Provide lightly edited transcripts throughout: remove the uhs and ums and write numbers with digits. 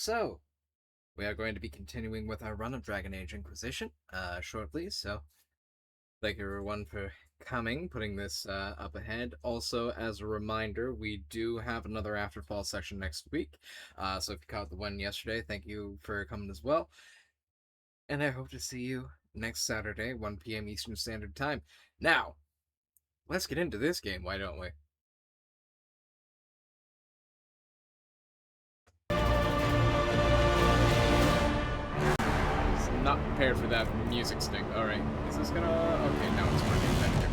So, we are going to be continuing with our run of Dragon Age Inquisition shortly, so thank you everyone for coming, putting this up ahead. Also, as a reminder, we do have another Afterfall section next week, so if you caught the one yesterday, thank you for coming as well. And I hope to see you next Saturday, 1 p.m. Eastern Standard Time. Now, let's get into this game, why don't we? Not prepared for that music sting. Alright, is this gonna... Okay, now it's working better.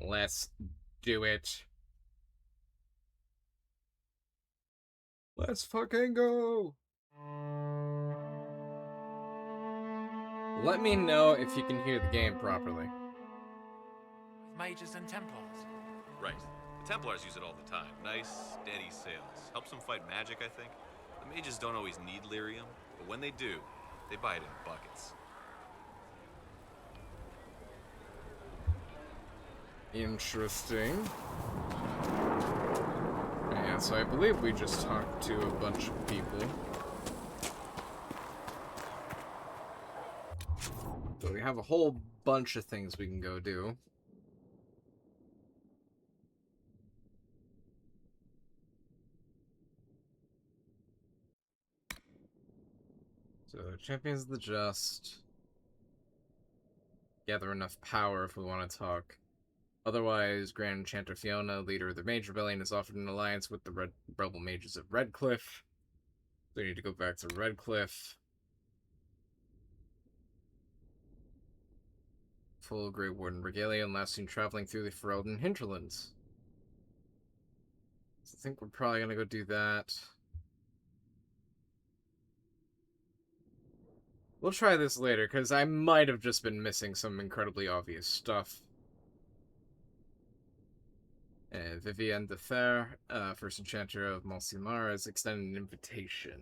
Let's do it. Let's fucking go! Let me know if you can hear the game properly. Mages and Templars. Right. The Templars use it all the time. Nice, steady sales. Helps them fight magic, I think. The mages don't always need lyrium, but when they do, they buy it in buckets. Interesting. Yeah, so I believe we just talked to a bunch of people. So we have a whole bunch of things we can go do. So, Champions of the Just. Gather enough power if we want to talk. Otherwise, Grand Enchanter Fiona, leader of the Mage Rebellion, has offered an alliance with the Rebel Mages of Redcliffe. So we need to go back to Redcliffe. Full Grey Warden regalia and last seen traveling through the Ferelden hinterlands. So I think we're probably going to go do that. We'll try this later, because I might have just been missing some incredibly obvious stuff. Vivienne de Fer, first enchanter of Malsimar, has extended an invitation.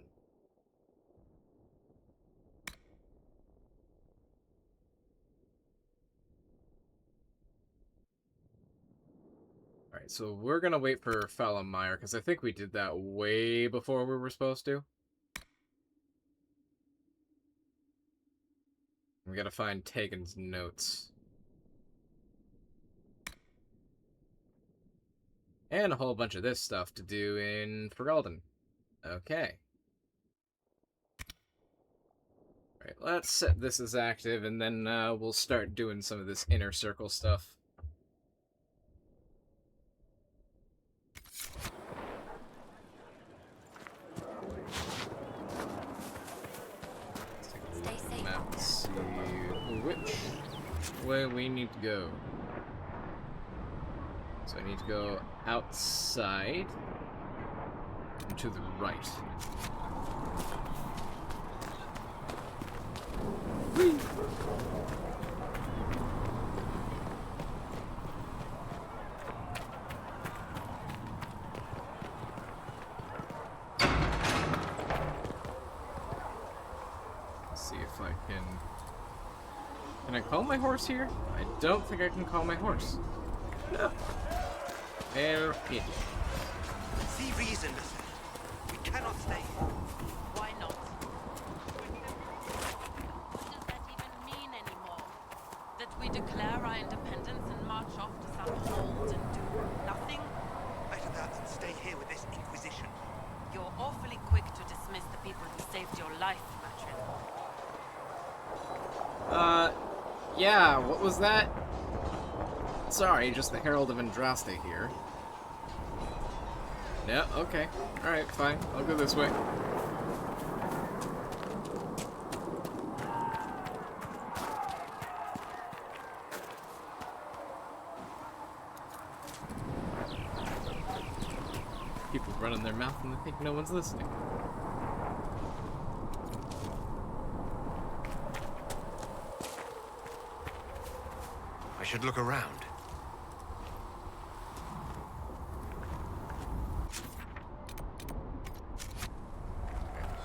Alright, so we're gonna wait for Falamire, because I think we did that way before we were supposed to. We gotta find Tegan's notes. And a whole bunch of this stuff to do in Ferelden. Okay. Alright, let's set this as active, and then we'll start doing some of this inner circle stuff. Stay safe. Let's see which way we need to go. So I need to go outside and to the right. Whee! Let's see if I can... Can I call my horse here? I don't think I can call my horse. No. Perfect. See reason. We cannot stay. Why not? What does that even mean anymore? That we declare our independence and march off to some hold and do nothing? Better that than stay here with this Inquisition. You're awfully quick to dismiss the people who saved your life, Matrin. Yeah, what was that? Sorry, just the Herald of Andraste here. Yeah, okay. Alright, fine. I'll go this way. People running their mouth and they think no one's listening. I should look around.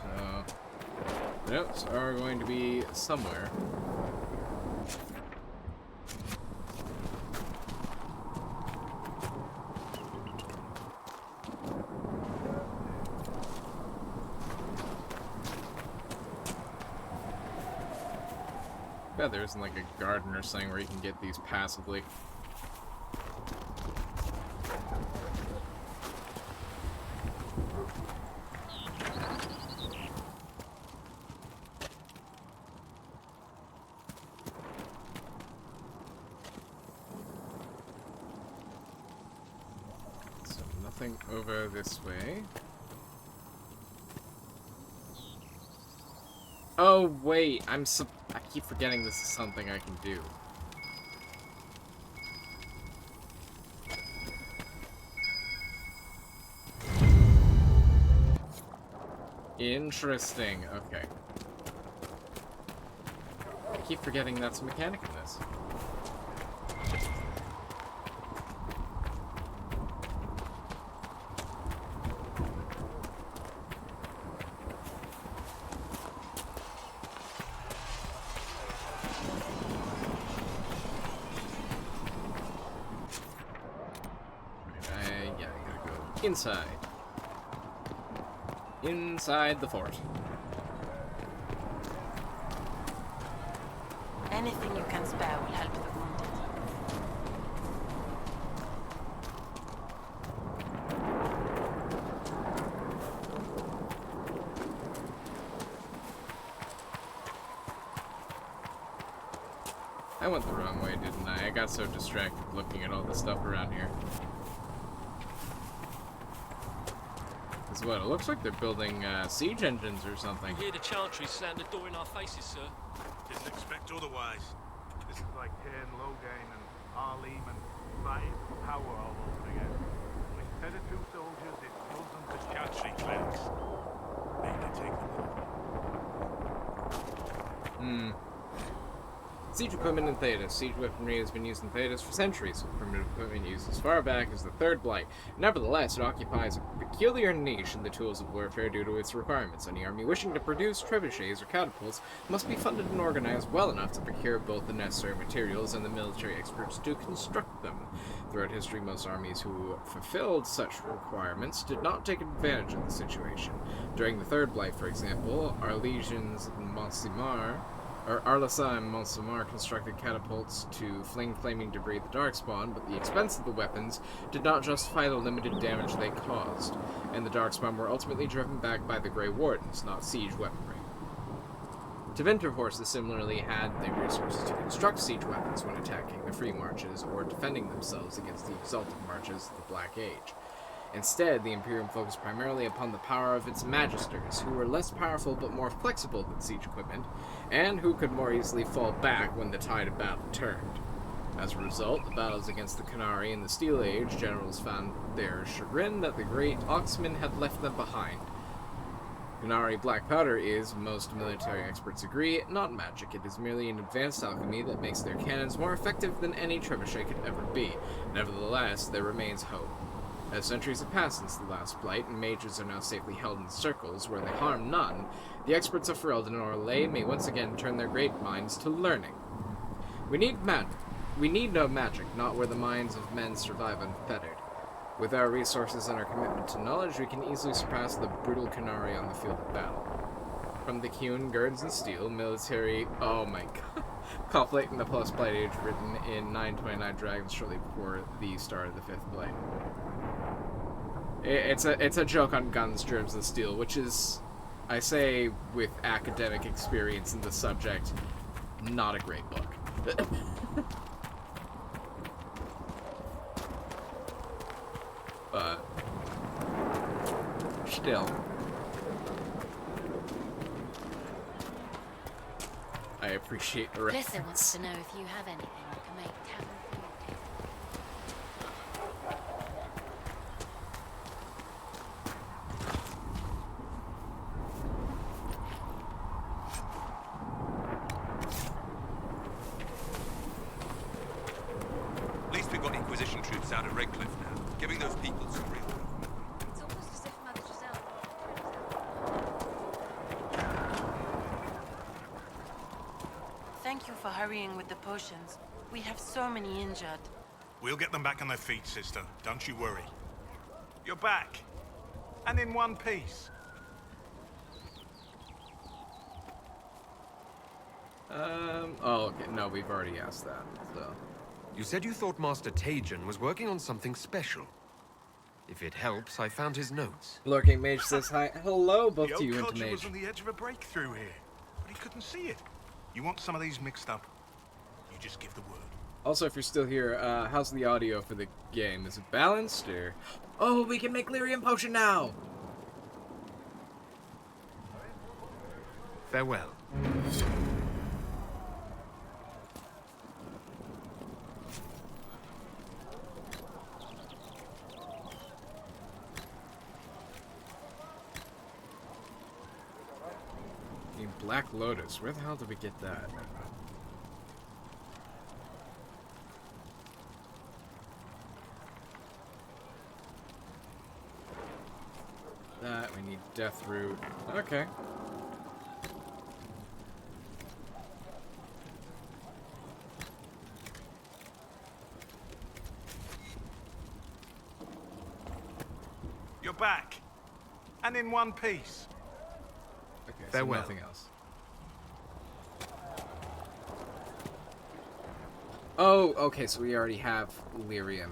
So, the notes are going to be somewhere. Yeah, there isn't like a garden or something where you can get these passively. So nothing over this way. Oh wait, I keep forgetting this is something I can do. Interesting. Okay. I keep forgetting that's a mechanic in this. Yeah, I gotta go inside. Inside the fort. Anything you can spare will help the wounded. I went the wrong way, didn't I? I got so distracted looking at all the stuff around here. This is what it looks like. They're building siege engines or something. We hear the chantry slam the door in our faces, sir. Didn't expect otherwise. This is like Cairn Logain and Arlim and fighting for power all over again. Instead of 2 soldiers, it's dozens of chantry clerics. Need to take them out. Siege equipment in Thetis. Siege weaponry has been used in Thetis for centuries, with primitive equipment used as far back as the Third Blight. Nevertheless, it occupies a peculiar niche in the tools of warfare due to its requirements. Any army wishing to produce trebuchets or catapults must be funded and organized well enough to procure both the necessary materials and the military experts to construct them. Throughout history, most armies who fulfilled such requirements did not take advantage of the situation. During the Third Blight, for example, our legions in Arlasa and Monsamar constructed catapults to fling flaming debris at the Darkspawn, but the expense of the weapons did not justify the limited damage they caused, and the Darkspawn were ultimately driven back by the Grey Wardens, not siege weaponry. Tevinter forces similarly had the resources to construct siege weapons when attacking the Free Marches or defending themselves against the Exalted Marches of the Black Age. Instead, the Imperium focused primarily upon the power of its magisters, who were less powerful but more flexible than siege equipment, and who could more easily fall back when the tide of battle turned. As a result, the battles against the Qunari in the Steel Age, generals found their chagrin that the great Oxman had left them behind. Qunari black powder is, most military experts agree, not magic. It is merely an advanced alchemy that makes their cannons more effective than any trebuchet could ever be. Nevertheless, there remains hope. As centuries have passed since the last Blight, and mages are now safely held in circles where they harm none, the experts of Ferelden and Orlais may once again turn their great minds to learning. We need no magic, not where the minds of men survive unfettered. With our resources and our commitment to knowledge, we can easily surpass the brutal Qunari on the field of battle. From the Qun, Girds, and Steel, military... Oh my god. Conflict in the Post-Blight Age, written in 929 Dragons shortly before the start of the 5th Blight. It's a joke on Guns, Germs, and Steel, which is, I say with academic experience in the subject, not a great book. But still, I appreciate the reference. Lissa wants to know if you have anything that can make tavern food. At least we've got Inquisition troops out at Redcliffe now, giving those people some real hope. It's almost as if Mother Giselle... Thank you for hurrying with the potions. We have so many injured. We'll get them back on their feet, sister. Don't you worry. You're back. And in one piece. Oh, okay. No, we've already asked that, so. You said you thought Master Tajan was working on something special. If it helps, I found his notes. Lurking Mage says hi. Hello, both The to old you and to codger was Mage. on the edge of a breakthrough here, but he couldn't see it. You want some of these mixed up? You just give the word. Also, if you're still here, how's the audio for the game? Is it balanced, or... Oh, we can make Lyrium Potion now! Farewell. The Black Lotus. Where the hell did we get that? That, we need Death Root. Okay. You're back. And in one piece. Okay, so Farewell. nothing else. Oh, okay, so we already have Lyrium.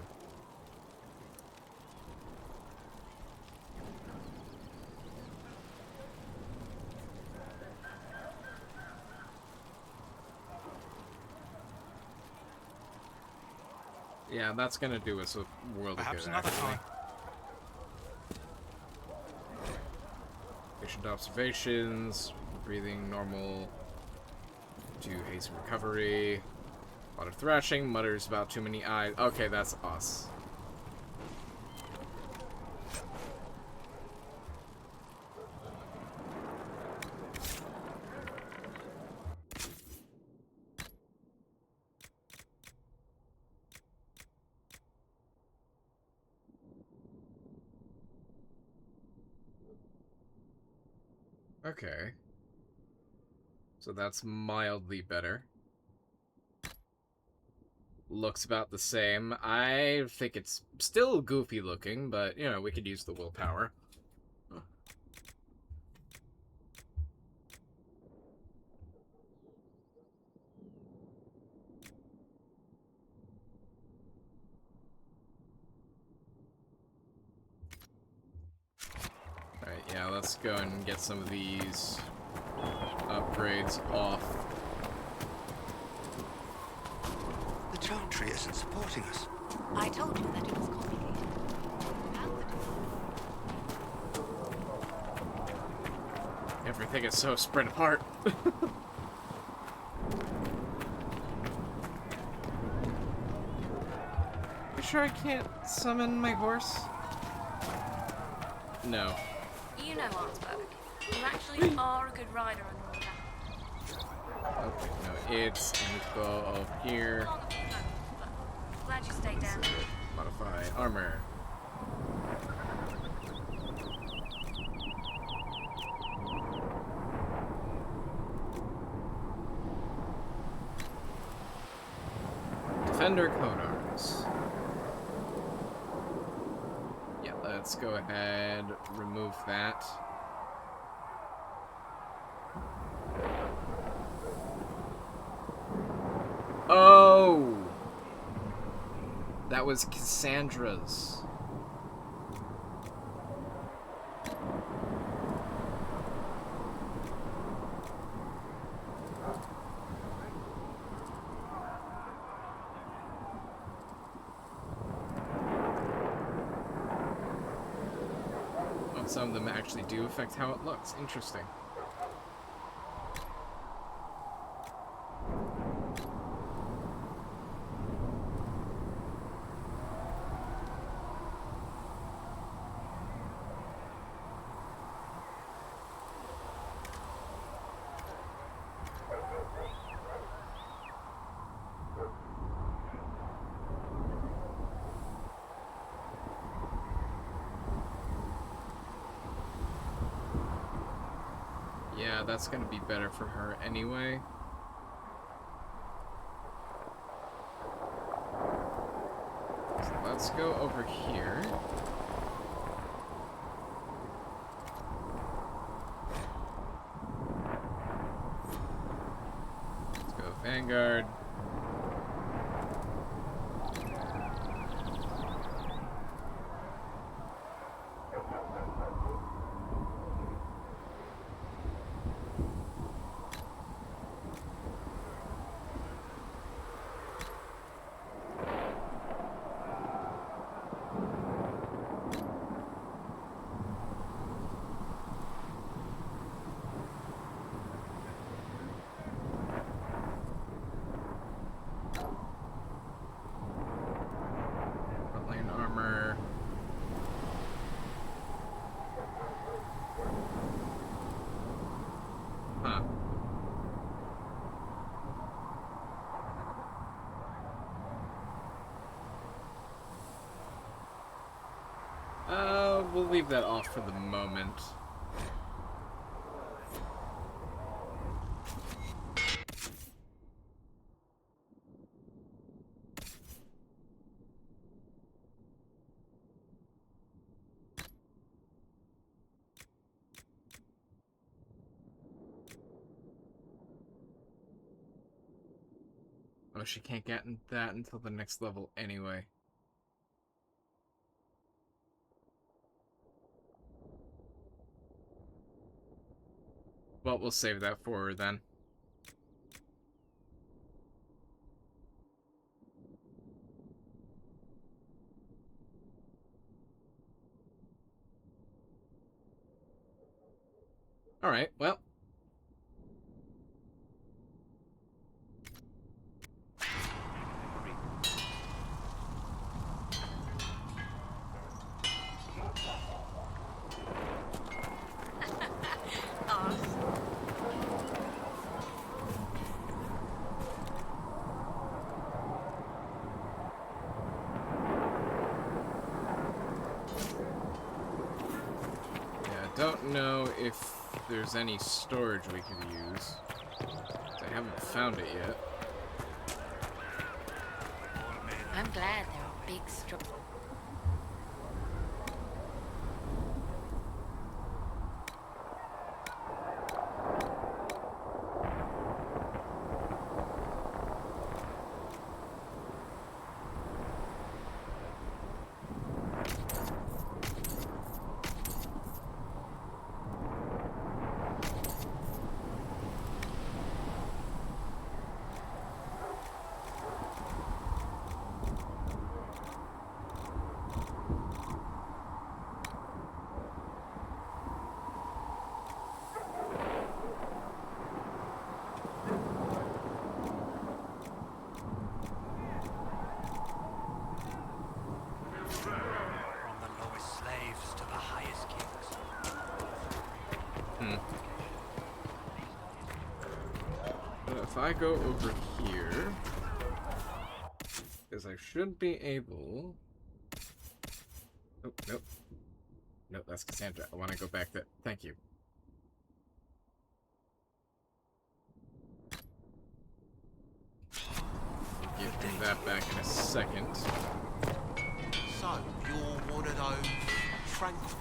Yeah, that's gonna do us a world of Perhaps good, another actually. time. Patient observations, breathing normal, to hasten recovery. A lot of thrashing, mutters about too many eyes. Okay, that's us. Okay. So that's mildly better. Looks about the same. I think it's still goofy looking, but, you know, we could use the willpower. Alright, yeah, let's go and get some of these upgrades off. The Chantry isn't supporting us. I told you that it was complicated. Without the Everything is so spread apart. You sure I can't summon my horse? No. You know, Artsberg, you actually are a good rider and all that. Okay, no, it's info over here. Long of no, but glad you stayed down. Modify armor. Defender coat arms. Yeah, let's go ahead, remove that. Oh! That was Cassandra's. Oh, some of them actually do affect how it looks. Interesting. Yeah, that's gonna be better for her anyway. So let's go over here. Vanguard. Frontline armor. Huh. We'll leave that off for the moment. Oh, she can't get that until the next level anyway. Well, we'll save that for her then. Alright, well. Don't know if there's any storage we could use. I haven't found it yet. I'm glad there are big strong. But if I go over here, because I should be able... Oh, nope. Nope, that's Cassandra. I want to go back there. Thank you. Give him that back in a second. So, you're one of those tranquil.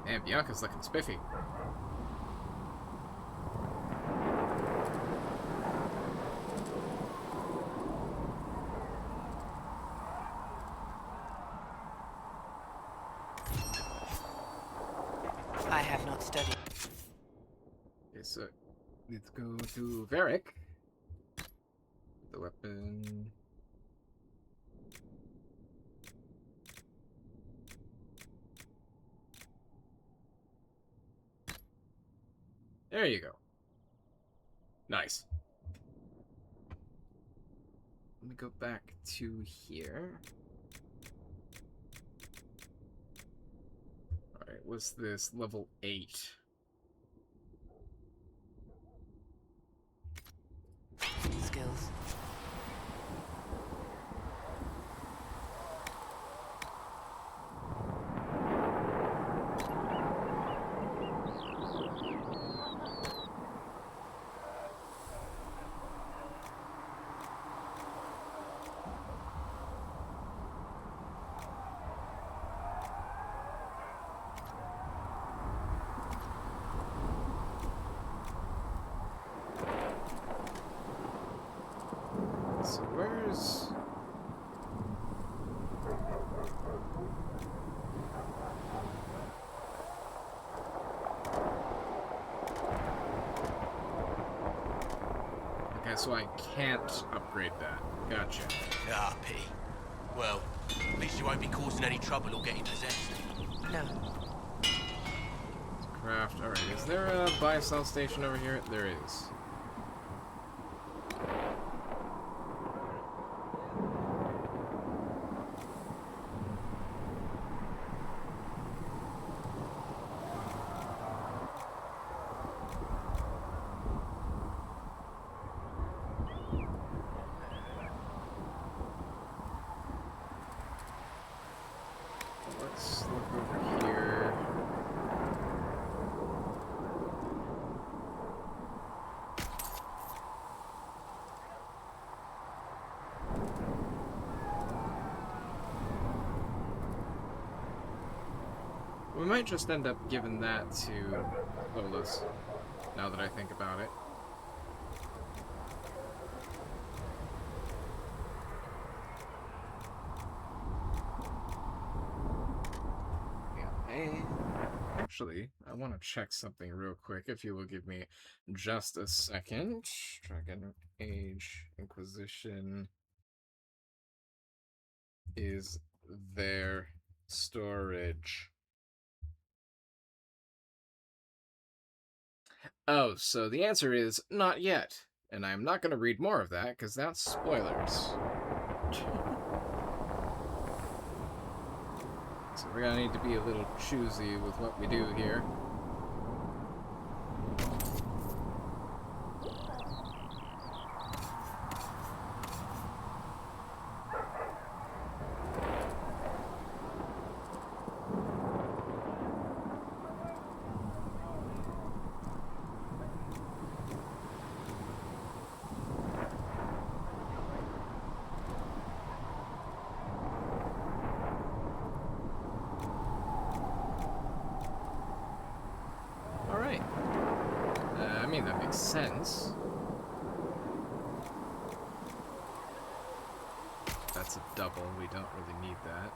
And Bianca's looking spiffy. I have not studied. Okay, so let's go to Varric. The weapon. There you go. Nice. Let me go back to here. Alright, what's this? Level 8. Skills. so I can't upgrade that. Gotcha. Ah, pity. Well, at least you won't be causing any trouble or getting possessed. No. Craft. Alright, is there a buy-sell station over here? There is. Let's look over here. We might just end up giving that to Olas, now that I think about it. Actually, I want to check something real quick, if you will give me just a second. Dragon Age Inquisition is their storage. Oh, so the answer is not yet. And I'm not going to read more of that, because that's spoilers. So we're going to need to be a little choosy with what we do here. I mean, that makes sense. That's a double. We don't really need that.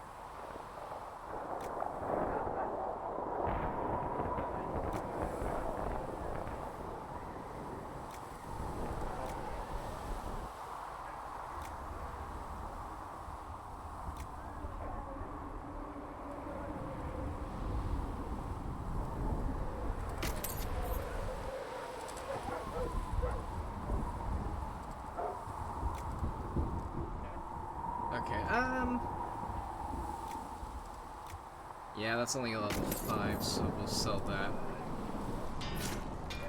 Yeah, that's only a level 5, so we'll sell that.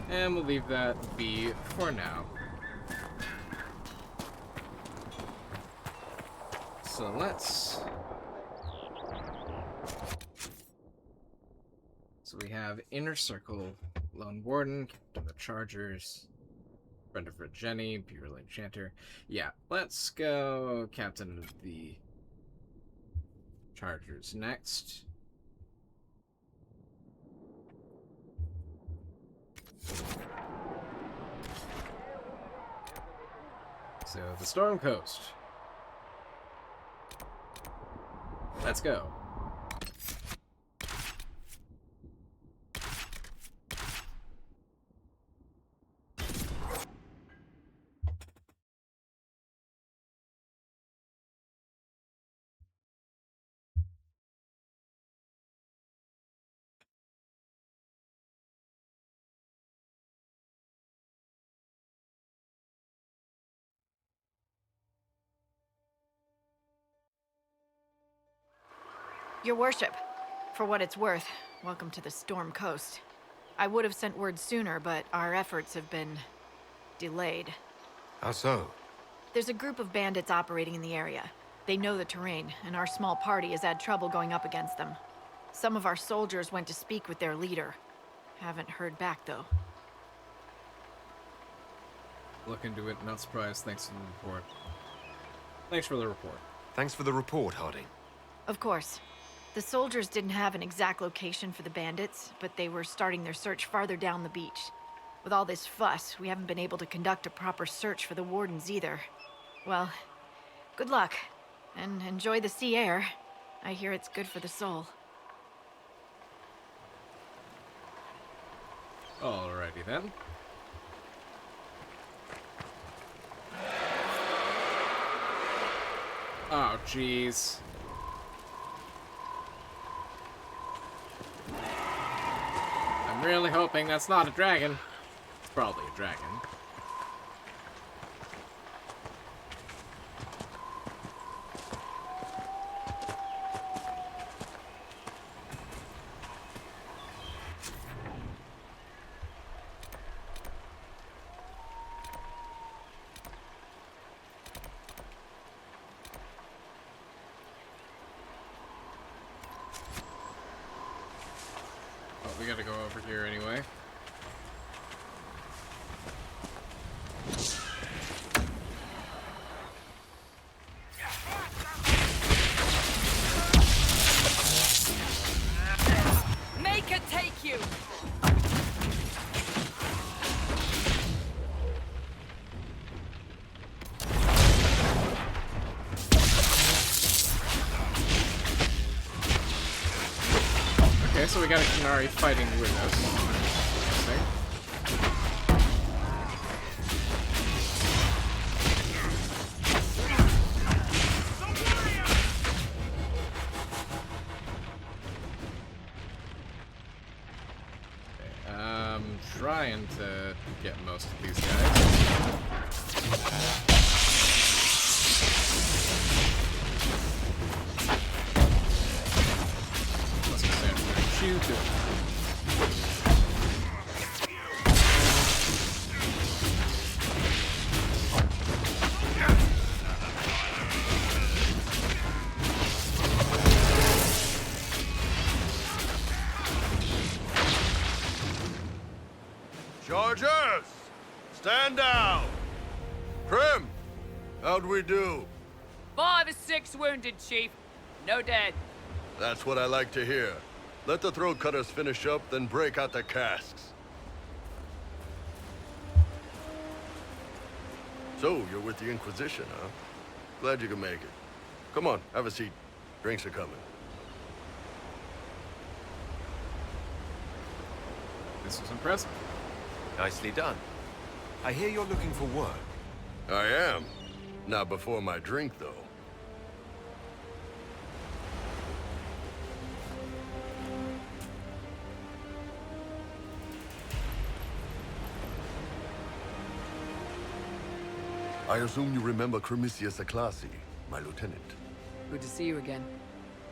And we'll leave that be for now. So let's... So we have Inner Circle, Lone Warden, Captain of the Chargers, Friend of Jenny, Bureau Enchanter. Yeah, let's go Captain of the Chargers next. So, the Storm Coast. Let's go. Your worship, for what it's worth, welcome to the Storm Coast. I would have sent word sooner, but our efforts have been delayed. How so? There's a group of bandits operating in the area. They know the terrain, and our small party has had trouble going up against them. Some of our soldiers went to speak with their leader. Haven't heard back, though. Look into it, not surprised. Thanks for the report. Thanks for the report. Thanks for the report, Harding. Of course. The soldiers didn't have an exact location for the bandits, but they were starting their search farther down the beach. With all this fuss, we haven't been able to conduct a proper search for the wardens either. Well, good luck, and enjoy the sea air. I hear it's good for the soul. Alrighty then. Oh, jeez. I'm really hoping that's not a dragon. It's probably a dragon. We gotta go over here anyway. Make it take you! Okay, so we got a Canary fighting with us. Interesting. Trying to get most of these guys. Let's just say I'm gonna shoot it. Chargers! Stand down! Prim! How'd we do? 5 or 6 wounded, Chief. No dead. That's what I like to hear. Let the throat cutters finish up, then break out the casks. So, you're with the Inquisition, huh? Glad you could make it. Come on, have a seat. Drinks are coming. This was impressive. Nicely done. I hear you're looking for work. I am. Not before my drink, though. I assume you remember Cremisius Aclassi, my lieutenant. Good to see you again.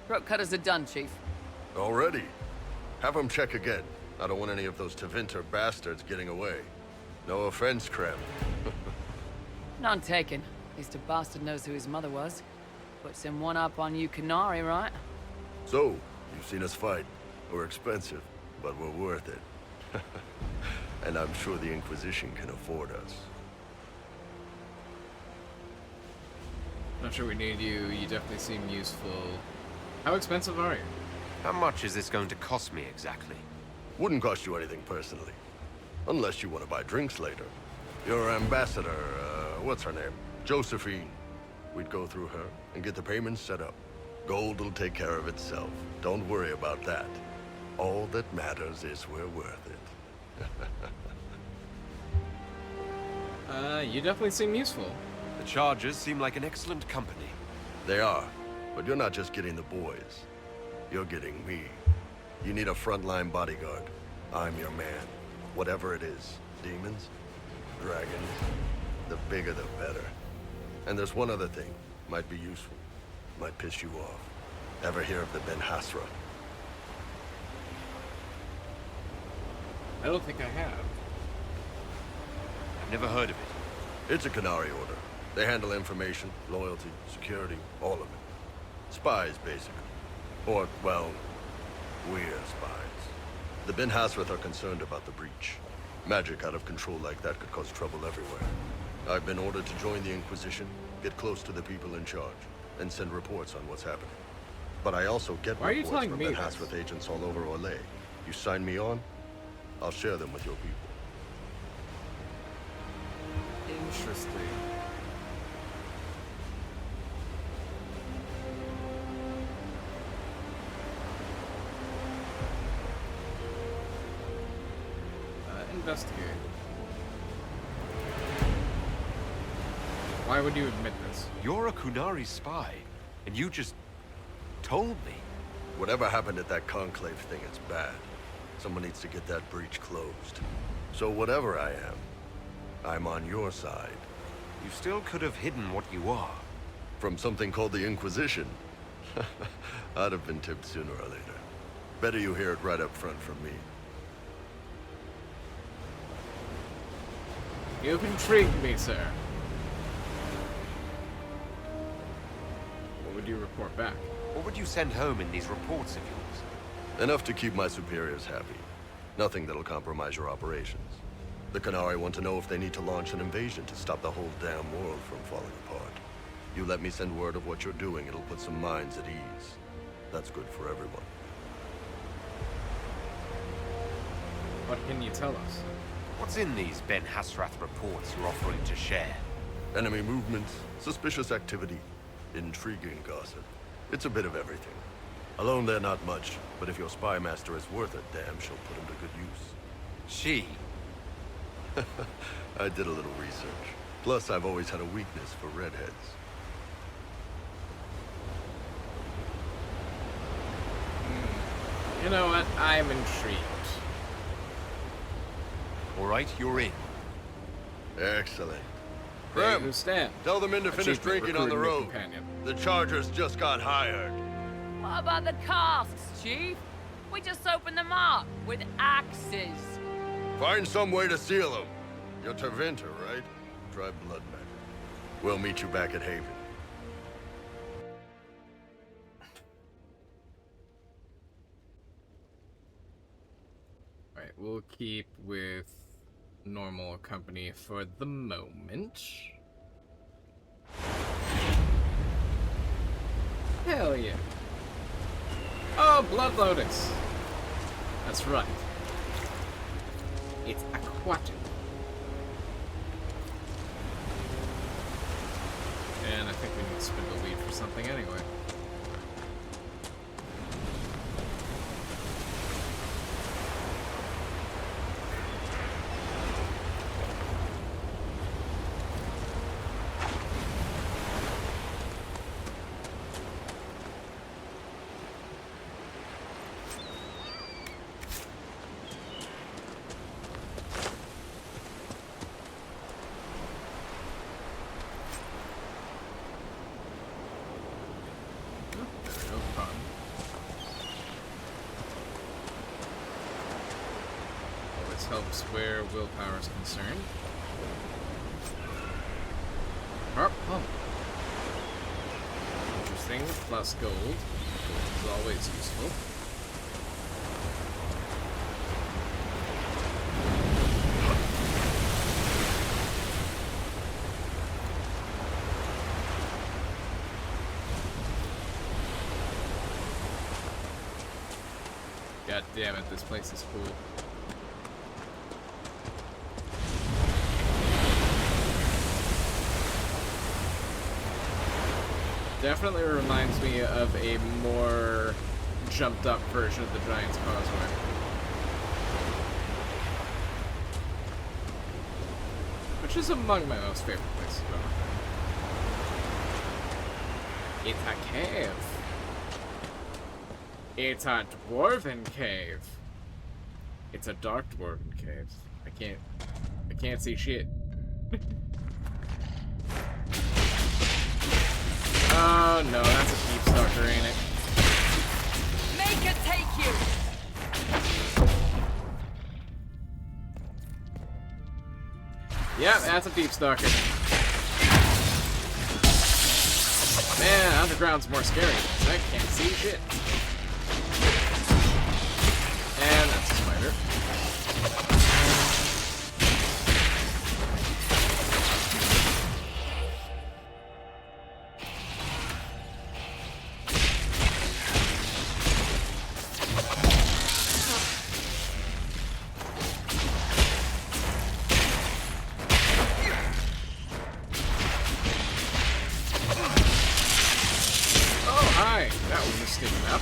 Throat cutters are done, Chief. Already? Have him check again. I don't want any of those Tevinter bastards getting away. No offense, Krem. None taken. At least a bastard knows who his mother was. Puts him one up on you Canary, right? So, you've seen us fight. We're expensive, but we're worth it. And I'm sure the Inquisition can afford us. Not sure we need you. You definitely seem useful. How expensive are you? How much is this going to cost me exactly? Wouldn't cost you anything personally. Unless you want to buy drinks later. Your ambassador, what's her name? Josephine. We'd go through her and get the payments set up. Gold will take care of itself. Don't worry about that. All that matters is we're worth it. You definitely seem useful. The Chargers seem like an excellent company. They are, but you're not just getting the boys. You're getting me. You need a frontline bodyguard. I'm your man. Whatever it is. Demons? Dragons? The bigger the better. And there's one other thing. Might be useful. Might piss you off. Ever hear of the Ben Hasra? I don't think I have. I've never heard of it. It's a Canary order. They handle information, loyalty, security, all of it. Spies, basically. Or, well, we're spies. The Ben Hasrath are concerned about the breach. Magic out of control like that could cause trouble everywhere. I've been ordered to join the Inquisition, get close to the people in charge, and send reports on what's happening. But I also get Why are you reports telling from me Ben this? Hasrath agents all over Orlais. You sign me on, I'll share them with your people. Interesting. Investigate. Why would you admit this? You're a Kunari spy, and you just told me. Whatever happened at that conclave thing, it's bad. Someone needs to get that breach closed. So whatever I am, I'm on your side. You still could have hidden what you are. From something called the Inquisition. I'd have been tipped sooner or later. Better you hear it right up front from me. You've intrigued me, sir. What would you report back? What would you send home in these reports of yours? Enough to keep my superiors happy. Nothing that'll compromise your operations. The Qunari want to know if they need to launch an invasion to stop the whole damn world from falling apart. You let me send word of what you're doing, it'll put some minds at ease. That's good for everyone. What can you tell us? What's in these Ben Hasrath reports you're offering to share? Enemy movements, suspicious activity, intriguing gossip. It's a bit of everything. Alone they're not much, but if your spy master is worth a damn, she'll put him to good use. She? I did a little research. Plus, I've always had a weakness for redheads. You know what? I'm intrigued. All right, you're in. Excellent. There Krem, you stand. tell them in to finish Achievement, drinking on the recruiting a road. companion. The Chargers just got hired. What about the casks, Chief? We just opened them up with axes. Find some way to seal them. You're Tervinter, right? Try blood magic. We'll meet you back at Haven. Alright, we'll keep with normal company for the moment. Hell yeah. Oh, Blood Lotus. That's right. It's aquatic. And I think we need to spin the lead for something anyway. Helps where willpower is concerned. Harp pump. Interesting. Plus gold. Gold is always useful. God damn it, this place is cool. Definitely reminds me of a more jumped up version of the Giant's Causeway. Which is among my most favorite places to go. It's a cave. It's a dwarven cave. It's a dark dwarven cave. I can't see shit. Oh no, that's a deep stalker, ain't it? Make it take you! Yep, that's a deep stalker. Man, underground's more scary. I can't see shit. And that's a spider. That one was sticking up.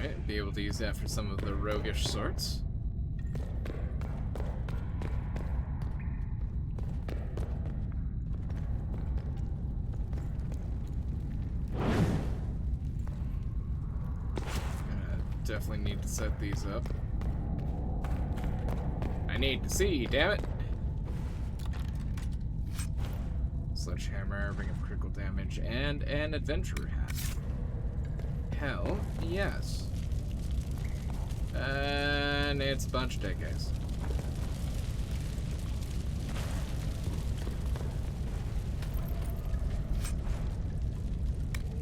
Alright, be able to use that for some of the roguish sorts. Definitely need to set these up. I need to see, damn it! Sledgehammer, ring of critical damage, and an adventurer hat. Hell, yes. And it's a bunch of dead guys.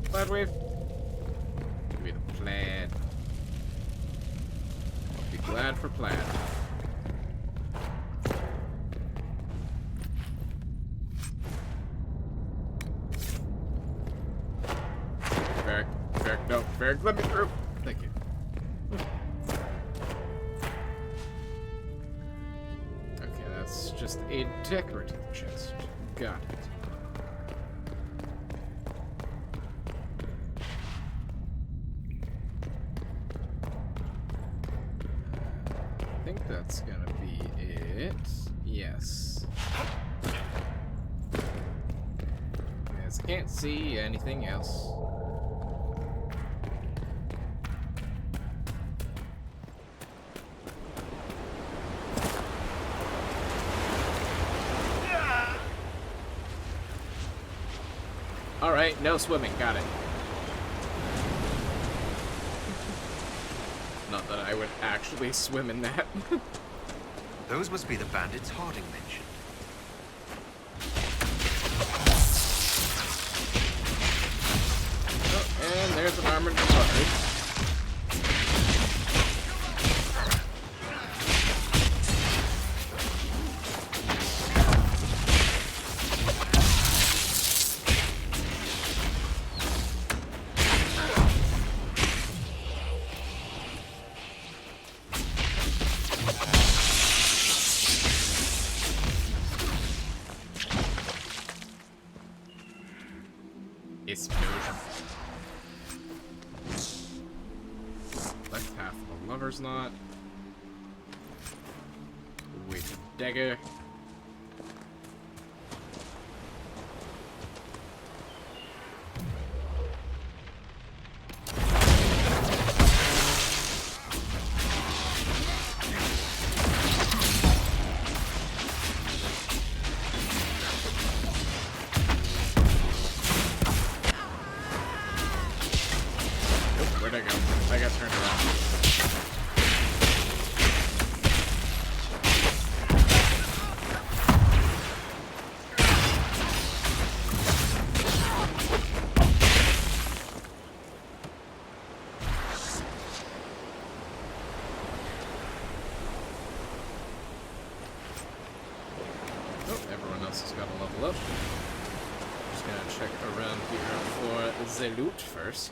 Plaid wave. Give me the plaid. I'll be glad for plaid. No, Varric, let me through. Thank you. Okay, that's just a decorative chest. Got it. I think that's gonna be it. Yes. Yes, I can't see anything else. Alright, no swimming, got it. Not that I would actually swim in that. Those must be the bandits Harding mentioned. Oh, and there's an armored guard. Explosion. Left half of the lover's knot. Wait, dagger. Where'd I go? I got turned around. Oh, everyone else has got to level up. Just gonna check around here for the loot first.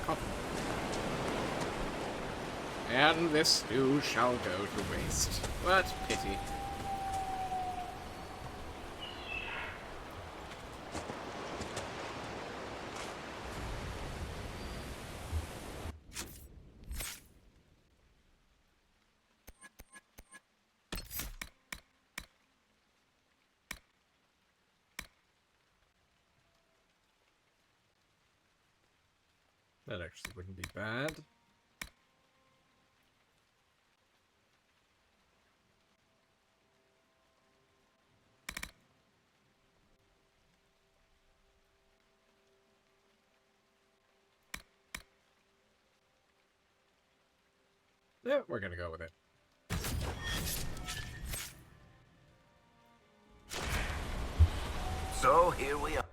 Coffee. And this stew shall go to waste. What pity. That actually wouldn't be bad. Yeah, we're gonna go with it. So here we are.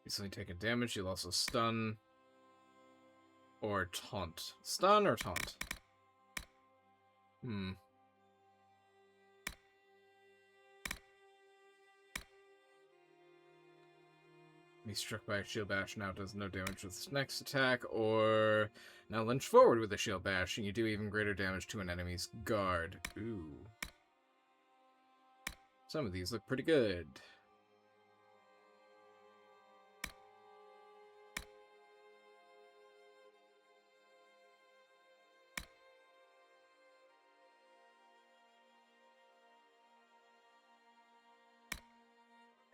Easily taking damage, you'll also stun or taunt. Stun or taunt? He's struck by a shield bash, now does no damage with his next attack, or now lunge forward with a shield bash, and you do even greater damage to an enemy's guard. Ooh. Some of these look pretty good.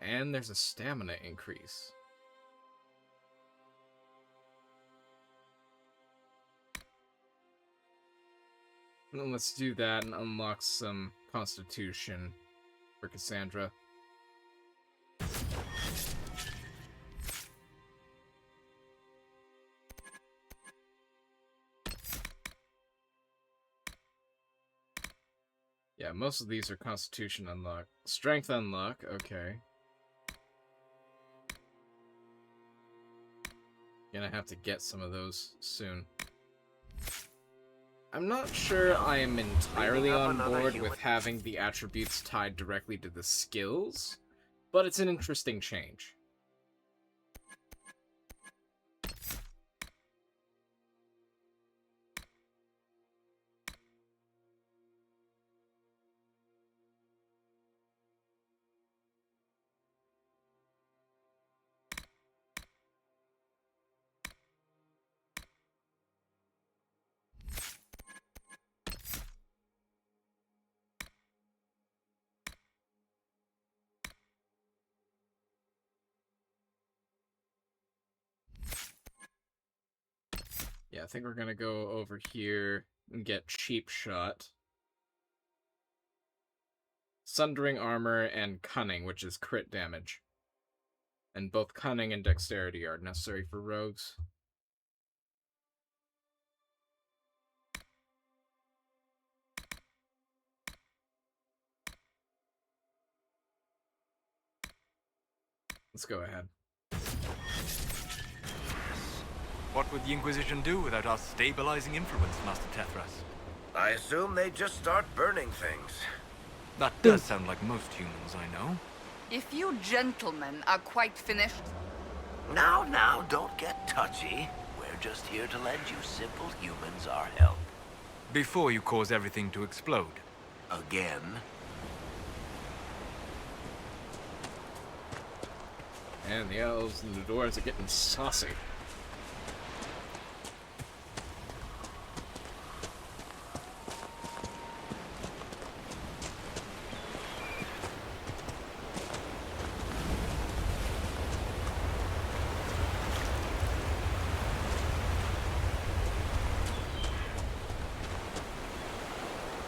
And there's a stamina increase. And let's do that and unlock some Constitution for Cassandra. Yeah, most of these are Constitution unlock. Strength unlock, okay. Gonna have to get some of those soon. I'm not sure I am entirely on board with having the attributes tied directly to the skills, but it's an interesting change. Yeah, I think we're gonna go over here and get Cheap Shot. Sundering Armor and Cunning, which is crit damage. And both Cunning and Dexterity are necessary for rogues. Let's go ahead. What would the Inquisition do without our stabilizing influence, Master Tethras? I assume they just start burning things. That does sound like most humans I know. If you gentlemen are quite finished... Now, don't get touchy. We're just here to lend you simple humans our help. Before you cause everything to explode. Again? And the elves and the dwarves are getting saucy.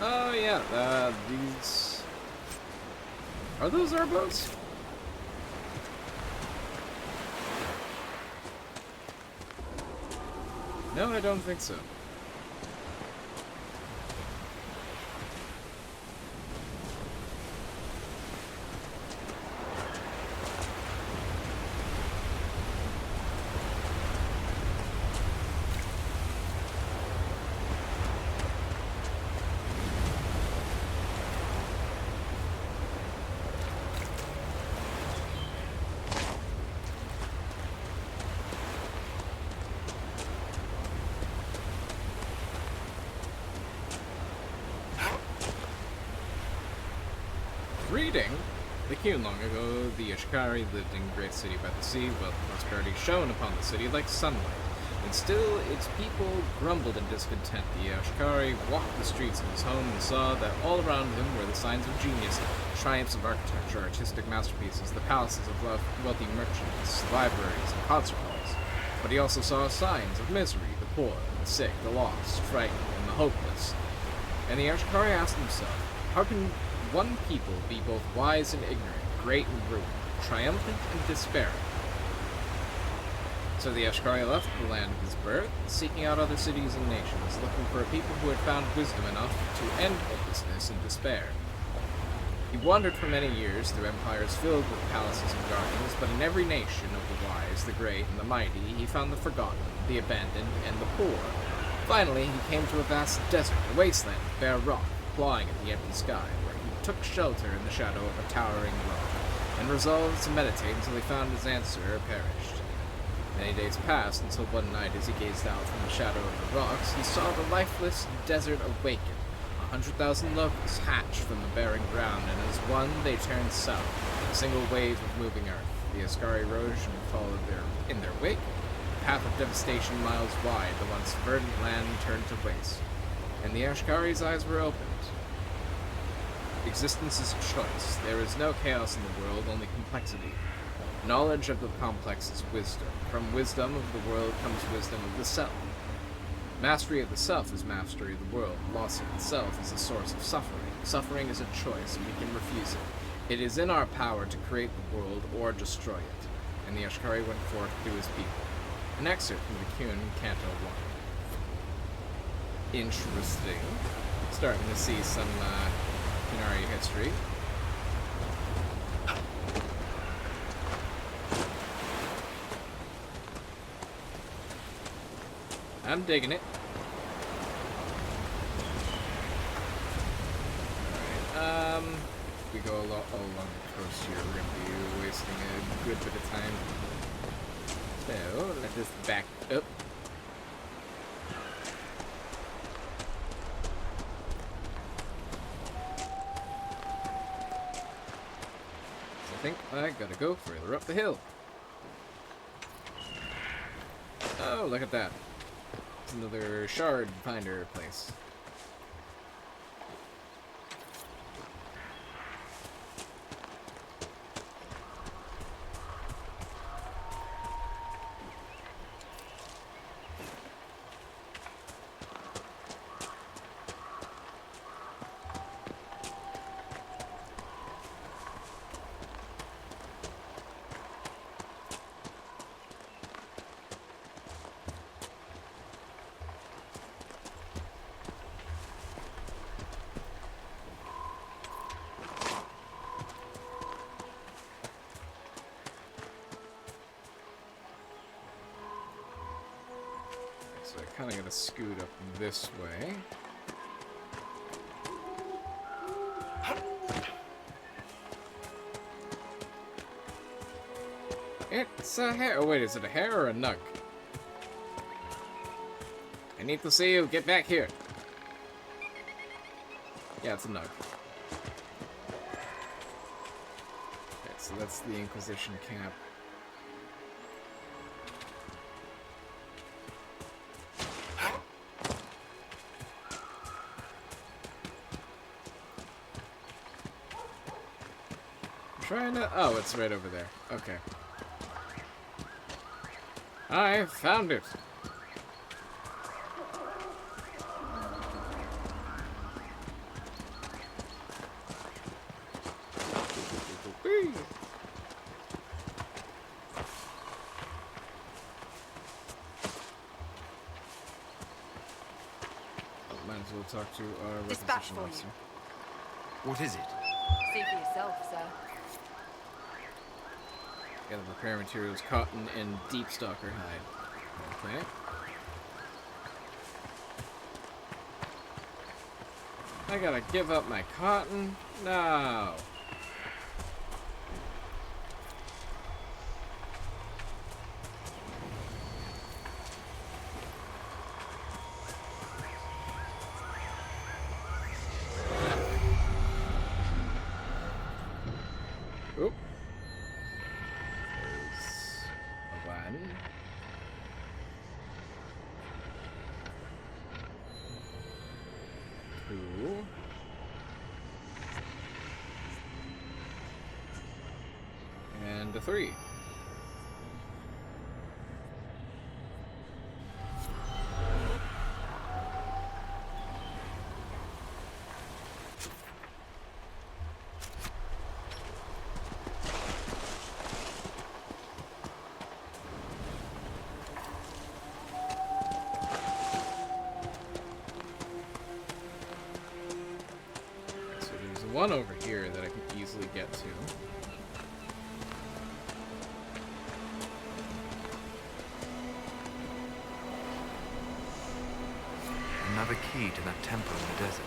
Oh yeah, these... Are those our boats? No, I don't think so. Reading, the Q long ago, the Ashkari lived in great city by the sea, wealth and prosperity shone upon the city like sunlight. And still, its people grumbled in discontent. The Ashkari walked the streets of his home and saw that all around him were the signs of genius, triumphs of architecture, artistic masterpieces, the palaces of wealthy merchants, libraries, and concert halls. But he also saw signs of misery, the poor, the sick, the lost, frightened, and the hopeless. And the Ashkari asked himself, how can one people be both wise and ignorant, great and ruined, triumphant and despairing? So the Ashkari left the land of his birth, seeking out other cities and nations, looking for a people who had found wisdom enough to end hopelessness and despair. He wandered for many years through empires filled with palaces and gardens, but in every nation of the wise, the great, and the mighty, he found the forgotten, the abandoned, and the poor. Finally, he came to a vast desert, a wasteland of bare rock, clawing at the empty sky, where he took shelter in the shadow of a towering rock. and resolved to meditate until he found his answer or perished. Many days passed until one night, as he gazed out from the shadow of the rocks, he saw the lifeless desert awaken. 100,000 locusts hatched from the barren ground, and as one, they turned south, a single wave of moving earth. The Ascari rose and followed in their wake. A path of devastation miles wide, the once verdant land turned to waste, and the Ashkari's eyes were opened. Existence is a choice. There is no chaos in the world, only complexity. Knowledge of the complex is wisdom. From wisdom of the world comes wisdom of the self. Mastery of the self is mastery of the world. Loss of the self is a source of suffering. Suffering is a choice, and we can refuse it. It is in our power to create the world or destroy it. And the Ashkari went forth to his people. An excerpt from the Kuhn, Canto 1. Interesting. Starting to see some Kunari history. I'm digging it. Alright, if we go along the coast here, we're gonna be wasting a good bit of time. So, let this back up. So I think I gotta go further up the hill. Oh, look at that. It's another shard finder place. So I kind of got to scoot up this way. It's a hare. Oh wait, is it a hare or a nug? I need to see you. Get back here. Yeah, it's a nug. Okay, so that's the Inquisition camp. Trying to... Oh, it's right over there. Okay. I found it. Might as well talk to our Dispatch requisition for you. officer. What is it? See for yourself, sir. Gotta prepare materials, cotton, and deep stalker hide. Okay. I gotta give up my cotton? No. Oop. There's one. Two. And a three. So there's one over here that I can easily get to. Another key to that temple in the desert.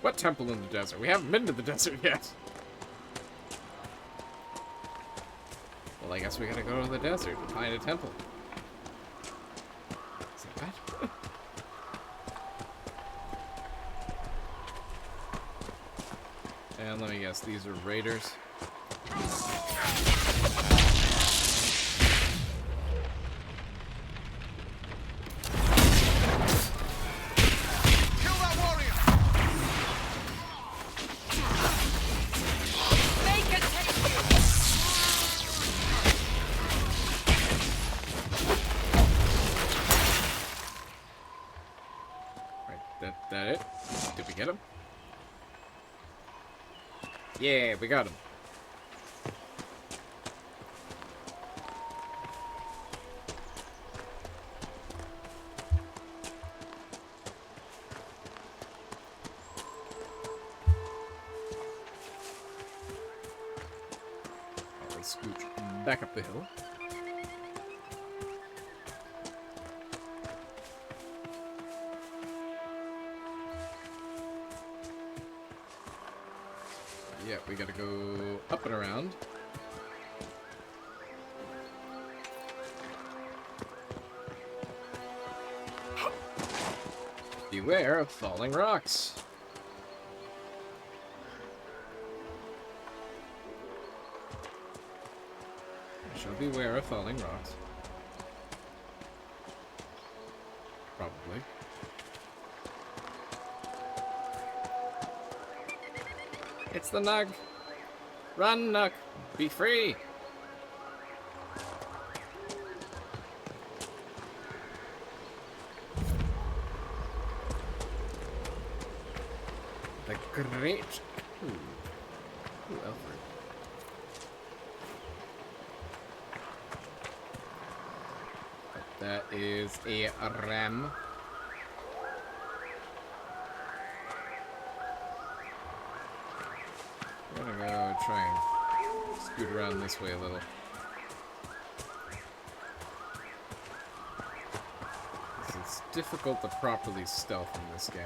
What temple in the desert? We haven't been to the desert yet. Well, I guess we gotta go to the desert and find a temple. Is that bad? And let me guess, these are raiders. That it? Did we get him? Yeah, we got him. Let's scooch back up the hill. Yeah, we gotta go up and around. Beware of falling rocks. I shall beware of falling rocks. Probably. It's the Nug! Run, Nug! Be free! The great... Ooh, Alfred. That is a ram. I'm gonna go try and scoot around this way a little. It's difficult to properly stealth in this game.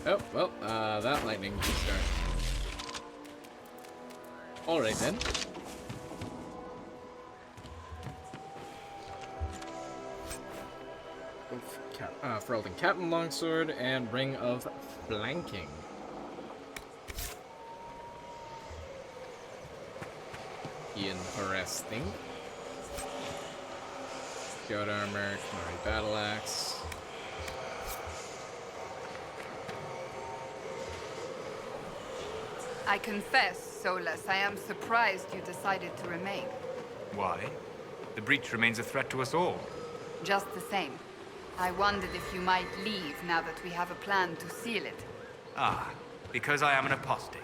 Oh, well, that lightning can start. Alright then. Ferelden Captain Longsword and Ring of Flanking. Interesting. Goat Armor, Kamari Battle Axe. I confess, Solus, I am surprised you decided to remain. Why? The breach remains a threat to us all. Just the same. I wondered if you might leave now that we have a plan to seal it. Ah, because I am an apostate.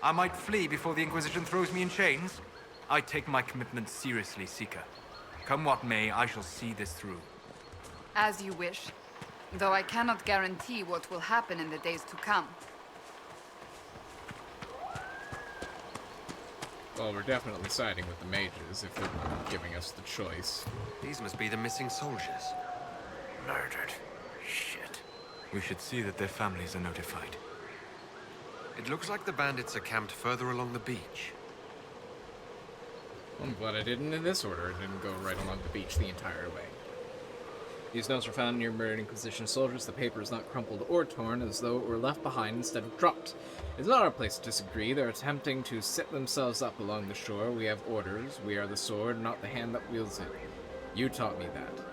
I might flee before the Inquisition throws me in chains. I take my commitment seriously, Seeker. Come what may, I shall see this through. As you wish. Though I cannot guarantee what will happen in the days to come. Well, we're definitely siding with the mages if they're giving us the choice. These must be the missing soldiers. Murdered. Shit. We should see that their families are notified. It looks like the bandits are camped further along the beach. I'm glad I didn't in this order. I didn't go right along the beach the entire way. These notes were found near murdered Inquisition soldiers. The paper is not crumpled or torn, as though it were left behind instead of dropped. It's not our place to disagree. They're attempting to set themselves up along the shore. We have orders. We are the sword, not the hand that wields it. You taught me that.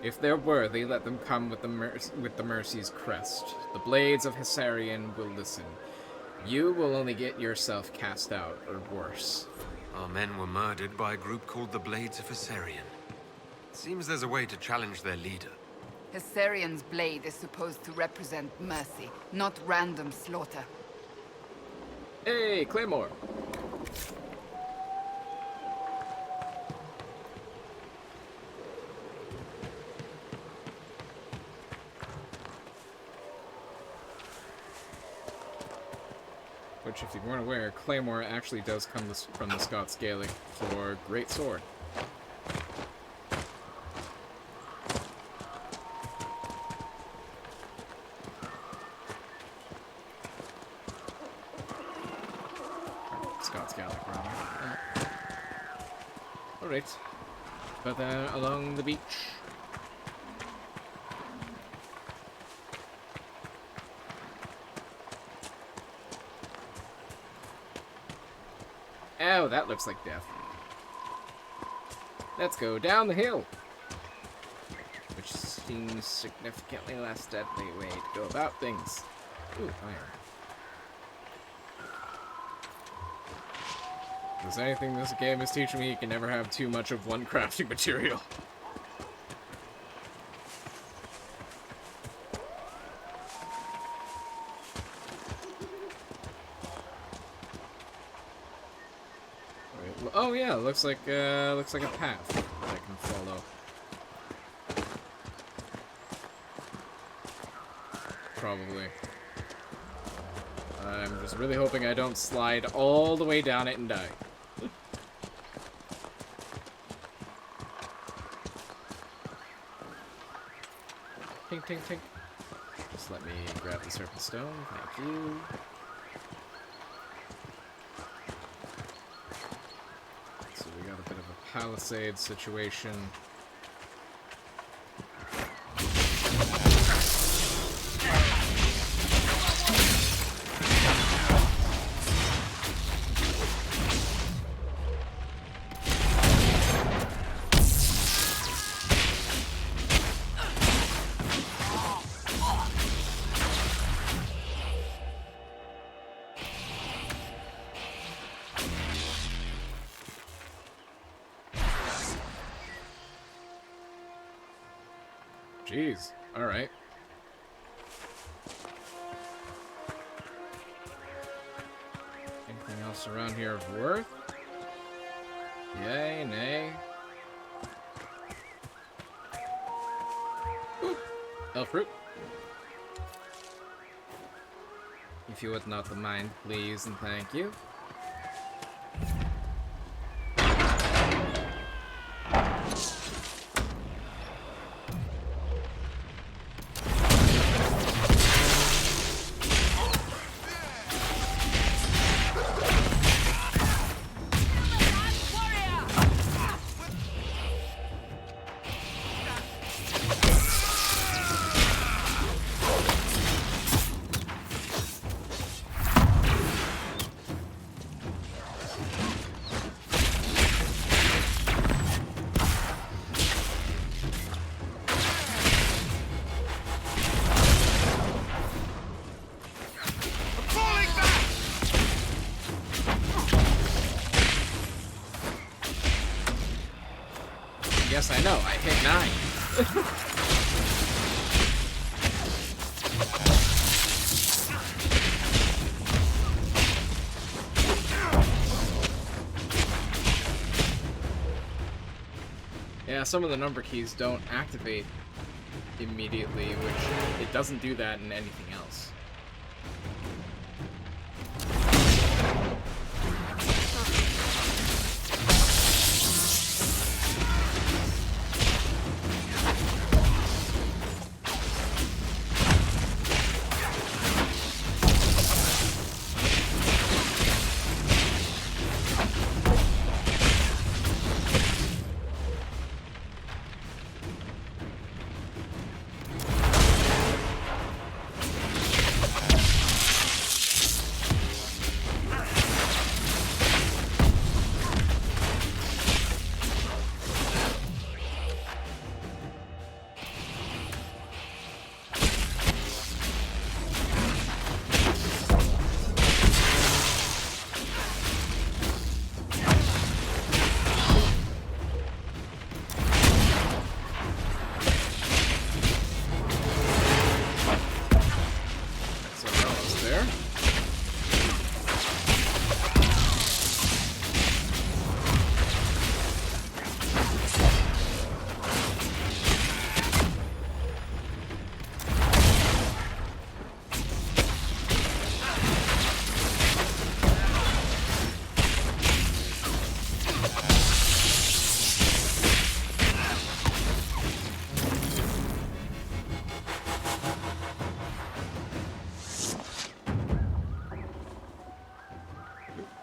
If they're worthy, let them come with the Mercy's crest. The blades of Hessarian will listen. You will only get yourself cast out, or worse. Our men were murdered by a group called the Blades of Hessarian. Seems there's a way to challenge their leader. Hessarian's blade is supposed to represent mercy, not random slaughter. Hey, Claymore! Which, if you weren't aware, Claymore actually does come from the Scots Gaelic for Great Sword. Scots Gaelic, rather. Alright. But then along the beach. Oh, that looks like death. Let's go down the hill. Which seems significantly less deadly way to go about things. Ooh, iron. If there's anything this game is teaching me, you can never have too much of one crafting material. Oh yeah, looks like a path that I can follow. Probably. I'm just really hoping I don't slide all the way down it and die. Tink, tink, tink. Just let me grab the serpent stone. Thank you. So we got a bit of a palisade situation. Jeez. Alright. Anything else around here of worth? Yay, nay. Ooh. Elf fruit. If you would not mind, please and thank you. Yes, I know. I hit 9. Yeah, some of the number keys don't activate immediately, which it doesn't do that in anything else.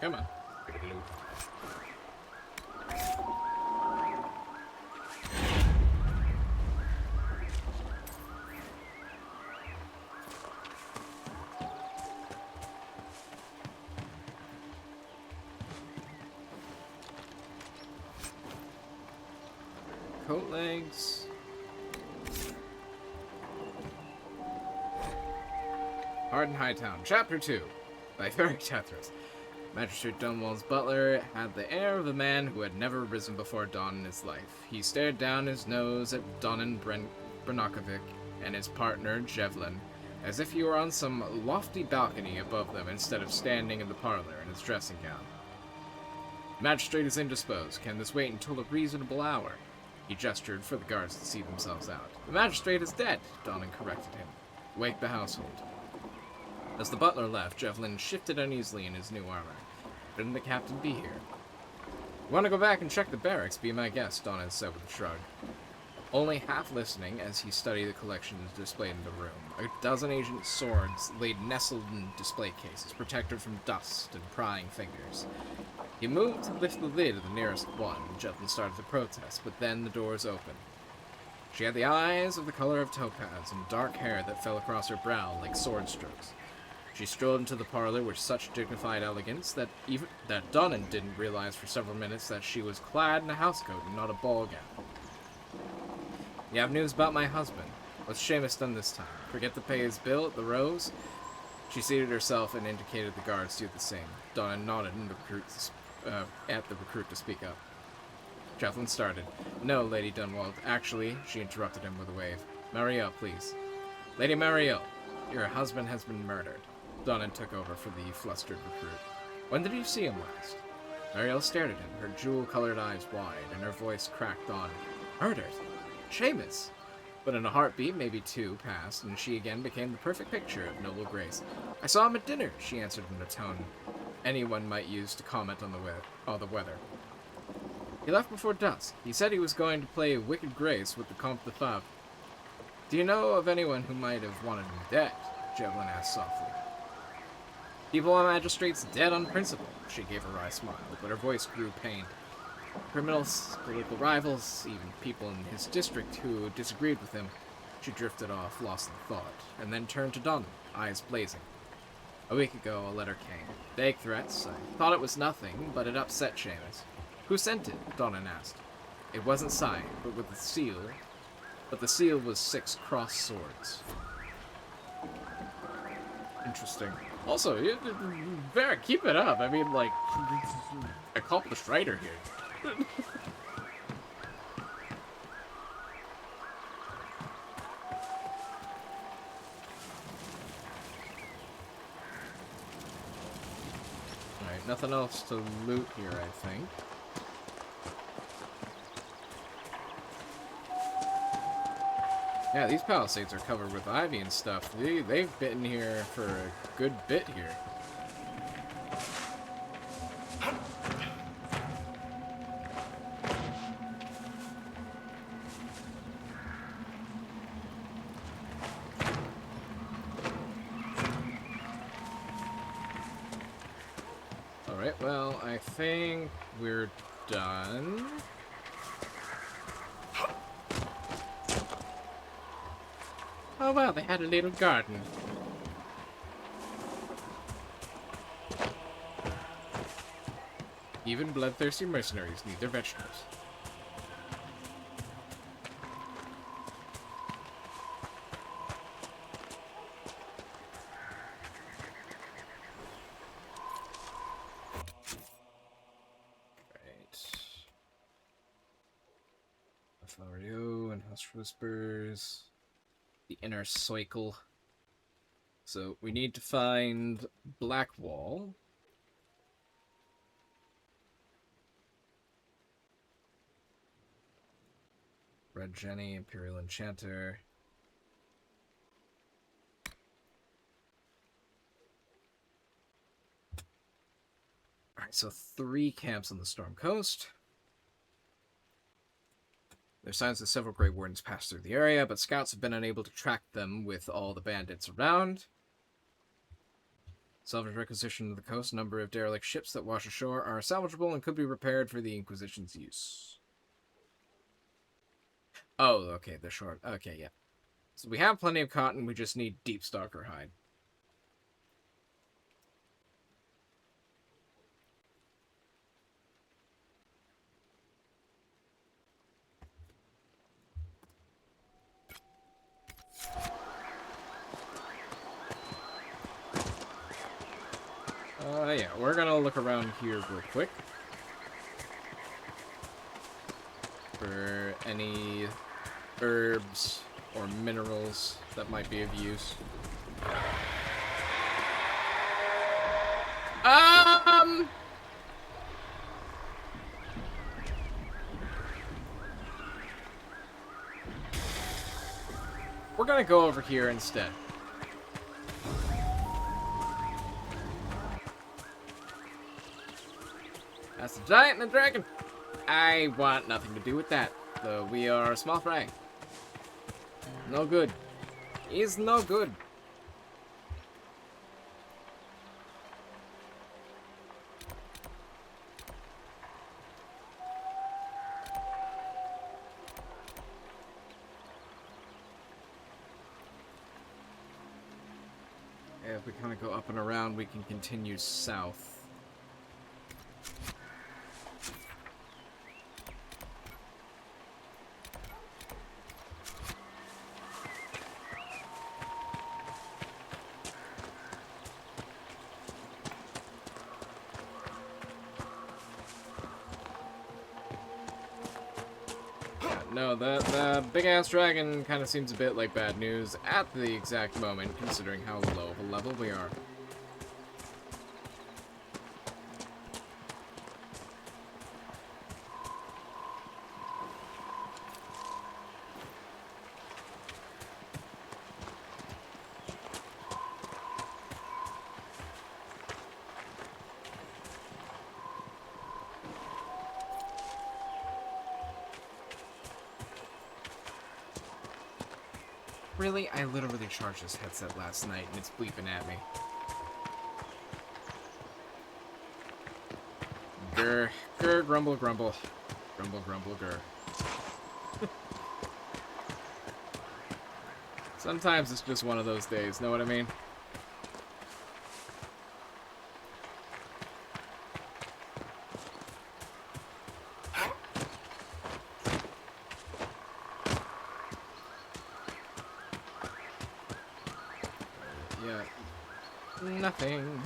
Come on. Loot. Coat legs. Hard in Hightown, Chapter 2, by Ferric Tethras. Magistrate Dunwall's butler had the air of a man who had never risen before dawn in his life. He stared down his nose at Donan Branakovic and his partner, Jevlin, as if he were on some lofty balcony above them instead of standing in the parlor in his dressing gown. The magistrate is indisposed. Can this wait until a reasonable hour? He gestured for the guards to see themselves out. The magistrate is dead, Donan corrected him. Wake the household. As the butler left, Jevlin shifted uneasily in his new armor. Shouldn't the captain be here? You want to go back and check the barracks? Be my guest, Donan said with a shrug. Only half listening as he studied the collections displayed in the room. A dozen ancient swords laid nestled in display cases, protected from dust and prying fingers. He moved to lift the lid of the nearest one. Jevlin started to protest, but then the doors opened. She had the eyes of the color of topaz and dark hair that fell across her brow like sword strokes. She strolled into the parlor with such dignified elegance that Donan didn't realize for several minutes that she was clad in a housecoat and not a ball gown. You have news about my husband. What's Seamus done this time? Forget to pay his bill at the Rose? She seated herself and indicated the guards do the same. Donan nodded and at the recruit to speak up. Jevlin started. No, Lady Dunwald. Actually, she interrupted him with a wave. Marielle, please. Lady Marielle, your husband has been murdered. Donan took over for the flustered recruit. When did you see him last? Marielle stared at him, her jewel-colored eyes wide, and her voice cracked on. Murdered? Seamus! But in a heartbeat, maybe two passed, and she again became the perfect picture of noble grace. I saw him at dinner, she answered in a tone anyone might use to comment on the weather. He left before dusk. He said he was going to play Wicked Grace with the Comte de Fave. Do you know of anyone who might have wanted him dead? Jevlin asked softly. People on magistrates dead on principle. She gave a wry smile, but her voice grew pained. Criminals, political rivals, even people in his district who disagreed with him. She drifted off, lost in thought, and then turned to Donan, eyes blazing. A week ago, a letter came. Vague threats. I thought it was nothing, but it upset Seamus. Who sent it? Donan asked. It wasn't signed, but with the seal. But the seal was 6 crossed swords. Interesting. Also, Vera, keep it up. I mean, like, accomplished writer here. Alright, nothing else to loot here, I think. Yeah, these palisades are covered with ivy and stuff. They've been here for a good bit here. Alright, well, I think we're done. Oh well, they had a little garden. Even bloodthirsty mercenaries need their vegetables. Right. Florio and House Whispers. The inner cycle. So we need to find Blackwall. Red Jenny, Imperial Enchanter. Alright, so 3 camps on the Storm Coast. There's signs that several Grey Wardens passed through the area, but scouts have been unable to track them with all the bandits around. Salvage requisition of the coast. A number of derelict ships that wash ashore are salvageable and could be repaired for the Inquisition's use. Oh, okay, they're short. Okay, yeah. So we have plenty of cotton, we just need deep stalker hide. Yeah, we're gonna look around here real quick for any herbs or minerals that might be of use. We're gonna go over here instead. That's the giant and the dragon. I want nothing to do with that, though we are small fry. No good. Is no good. If we kind of go up and around, we can continue south. No, the big-ass dragon kind of seems a bit like bad news at the exact moment, considering how low of a level we are. Really? I literally charged this headset last night and it's bleeping at me. Grr, grr, grumble, grumble. Grumble, grumble, grr. Sometimes it's just one of those days, know what I mean? Nothing.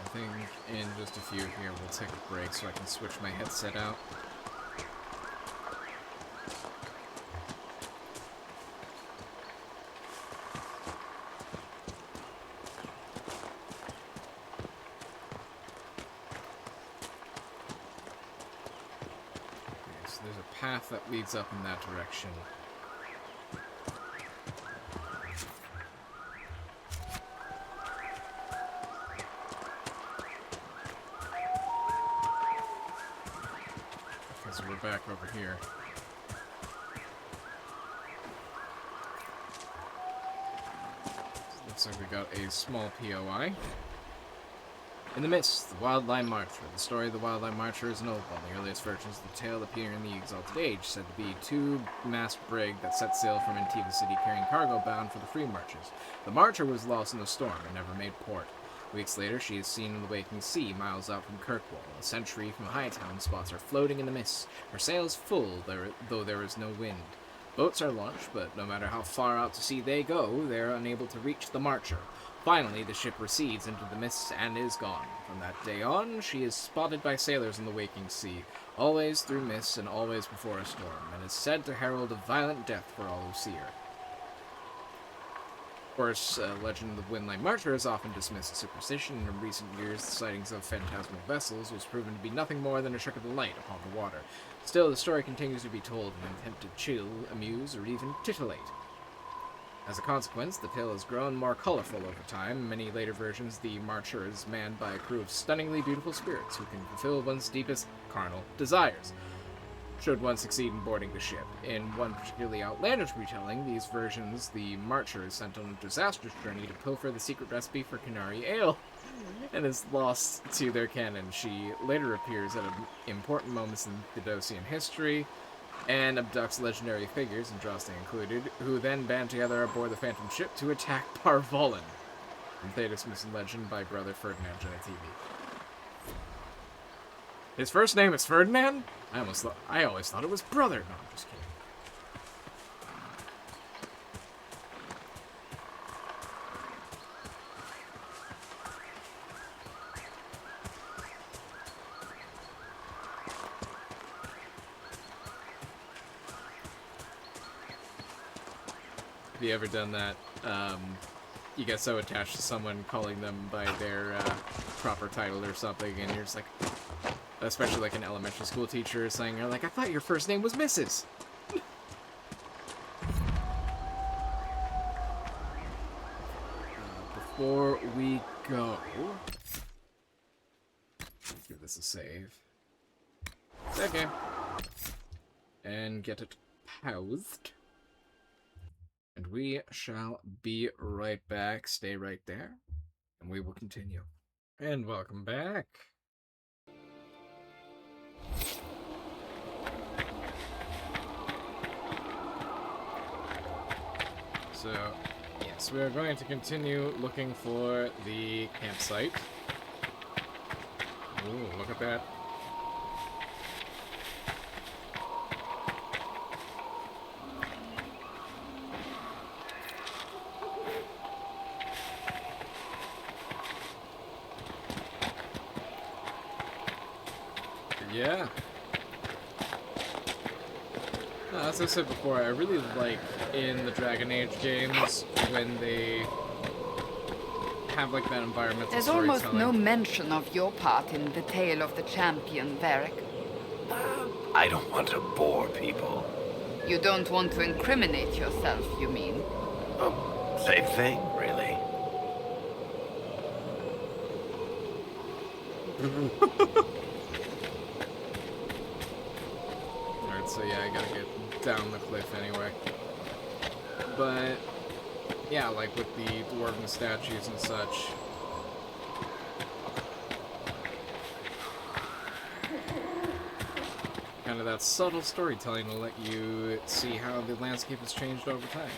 I think in just a few here we'll take a break so I can switch my headset out. There's a path that leads up in that direction. Okay, so we're back over here. Looks like we got a small POI. In the Mist, the Wildline Marcher. The story of the Wildline Marcher is an old one. The earliest versions of the tale appear in the Exalted Age, said to be two masked brig that set sail from Antiva City carrying cargo bound for the Free Marches. The Marcher was lost in a storm and never made port. Weeks later, she is seen in the waking sea, miles out from Kirkwall. A sentry from Hightown spots her floating in the mist, her sails full, though there is no wind. Boats are launched, but no matter how far out to sea they go, they are unable to reach the Marcher. Finally, the ship recedes into the mists and is gone. From that day on, she is spotted by sailors in the waking sea, always through mists and always before a storm, and is said to herald a violent death for all who see her. Of course, legend of the Windlight Marcher is often dismissed as superstition, and in recent years, the sightings of phantasmal vessels was proven to be nothing more than a trick of the light upon the water. Still, the story continues to be told in an attempt to chill, amuse, or even titillate. As a consequence, the tale has grown more colorful over time. In many later versions, the Marcher is manned by a crew of stunningly beautiful spirits who can fulfill one's deepest carnal desires, should one succeed in boarding the ship. In one particularly outlandish retelling, these versions, the Marcher is sent on a disastrous journey to pilfer the secret recipe for Canary Ale, and is lost to their canon. She later appears at important moments in Theodosian history, and abducts legendary figures, Andraste included, who then band together aboard the Phantom ship to attack Parvolin. From Thetis Myth and Legend by Brother Ferdinand Genetivi. His first name is Ferdinand? I always thought it was Brother. No, I'm just kidding. Have you ever done that? You get so attached to someone calling them by their proper title or something, and you're just like, especially like an elementary school teacher saying, you're like, I thought your first name was Mrs. Before we go, let's give this a save. Okay. And get it paused. And we shall be right back. Stay right there, and we will continue. And welcome back. So, yes, we are going to continue looking for the campsite. Ooh, look at that. Yeah. No, as I said before, I really like in the Dragon Age games when they have like that environmental There's storytelling. almost no mention of your part in the tale of the champion, Varric. I don't want to bore people. You don't want to incriminate yourself, you mean? Oh, same thing, really. Alright, so yeah, I gotta get down the cliff anyway. But, yeah, like with the dwarven statues and such. Kind of that subtle storytelling to let you see how the landscape has changed over time.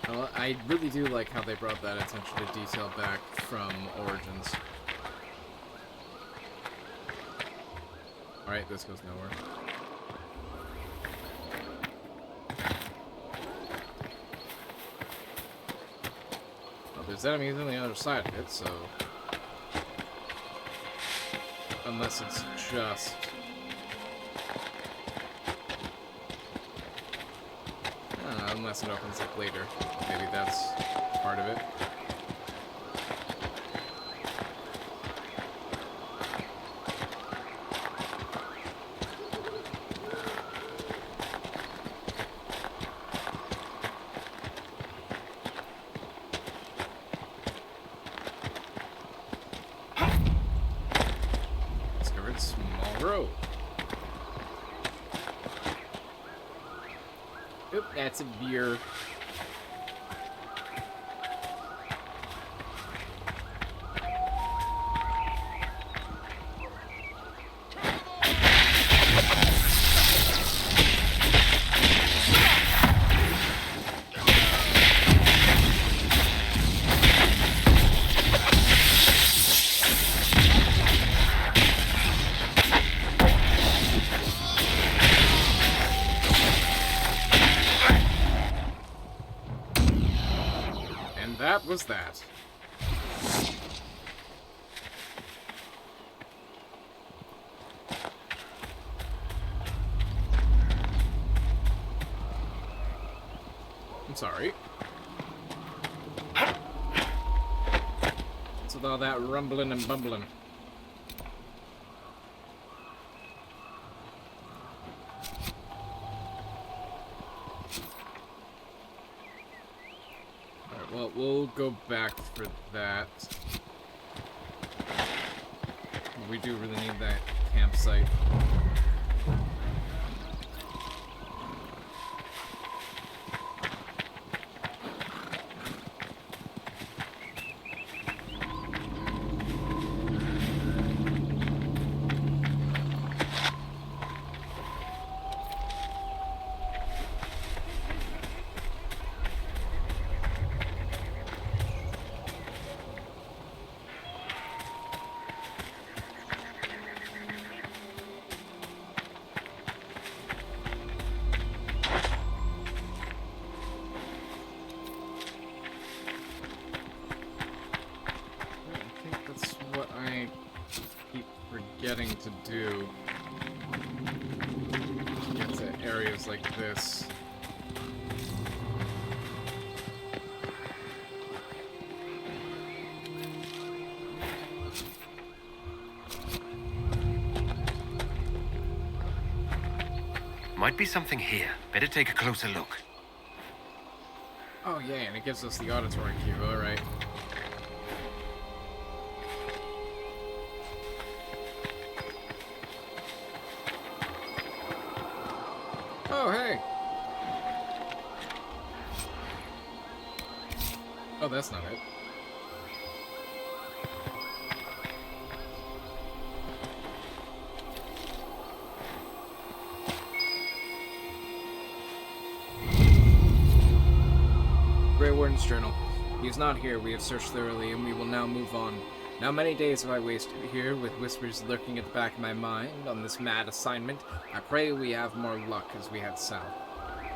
Well, I really do like how they brought that attention to detail back from Origins. Alright, this goes nowhere. Well, there's enemies on the other side of it, so... Unless it's just... unless it opens up later. Maybe that's part of it. Discovered small road. Oop, that's a beer. That was that. I'm sorry. What's with all that rumbling and bumbling? Alright, well, we'll go back for that. We do really need that campsite. Getting to do to get to areas like this. Might be something here. Better take a closer look. Oh yeah, and it gives us the auditory cue, alright. Oh, hey! Oh, that's not it. Grey Warden's Journal. He is not here. We have searched thoroughly, and we will now move on. Now many days have I wasted here, with whispers lurking at the back of my mind on this mad assignment. I pray we have more luck as we head south.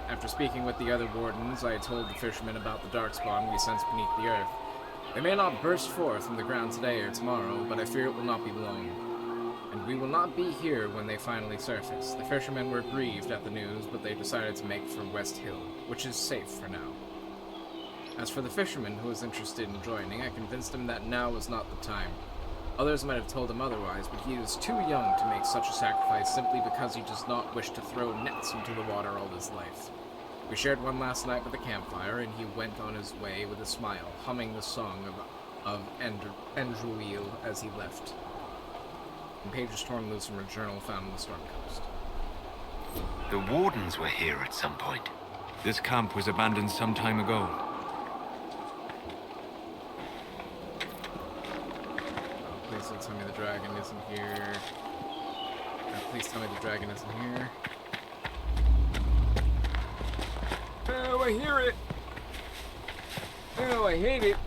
After speaking with the other wardens, I told the fishermen about the darkspawn we sense beneath the earth. They may not burst forth from the ground today or tomorrow, but I fear it will not be long. And we will not be here when they finally surface. The fishermen were grieved at the news, but they decided to make for West Hill, which is safe for now. As for the fisherman who was interested in joining, I convinced him that now was not the time. Others might have told him otherwise, but he is too young to make such a sacrifice simply because he does not wish to throw nets into the water all his life. We shared one last night with a campfire, and he went on his way with a smile, humming the song of Andruil as he left. And pages torn loose from a journal found on the storm coast. The wardens were here at some point. This camp was abandoned some time ago. Please don't tell me the dragon isn't here. Please tell me the dragon isn't here. Oh, I hear it! Oh, I hate it!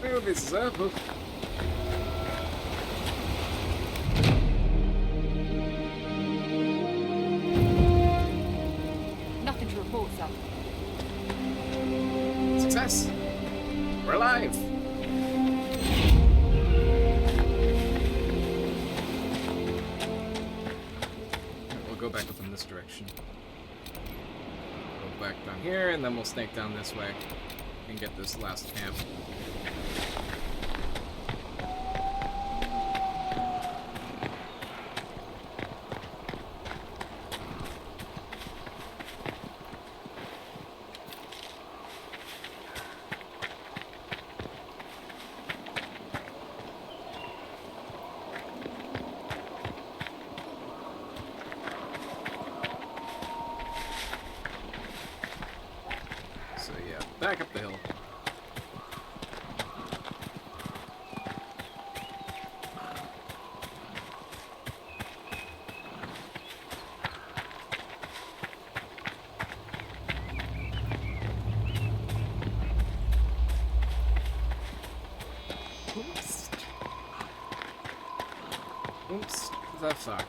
Oh, this is awful. Nothing to report, sir. Success! We're alive! We'll go back up in this direction. Go back down here, and then we'll snake down this way and get this last camp. Back up the hill. Oops. Oops. The fuck.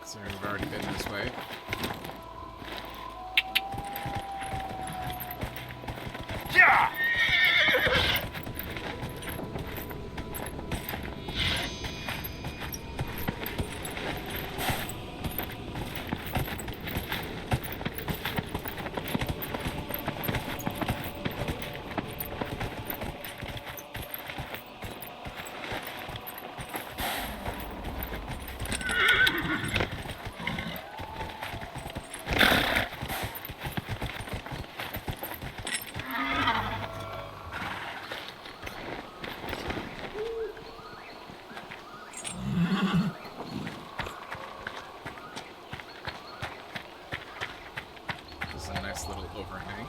Considering we've already been this way. nice little overhang.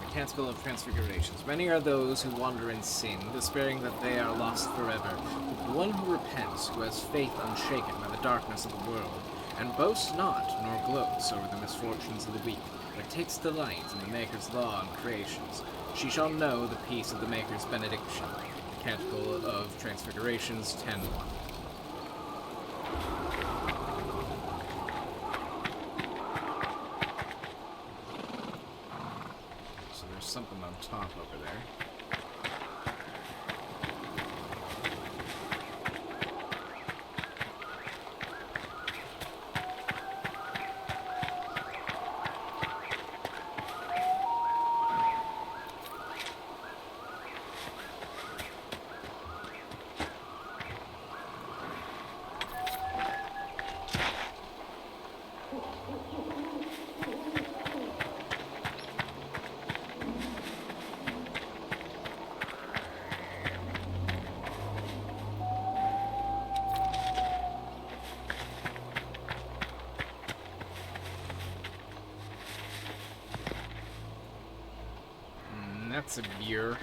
The Canticle of Transfigurations. Many are those who wander in sin, despairing that they are lost forever. But the one who repents, who has faith unshaken by the darkness of the world, and boasts not, nor gloats over the misfortunes of the weak, but takes delight in the Maker's law and creations, she shall know the peace of the Maker's benediction. Canticle of Transfigurations 10:1. So there's something on top over there. That's a beer.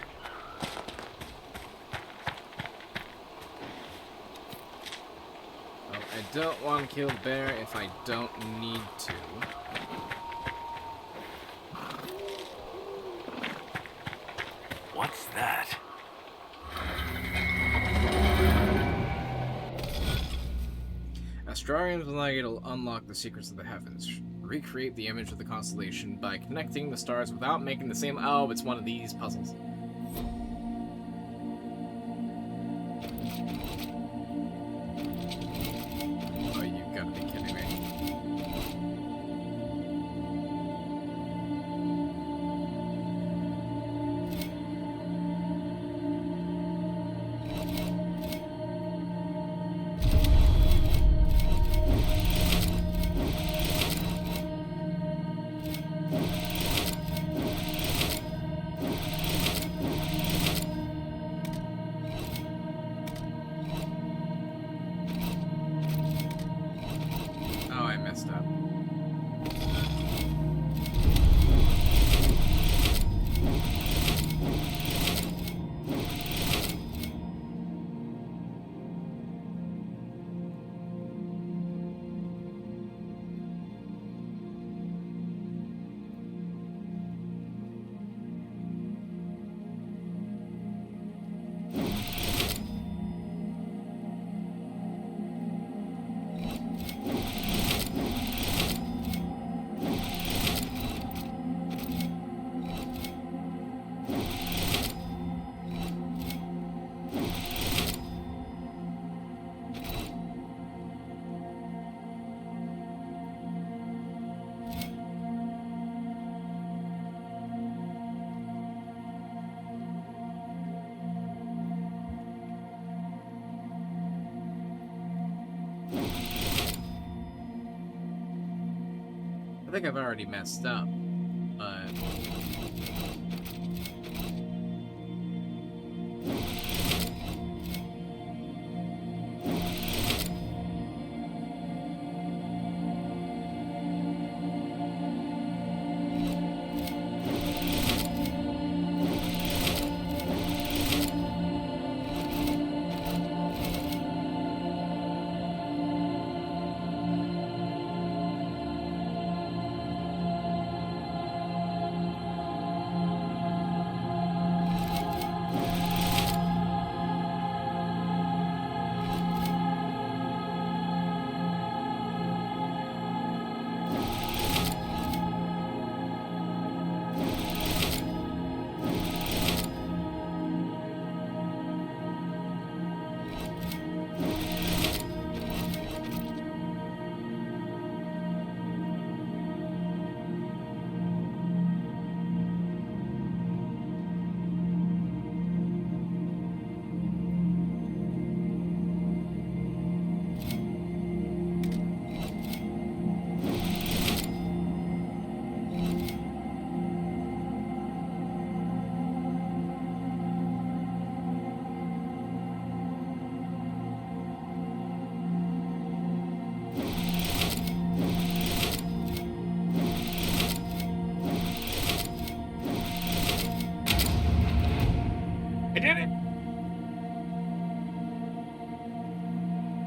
Well, I don't want to kill the bear if I don't need to. What's that? Astrarians will it'll unlock the secrets of the heavens. Recreate the image of the constellation by connecting the stars without making the same. Oh, it's one of these puzzles. Oh, you've got to be kidding me. Oh, I messed up. I think I've already messed up, but...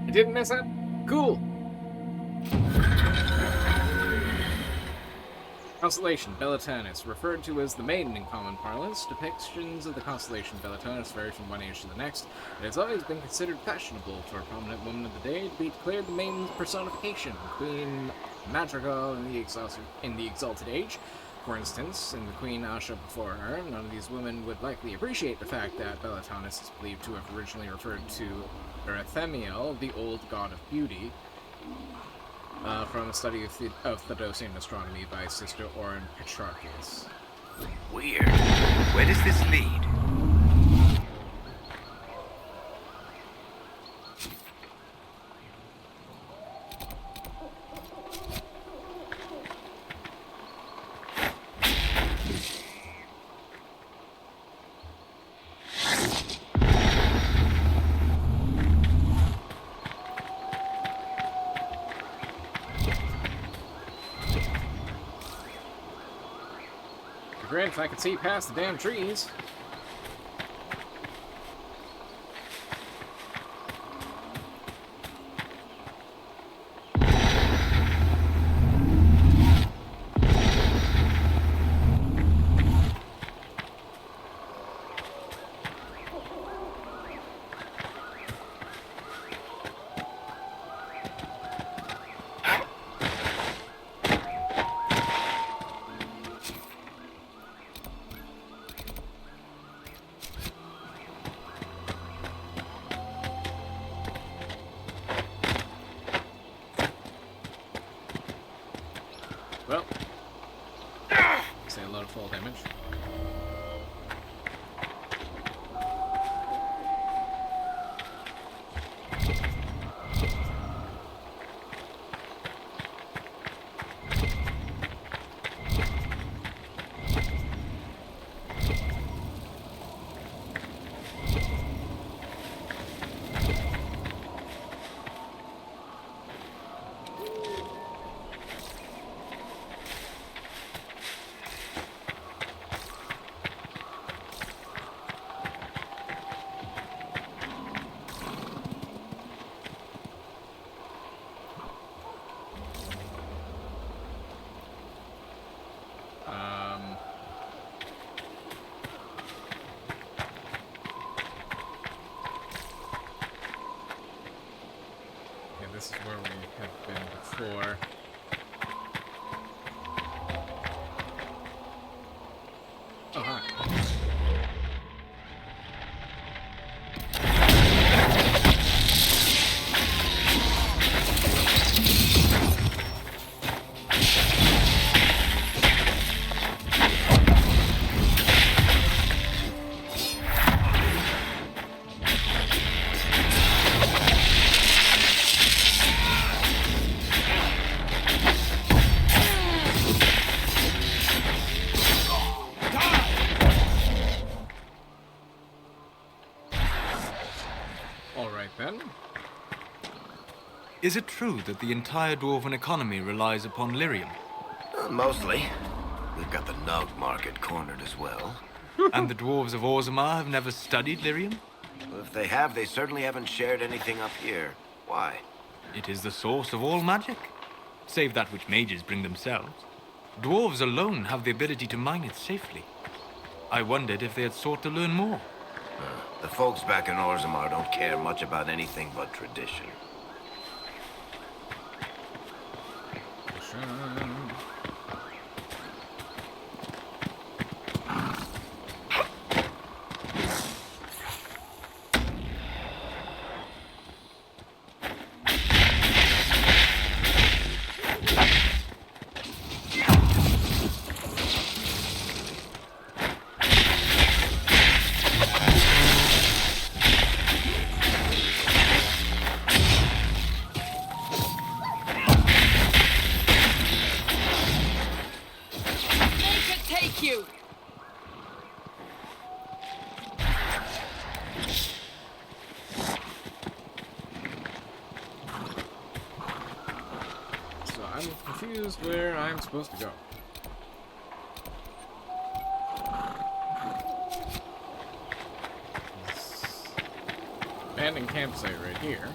I didn't miss it? Cool! Constellation Belatanis, referred to as the Maiden in common parlance, depictions of the constellation Belatanis vary from one age to the next. It has always been considered fashionable for a prominent woman of the day to be declared the Maiden's personification, Queen Madrigal in the Exalted Age. For instance, in the Queen Asha before her, none of these women would likely appreciate the fact that Belatanis is believed to have originally referred to Erethemiel, the old god of beauty, from a study of Thedosian astronomy by Sister Orin Petrarchus. Weird. Where does this lead? Great if I could see past the damn trees. Well, say a lot of fall damage. This is where we have been before. Oh, hi. Is it true that the entire dwarven economy relies upon lyrium? Mostly. We've got the Nug market cornered as well. And the dwarves of Orzammar have never studied lyrium? Well, if they have, they certainly haven't shared anything up here. Why? It is the source of all magic, save that which mages bring themselves. Dwarves alone have the ability to mine it safely. I wondered if they had sought to learn more. The folks back in Orzammar don't care much about anything but tradition. Where I'm supposed to go. Abandoned campsite right here.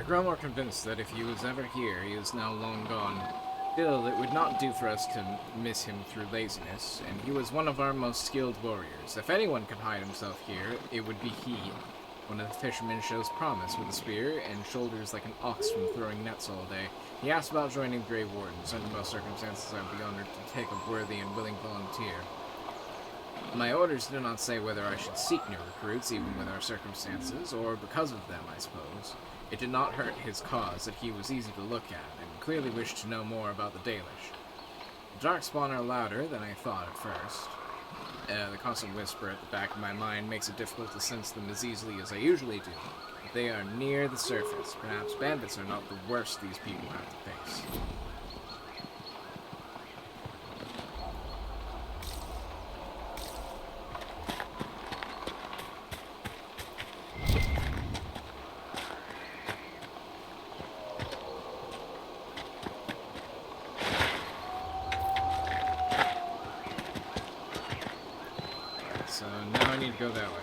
grow more convinced that if he was ever here, he is now long gone. Still, it would not do for us to miss him through laziness, and he was one of our most skilled warriors. If anyone could hide himself here, it would be he. One of the fishermen shows promise with a spear and shoulders like an ox from throwing nets all day. He asked about joining the Grey Wardens. Under most circumstances, I would be honored to take a worthy and willing volunteer. My orders do not say whether I should seek new recruits, even with our circumstances, or because of them, I suppose. It did not hurt his cause that he was easy to look at, and clearly wished to know more about the Dalish. The Darkspawn are louder than I thought at first. The constant whisper at the back of my mind makes it difficult to sense them as easily as I usually do. They are near the surface. Perhaps bandits are not the worst these people have to face. So now I need to go that way.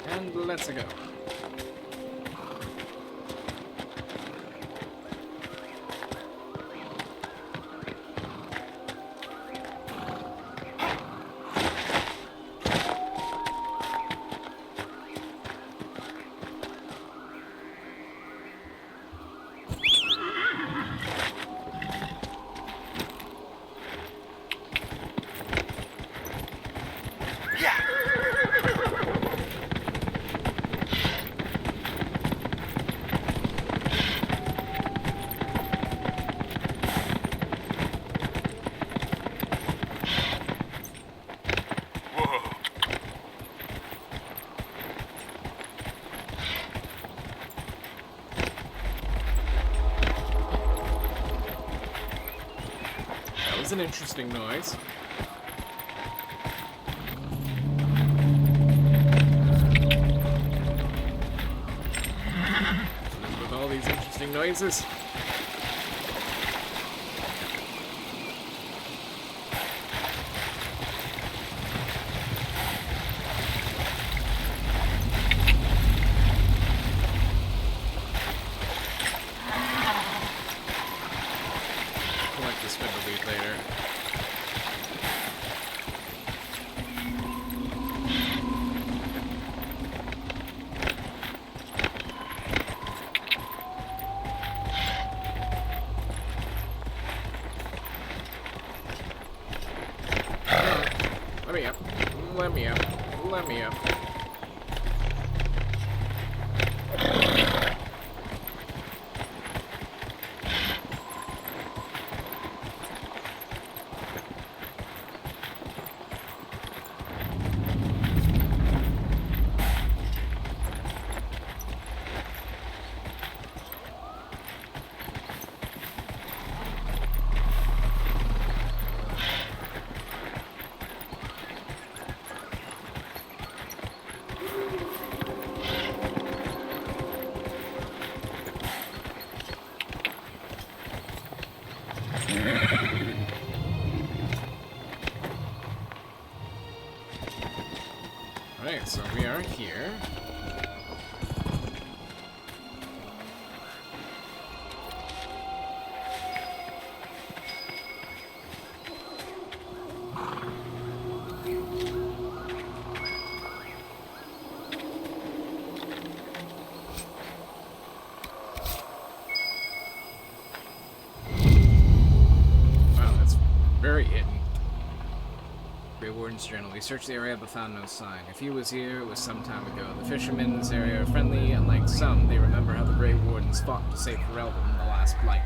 And let's go. An interesting noise. With all these interesting noises. Collect this spindle leaf later. Let me up. Let me up. Let me up. Alright, so we are here. Wow, that's very hidden. Grey Warden's Journal. We searched the area but found no sign. If he was here, it was some time ago. The fishermen in this area are friendly, and like some, they remember how the Grey Wardens fought to save Ferelden in the last Blight.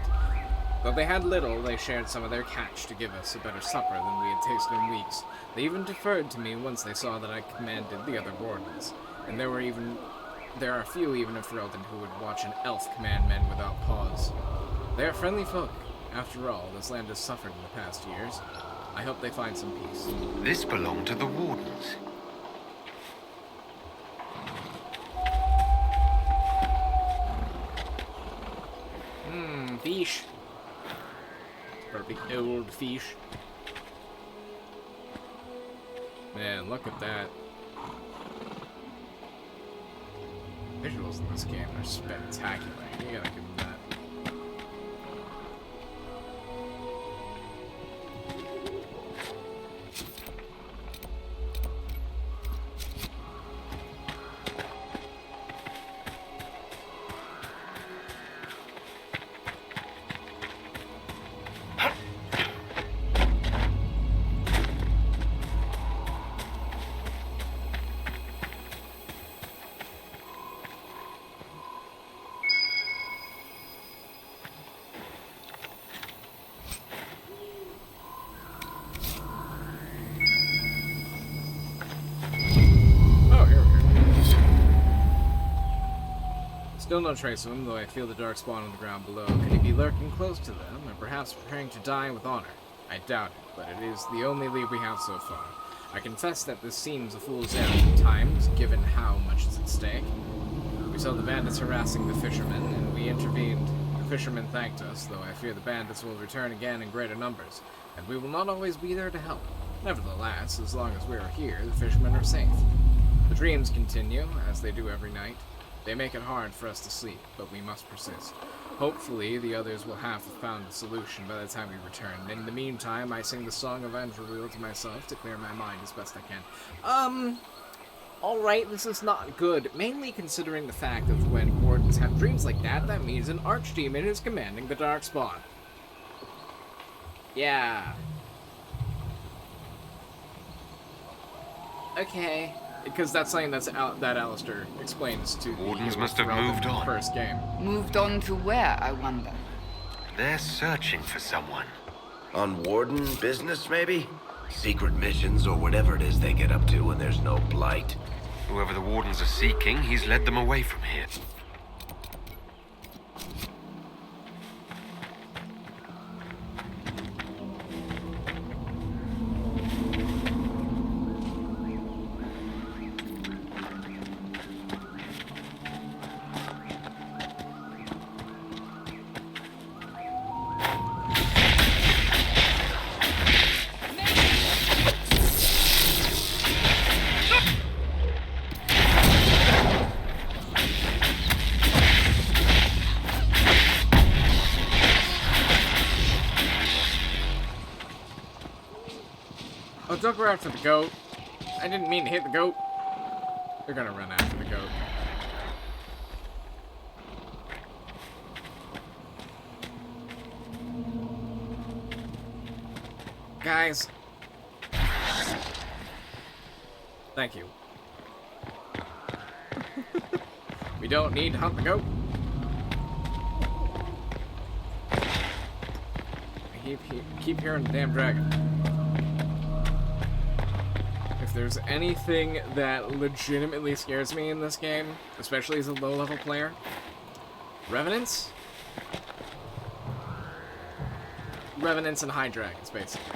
Though they had little, they shared some of their catch to give us a better supper than we had tasted in weeks. They even deferred to me once they saw that I commanded the other Wardens. And there are few even in Ferelden who would watch an elf command men without pause. They are friendly folk. After all, this land has suffered in the past years. I hope they find some peace. This belonged to the Wardens. fish. Or a big old fish. Man, look at that. Visuals in this game are spectacular. You gotta give them that. Still no trace of him, though I feel the dark spawn on the ground below. Could he be lurking close to them, and perhaps preparing to die with honor? I doubt it, but it is the only lead we have so far. I confess that this seems a fool's errand at times, given how much is at stake. We saw the bandits harassing the fishermen, and we intervened. The fishermen thanked us, though I fear the bandits will return again in greater numbers, and we will not always be there to help. Nevertheless, as long as we are here, the fishermen are safe. The dreams continue, as they do every night. They make it hard for us to sleep, but we must persist. Hopefully, the others will have found a solution by the time we return. In the meantime, I sing the Song of Andrew to myself to clear my mind as best I can. Alright, this is not good. Mainly considering the fact of when wardens have dreams like that, that means an archdemon is commanding the Darkspawn. Yeah. Okay. Because that's something that Alistair explains to the Wardens must have moved on. First game. Moved on to where, I wonder? They're searching for someone. On warden business, maybe? Secret missions or whatever it is they get up to when there's no blight. Whoever the wardens are seeking, he's led them away from here. Oh, don't go after the goat. I didn't mean to hit the goat. They're gonna run after the goat. Guys. Thank you. We don't need to hunt the goat. I keep hearing the damn dragon. If there's anything that legitimately scares me in this game, especially as a low-level player, Revenants? Revenants and High Dragons, basically.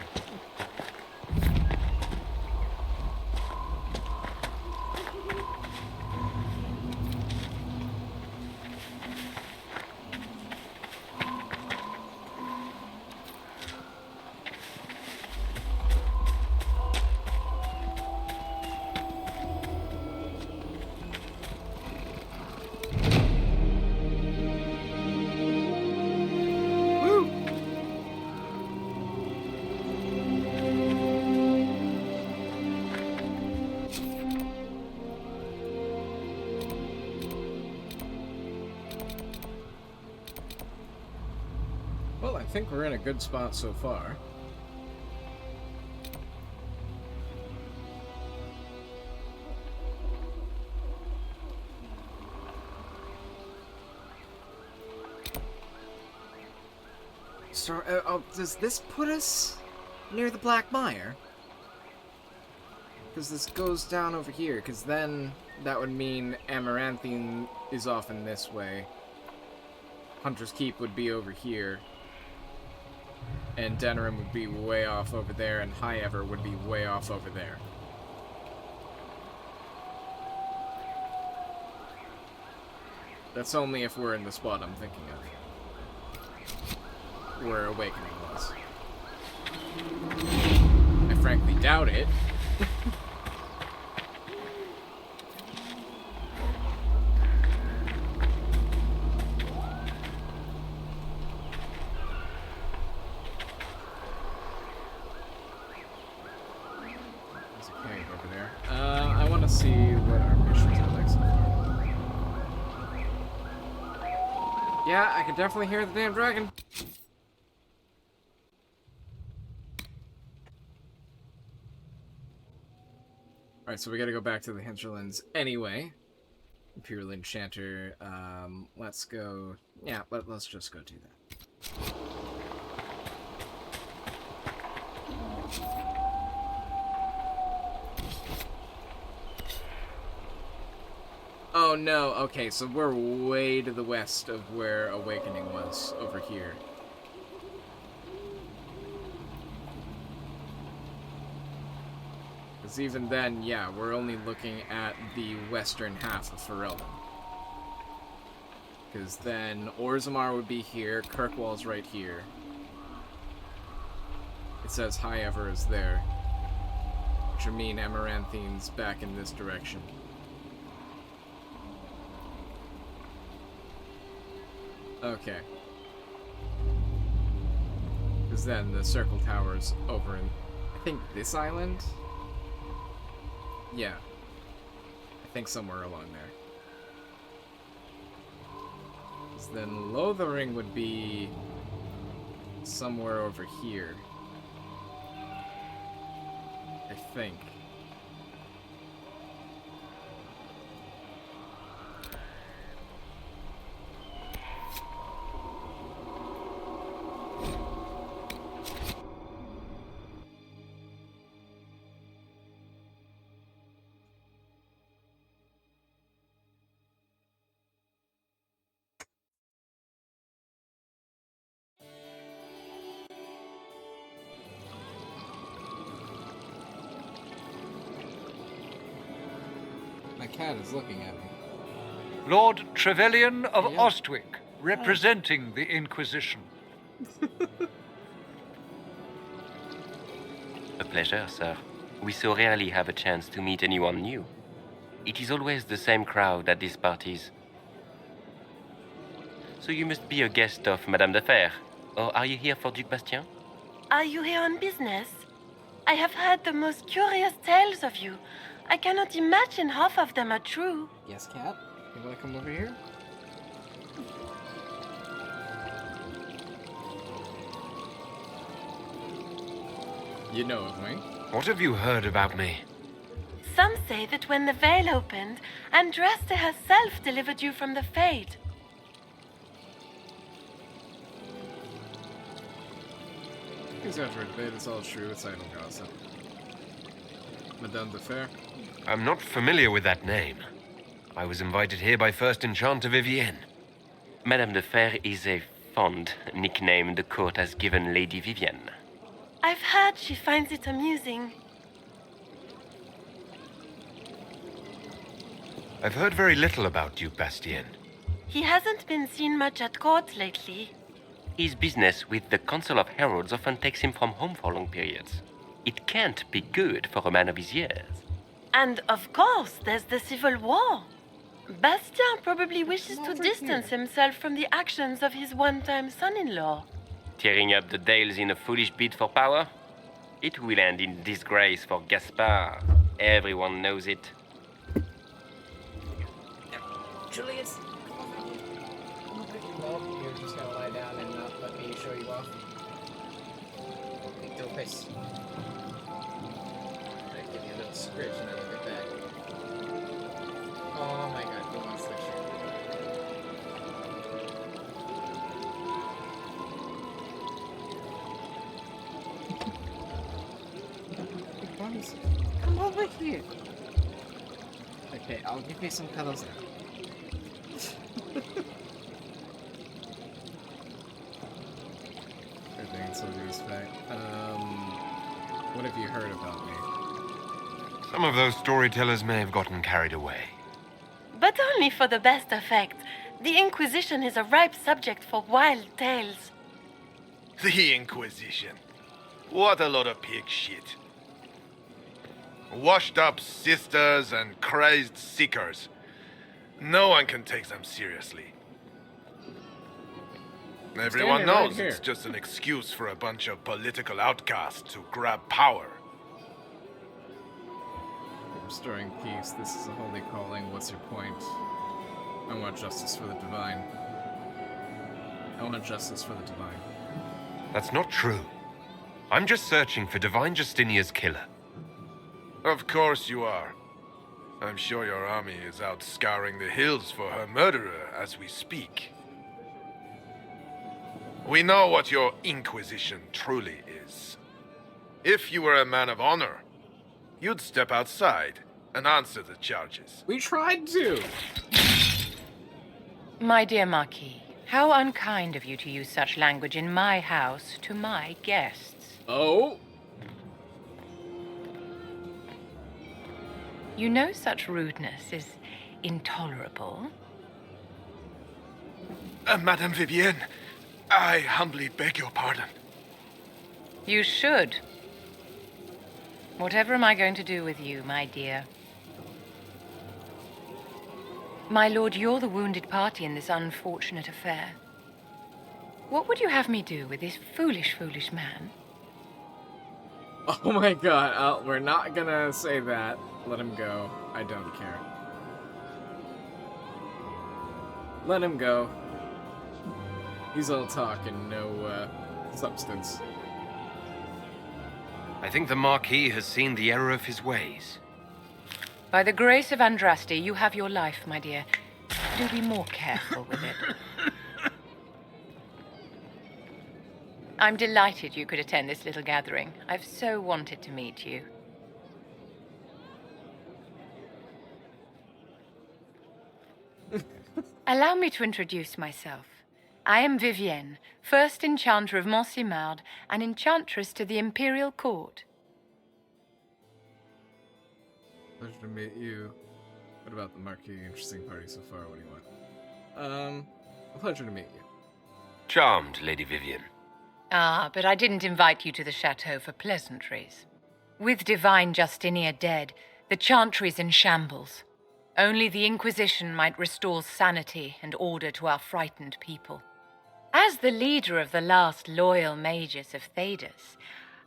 Well, I think we're in a good spot so far. So, does this put us near the Black Mire? Because this goes down over here, because then that would mean Amaranthine is off in this way. Hunter's Keep would be over here. And Denerim would be way off over there, and High Ever would be way off over there. That's only if we're in the spot I'm thinking of. where Awakening was. I frankly doubt it. There's a cave over there. I want to see what our missions are like so far. Yeah, I can definitely hear the damn dragon. Alright, so we gotta go back to the hinterlands anyway. Imperial Enchanter, let's go... Yeah, let's just go do that. Oh no, okay, so we're way to the west of where Awakening was, over here. Because even then, yeah, we're only looking at the western half of Ferelden. Because then Orzammar would be here, Kirkwall's right here. It says High Ever is there. Which would mean Amaranthine's back in this direction. Okay. Because then the Circle Tower's over in, I think, this island? Yeah. I think somewhere along there. Because then Lothering would be somewhere over here. I think. My cat is looking at me. Lord Trevelyan of Yeah. Ostwick, representing the Inquisition. A pleasure, sir. We so rarely have a chance to meet anyone new. It is always the same crowd at these parties. So you must be a guest of Madame de Fer, or are you here for Duc Bastien? Are you here on business? I have heard the most curious tales of you. I cannot imagine half of them are true. Yes, cat? You wanna come over here? You know of me. What have you heard about me? Some say that when the veil opened, Andraste herself delivered you from the Fade. Exaggerate a bit, it's all true, it's idle gossip. Madame de Fer? I'm not familiar with that name. I was invited here by First Enchanter Vivienne. Madame de Fer is a fond nickname the court has given Lady Vivienne. I've heard she finds it amusing. I've heard very little about Duke Bastien. He hasn't been seen much at court lately. His business with the Council of Heralds often takes him from home for long periods. It can't be good for a man of his years. And of course, there's the civil war. Bastien probably wishes to distance himself from the actions of his one-time son-in-law. Tearing up the Dales in a foolish bid for power? It will end in disgrace for Gaspard. Everyone knows it. Julius, come over here. I'm gonna pick you up. You're just gonna lie down and not let me show you off. Big dopest. I'll give you a little scratch and then I'll get back. Oh my god, go on, switch. Come over here. Okay, I'll give you some cuddles now. Everything's so respect. What have you heard about me? Some of those storytellers may have gotten carried away. But only for the best effect. The Inquisition is a ripe subject for wild tales. The Inquisition. What a lot of pig shit. Washed up sisters and crazed seekers. No one can take them seriously. Everyone Standing right knows here. it's just an excuse for a bunch of political outcasts to grab power. Restoring peace. This is a holy calling. What's your point? I want justice for the divine. I want justice for the divine. That's not true. I'm just searching for Divine Justinia's killer. Of course you are. I'm sure your army is out scouring the hills for her murderer as we speak. We know what your Inquisition truly is. If you were a man of honor, you'd step outside and answer the charges. We tried to! My dear Marquis, how unkind of you to use such language in my house to my guests. Oh? You know such rudeness is intolerable. Madame Vivienne, I humbly beg your pardon. You should. Whatever am I going to do with you, my dear? My lord, you're the wounded party in this unfortunate affair. What would you have me do with this foolish, foolish man? Oh my god, we're not gonna say that. Let him go. I don't care. Let him go. He's all talk and no, substance. I think the Marquis has seen the error of his ways. By the grace of Andraste, you have your life, my dear. Do be more careful with it. I'm delighted you could attend this little gathering. I've so wanted to meet you. Allow me to introduce myself. I am Vivienne, first enchanter of Montsimard and enchantress to the Imperial Court. Pleasure to meet you. What about the Marquis? Interesting party so far. What do you want? A pleasure to meet you. Charmed, Lady Vivienne. Ah, but I didn't invite you to the chateau for pleasantries. With Divine Justinia dead, the Chantry's in shambles. Only the Inquisition might restore sanity and order to our frightened people. As the leader of the last loyal mages of Thedas,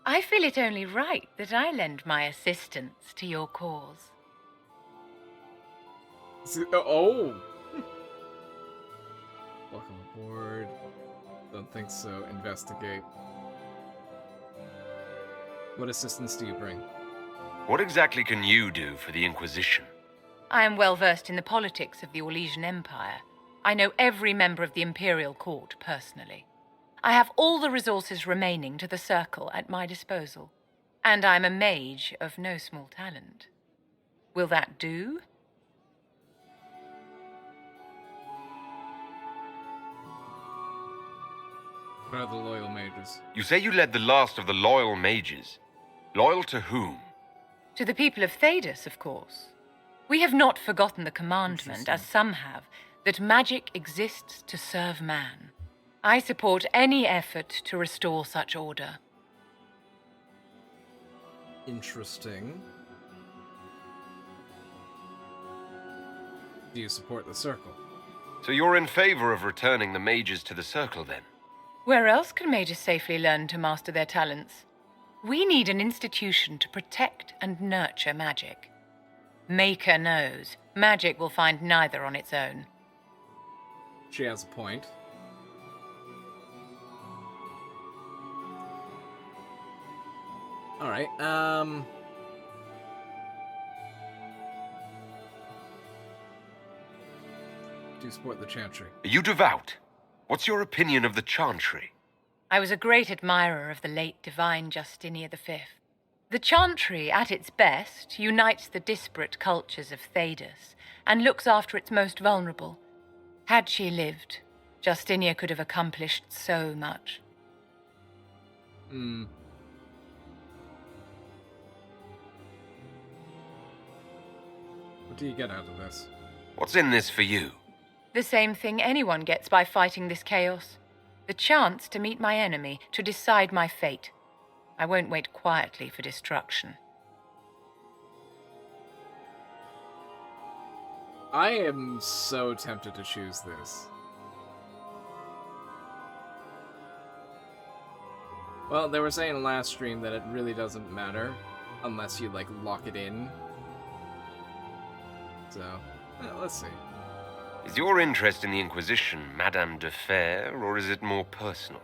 I feel it only right that I lend my assistance to your cause. Oh! Welcome aboard. Don't think so. Investigate. What assistance do you bring? What exactly can you do for the Inquisition? I am well versed in the politics of the Orlesian Empire. I know every member of the Imperial Court personally. I have all the resources remaining to the Circle at my disposal. And I'm a mage of no small talent. Will that do? What are the loyal mages? You say you led the last of the loyal mages. Loyal to whom? To the people of Thedas, of course. We have not forgotten the commandment, as some have, that magic exists to serve man. I support any effort to restore such order. Interesting. Do you support the Circle? So you're in favor of returning the mages to the Circle, then? Where else can mages safely learn to master their talents? We need an institution to protect and nurture magic. Maker knows, magic will find neither on its own. She has a point. Alright, do you support the Chantry? Are you devout? What's your opinion of the Chantry? I was a great admirer of the late Divine Justinia V. The Chantry, at its best, unites the disparate cultures of Thedas and looks after its most vulnerable. Had she lived, Justinia could have accomplished so much. What do you get out of this? What's in this for you? The same thing anyone gets by fighting this chaos. The chance to meet my enemy, to decide my fate. I won't wait quietly for destruction. I am so tempted to choose this. Well, they were saying last stream that it really doesn't matter unless you, like, lock it in. So, let's see. Is your interest in the Inquisition Madame de Fer, or is it more personal?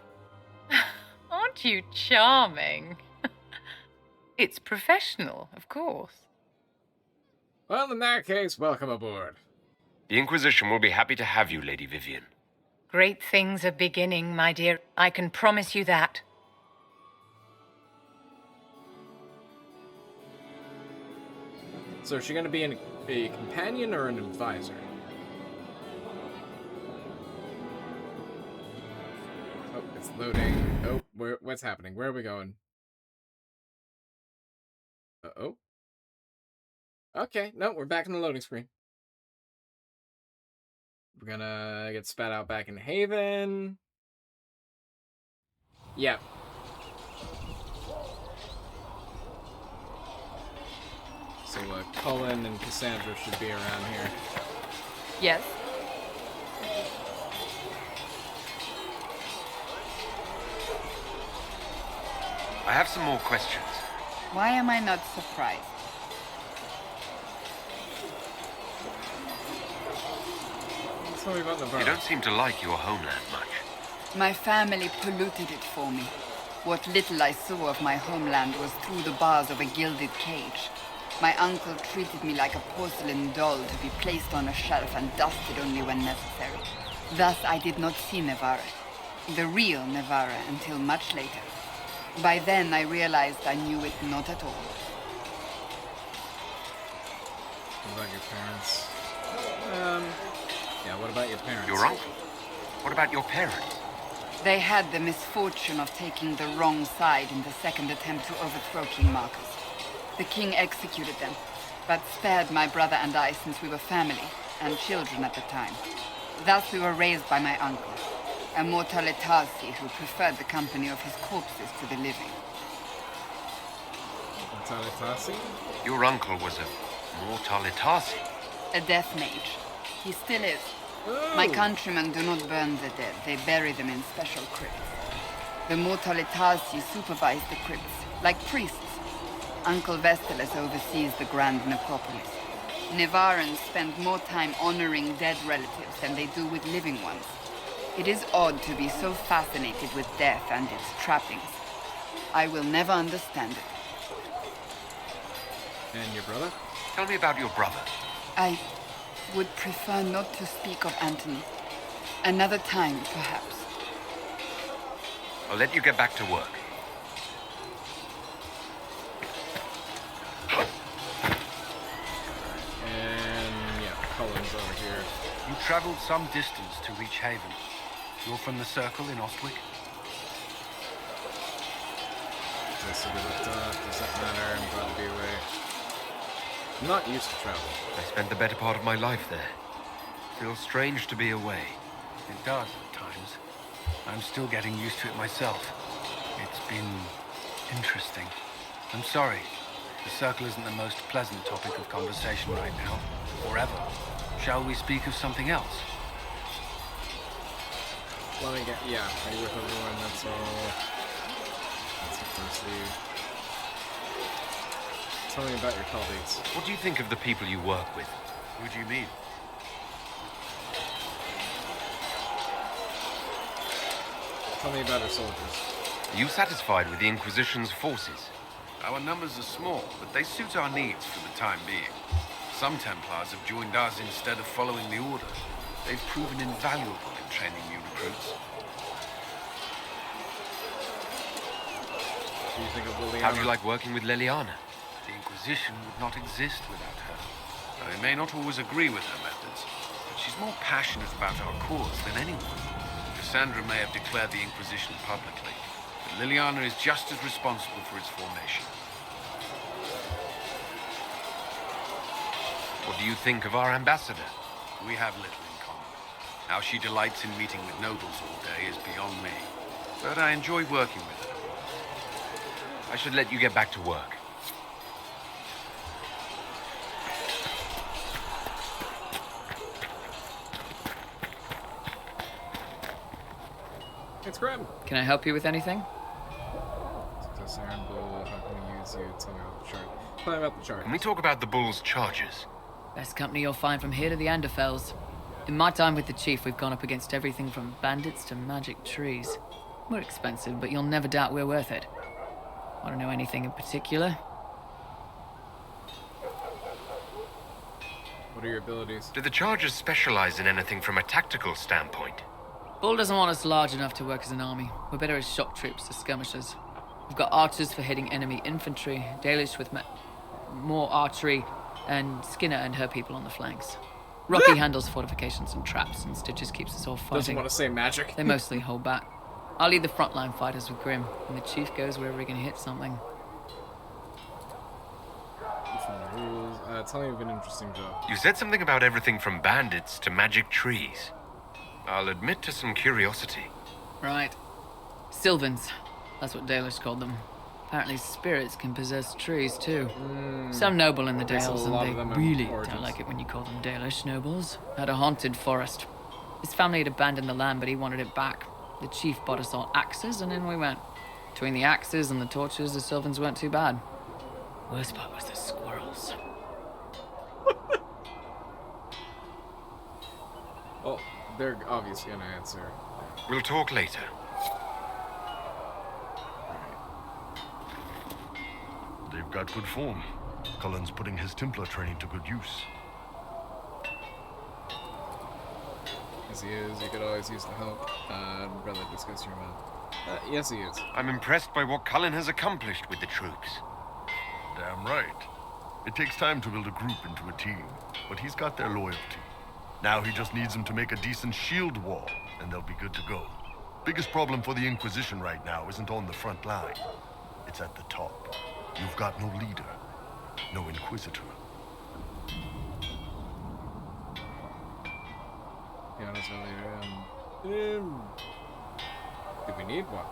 Aren't you charming? It's professional, of course. Well, in that case, welcome aboard. The Inquisition will be happy to have you, Lady Vivian. Great things are beginning, my dear. I can promise you that. So is she going to be a companion or an advisor? Oh, it's loading. Oh, what's happening? Where are we going? Uh-oh. Okay, no, we're back in the loading screen. We're gonna get spat out back in Haven. Yep. So, Cullen and Cassandra should be around here. Yes? I have some more questions. Why am I not surprised? Tell me about Navarro. You don't seem to like your homeland much. My family polluted it for me. What little I saw of my homeland was through the bars of a gilded cage. My uncle treated me like a porcelain doll to be placed on a shelf and dusted only when necessary. Thus I did not see Navarre, the real Navarre, until much later. By then I realized I knew it not at all. What about your parents? Yeah, what about your parents? Your uncle? What about your parents? They had the misfortune of taking the wrong side in the second attempt to overthrow King Marcus. The king executed them, but spared my brother and I since we were family, and children at the time. Thus we were raised by my uncle, a Mortalitasi who preferred the company of his corpses to the living. Mortalitasi? Your uncle was a Mortalitasi? A death mage. He still is. My countrymen do not burn the dead, they bury them in special crypts. The Mortalitasi supervise the crypts, like priests. Uncle Vestalis oversees the grand necropolis. Nevarans spend more time honoring dead relatives than they do with living ones. It is odd to be so fascinated with death and its trappings. I will never understand it. And your brother? Tell me about your brother. I would prefer not to speak of Anthony. Another time, perhaps. I'll let you get back to work. And yeah, Cullen's over here. You traveled some distance to reach Haven. You're from the Circle in Ostwick? Does that matter? I'm glad to be away. I'm not used to travel. I spent the better part of my life there. Feels strange to be away. It does at times. I'm still getting used to it myself. It's been interesting. I'm sorry. The Circle isn't the most pleasant topic of conversation right now. Or ever. Shall we speak of something else? Let me get, yeah, are you with everyone? That's all. That's the first lead. Tell me about your colleagues. What do you think of the people you work with? Who do you mean? Tell me about our soldiers. Are you satisfied with the Inquisition's forces? Our numbers are small, but they suit our needs for the time being. Some Templars have joined us instead of following the Order. They've proven invaluable in training new recruits. What do you think of Liliana? How do you like working with Liliana? The Inquisition would not exist without her. I may not always agree with her methods, but she's more passionate about our cause than anyone. Cassandra may have declared the Inquisition publicly, but Liliana is just as responsible for its formation. What do you think of our ambassador? We have little in common. How she delights in meeting with nobles all day is beyond me. But I enjoy working with her. I should let you get back to work. It's Grim. Can I help you with anything? Success Iron Bull, how can we use you? Tell me about the chart. Tell me about the chart. Can we talk about the bull's charges? Best company you'll find from here to the Anderfells. In my time with the Chief, we've gone up against everything from bandits to magic trees. We're expensive, but you'll never doubt we're worth it. Want to know anything in particular? What are your abilities? Do the charges specialize in anything from a tactical standpoint? Bull doesn't want us large enough to work as an army. We're better as shock troops, as skirmishers. We've got archers for hitting enemy infantry, Dalish with more archery, and Skinner and her people on the flanks. Rocky handles fortifications and traps, and Stitches keeps us all fighting. Doesn't want to say magic. They mostly hold back. I'll lead the frontline fighters with Grim, and the Chief goes wherever he can hit something. Tell me of an interesting job. You said something about everything from bandits to magic trees. I'll admit to some curiosity. Right. Sylvans. That's what Dalish called them. Apparently spirits can possess trees, too. Some noble in the Dales, and they really don't like it when you call them Dalish nobles, had a haunted forest. His family had abandoned the land, but he wanted it back. The Chief bought us all axes, and in we went. Between the axes and the torches, the Sylvans weren't too bad. Worst part was the squirrels. Well, they're obviously gonna answer. We'll talk later. They've got good form. Cullen's putting his Templar training to good use. Yes, he is. You could always use the help. I'd rather discuss your man. Yes, he is. I'm impressed by what Cullen has accomplished with the troops. Damn right. It takes time to build a group into a team, but he's got their loyalty. Now he just needs them to make a decent shield wall, and they'll be good to go. Biggest problem for the Inquisition right now isn't on the front line. It's at the top. You've got no leader, no Inquisitor. Yeah, that's really, do we need one?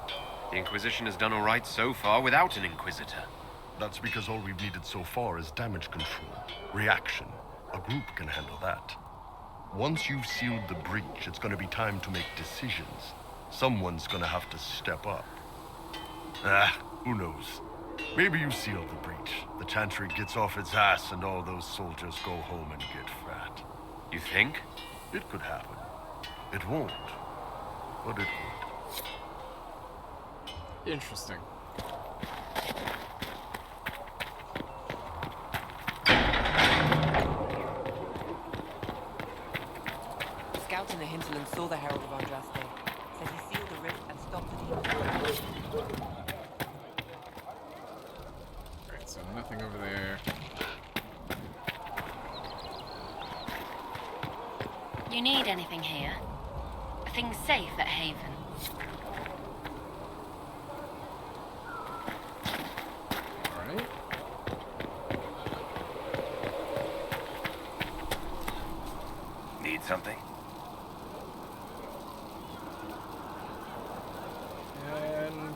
The Inquisition has done all right so far without an Inquisitor. That's because all we've needed so far is damage control, reaction. A group can handle that. Once you've sealed the breach, it's gonna be time to make decisions. Someone's gonna have to step up. Who knows? Maybe you seal the breach. The Chantry gets off its ass and all those soldiers go home and get fat. You think? It could happen. It won't, but it could. Interesting. The scouts in the hinterland saw the Herald of Andraste. Said he sealed the rift and stopped the demons. Alright, so nothing over there. You need anything here? Are things safe at Haven? Alright. Need something? And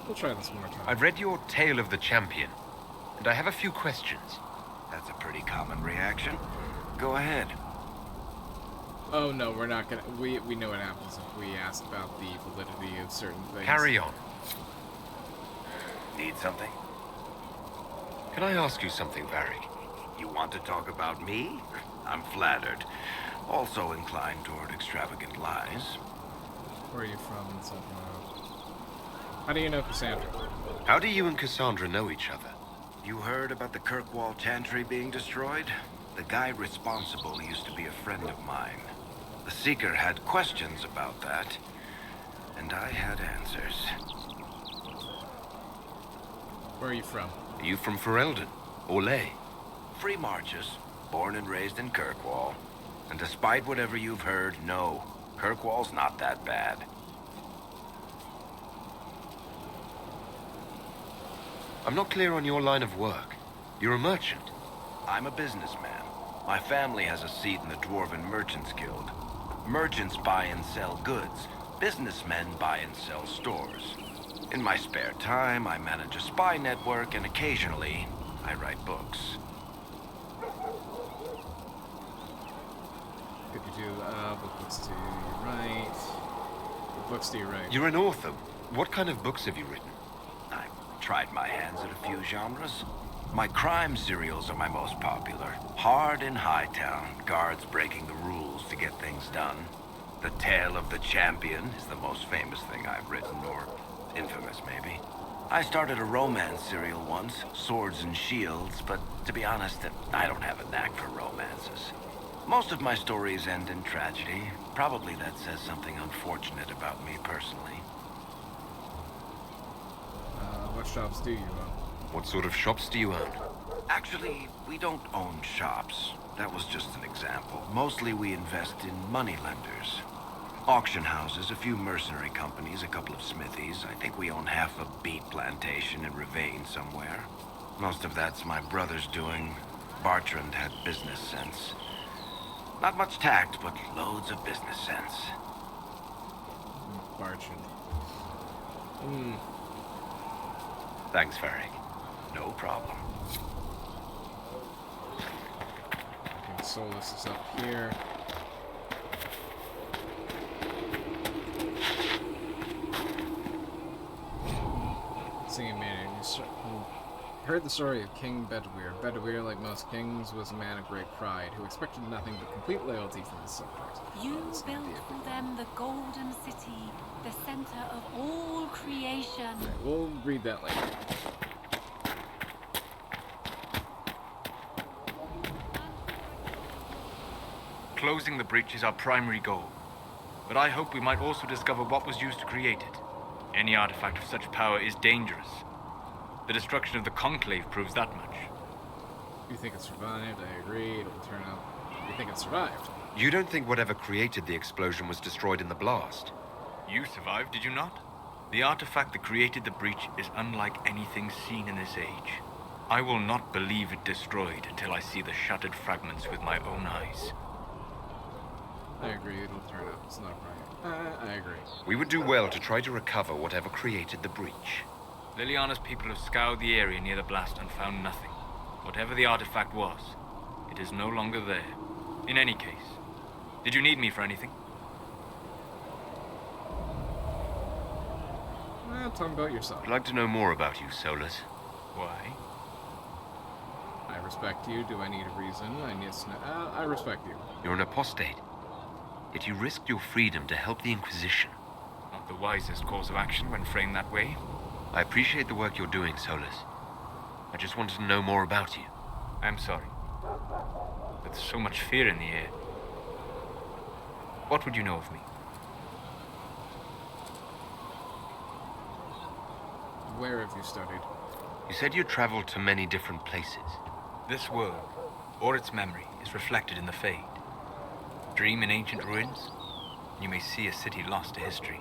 we'll try this one more time. I've read your Tale of the Champion, and I have a few questions. That's a pretty common reaction. Go ahead. Oh no, we're not gonna. We know what happens if we ask about the validity of certain things. Carry on. Need something? Can I ask you something, Varric? You want to talk about me? I'm flattered. Also inclined toward extravagant lies. Where are you from and so on? How do you know Cassandra? How do you and Cassandra know each other? You heard about the Kirkwall Chantry being destroyed? The guy responsible used to be a friend of mine. The Seeker had questions about that, and I had answers. Where are you from? Are you from Ferelden? Or Ley? Free Marches, born and raised in Kirkwall. And despite whatever you've heard, no, Kirkwall's not that bad. I'm not clear on your line of work. You're a merchant. I'm a businessman. My family has a seat in the Dwarven Merchants Guild. Merchants buy and sell goods. Businessmen buy and sell stores. In my spare time, I manage a spy network, and occasionally, I write books. Could you do, what books do you write? What books do you write? You're an author. What kind of books have you written? I've tried my hands at a few genres. My crime serials are my most popular. Hard in Hightown, guards breaking the rules to get things done. The Tale of the Champion is the most famous thing I've written, or infamous maybe. I started a romance serial once, Swords and Shields, but to be honest, I don't have a knack for romances. Most of my stories end in tragedy. Probably that says something unfortunate about me personally. What shops do you own? What sort of shops do you own? Actually, we don't own shops. That was just an example. Mostly we invest in money lenders. Auction houses, a few mercenary companies, a couple of smithies. I think we own half a beet plantation in Ravane somewhere. Most of that's my brother's doing. Bartrand had business sense. Not much tact, but loads of business sense. Bartrand. Thanks, Varric. No problem. Okay, Solus is up here. Singing man, heard the story of King Bedwyr. Bedwyr, like most kings, was a man of great pride who expected nothing but complete loyalty from his subjects. You built for them the golden city, the center of all creation. Okay, we'll read that later. Closing the breach is our primary goal, but I hope we might also discover what was used to create it. Any artifact of such power is dangerous. The destruction of the Conclave proves that much. You think it survived? I agree. It'll turn out. You think it survived? You don't think whatever created the explosion was destroyed in the blast? You survived, did you not? The artifact that created the breach is unlike anything seen in this age. I will not believe it destroyed until I see the shattered fragments with my own eyes. I agree. It'll turn out. It's not right. I agree. We would do well to try to recover whatever created the breach. Liliana's people have scoured the area near the blast and found nothing. Whatever the artifact was, it is no longer there. In any case, did you need me for anything? Tell me about yourself. I'd like to know more about you, Solus. Why? I respect you. Do I need a reason? I respect you. You're an apostate. Yet you risked your freedom to help the Inquisition. Not the wisest course of action when framed that way. I appreciate the work you're doing, Solus. I just wanted to know more about you. I'm sorry. With so much fear in the air. What would you know of me? Where have you studied? You said you traveled to many different places. This world, or its memory, is reflected in the Fade. Dream in ancient ruins, you may see a city lost to history.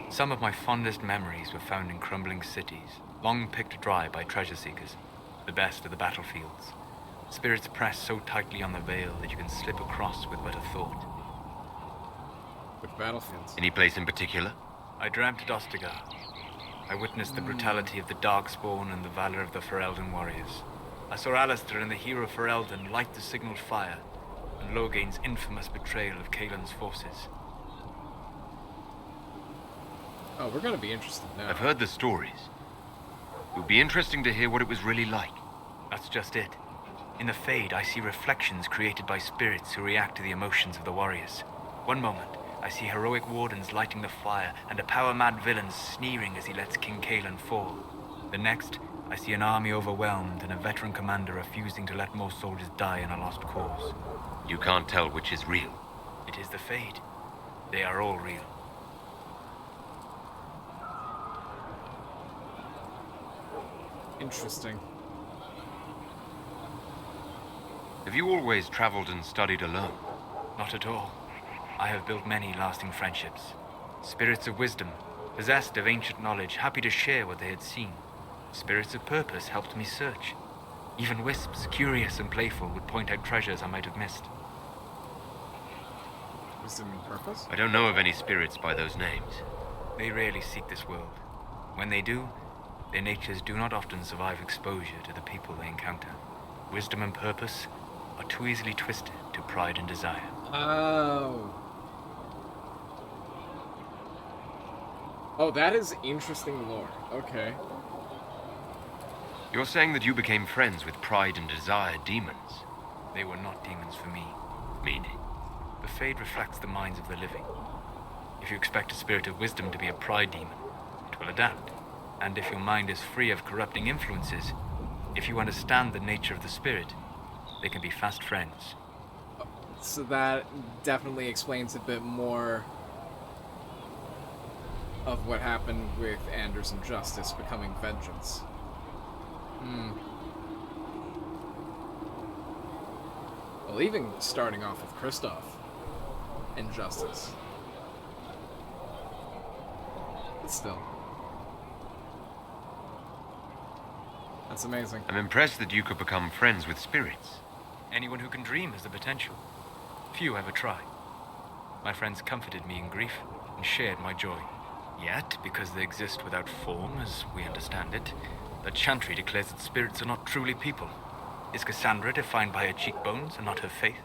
Some of my fondest memories were found in crumbling cities, long picked dry by treasure seekers, the best of the battlefields. Spirits press so tightly on the veil that you can slip across with but a thought. Which battlefields? Any place in particular? I dreamt at Ostagar. I witnessed the brutality of the Darkspawn and the valor of the Ferelden warriors. I saw Alistair and the hero Ferelden light the signaled fire, and Logain's infamous betrayal of Kaelin's forces. Oh, we're gonna be interested now. I've heard the stories. It would be interesting to hear what it was really like. That's just it. In the Fade, I see reflections created by spirits who react to the emotions of the warriors. One moment, I see heroic wardens lighting the fire and a power-mad villain sneering as he lets King Kaelin fall. The next, I see an army overwhelmed and a veteran commander refusing to let more soldiers die in a lost cause. You can't tell which is real. It is the Fade. They are all real. Interesting. Have you always traveled and studied alone? Not at all. I have built many lasting friendships. Spirits of wisdom, possessed of ancient knowledge, happy to share what they had seen. Spirits of purpose helped me search. Even wisps, curious and playful, would point out treasures I might have missed. Wisdom and purpose? I don't know of any spirits by those names. They rarely seek this world. When they do, their natures do not often survive exposure to the people they encounter. Wisdom and purpose are too easily twisted to pride and desire. Oh. Oh, that is interesting lore. Okay. You're saying that you became friends with pride and desire demons? They were not demons for me. Meaning? The Fade reflects the minds of the living. If you expect a spirit of wisdom to be a pride demon, it will adapt. And if your mind is free of corrupting influences, if you understand the nature of the spirit, they can be fast friends. So that definitely explains a bit more of what happened with Anders and Justice becoming Vengeance. Well, even starting off with Kristoff and Justice. But still. That's amazing. I'm impressed that you could become friends with spirits. Anyone who can dream has the potential. Few ever try. My friends comforted me in grief and shared my joy. Yet, because they exist without form, as we understand it, the Chantry declares that spirits are not truly people. Is Cassandra defined by her cheekbones and not her faith?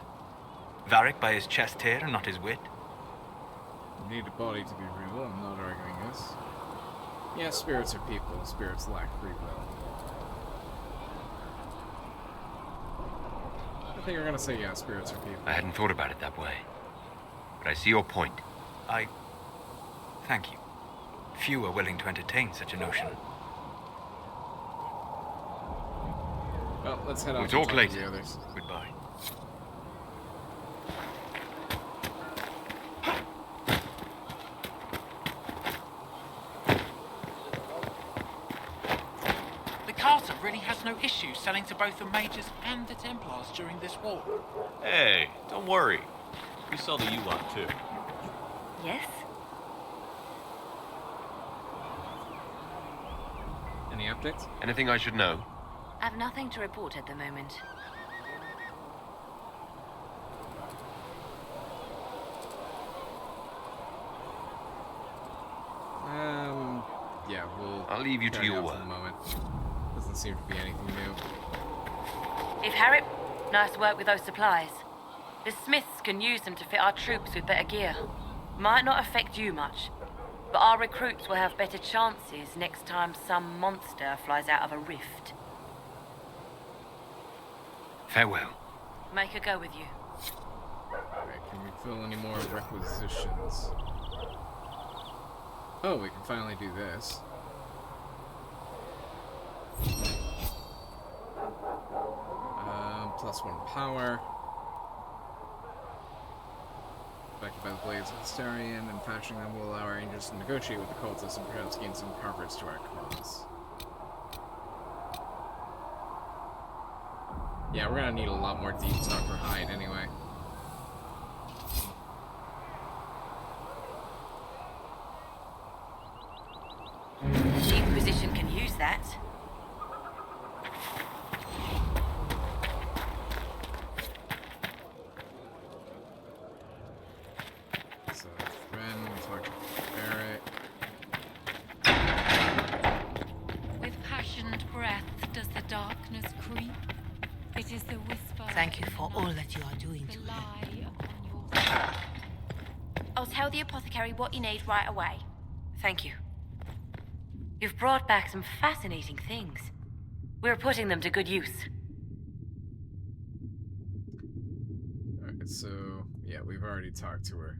Varric by his chest hair and not his wit? You need a body to be real, I'm not arguing this. Yeah, spirits are people, spirits lack free will. I think you're gonna say, yeah, spirits are people. I hadn't thought about it that way. But I see your point. Thank you. Few are willing to entertain such a notion. Well, let's head out. We'll talk later. To the others. Goodbye. The castle really has no issue selling to both the Mages and the Templars during this war. Hey, don't worry. We sell the U-Lot too. Yes? Any updates? Anything I should know? I've nothing to report at the moment. Yeah, I'll leave you to your work. work. For the moment. Doesn't seem to be anything new. If Harriet, nice work with those supplies. The Smiths can use them to fit our troops with better gear. Might not affect you much, but our recruits will have better chances next time some monster flies out of a rift. Farewell. Make a go with you. Alright, can we fill any more requisitions? Oh, we can finally do this. +1 power. Affected by the blades of Hysterian, and fashioning them will allow our angels to negotiate with the cultists and perhaps gain some coverage to our cause. Yeah, we're gonna need a lot more deep stock for hide anyway. The Inquisition can use that. So, Ren, we'll talk to Barrett. With passionate breath does the darkness creep. It is the whisper. Thank you for all that you are doing to her. I'll tell the apothecary what you need right away. Thank you. You've brought back some fascinating things. We're putting them to good use. Alright, so, yeah, we've already talked to her.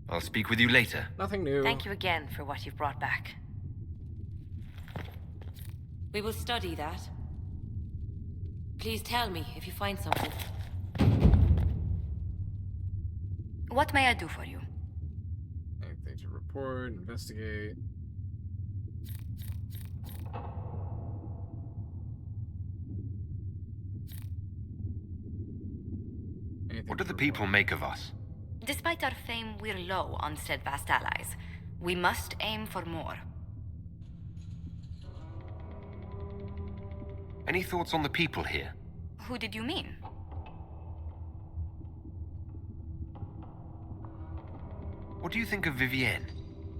I'll speak with you later. Nothing new. Thank you again for what you've brought back. We will study that. Please tell me if you find something. What may I do for you? Anything to report, investigate. What do the people make of us? Despite our fame, we're low on steadfast allies. We must aim for more. Any thoughts on the people here? Who did you mean? What do you think of Vivienne?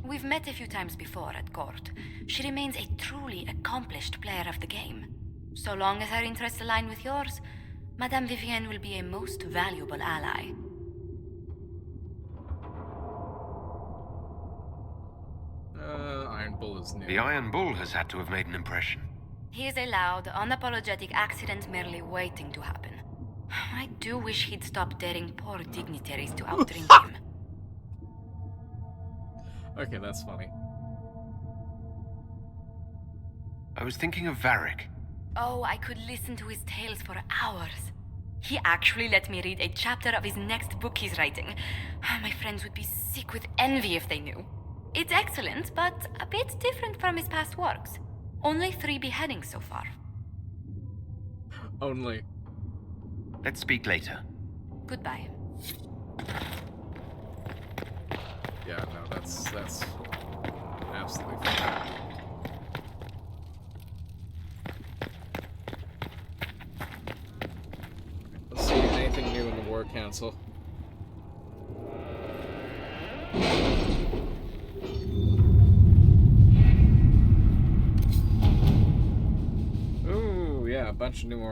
We've met a few times before at court. She remains a truly accomplished player of the game. So long as her interests align with yours, Madame Vivienne will be a most valuable ally. Iron Bull is new. The Iron Bull has had to have made an impression. He is a loud, unapologetic accident merely waiting to happen. I do wish he'd stop daring poor dignitaries to outdrink him. Okay, that's funny. I was thinking of Varric. Oh, I could listen to his tales for hours. He actually let me read a chapter of his next book he's writing. My friends would be sick with envy if they knew. It's excellent, but a bit different from his past works. Only 3 beheadings so far. Only. Let's speak later. Goodbye. Yeah, no, that's absolutely fine. Let's see, anything new in the War Council? Ooh, yeah, a bunch of new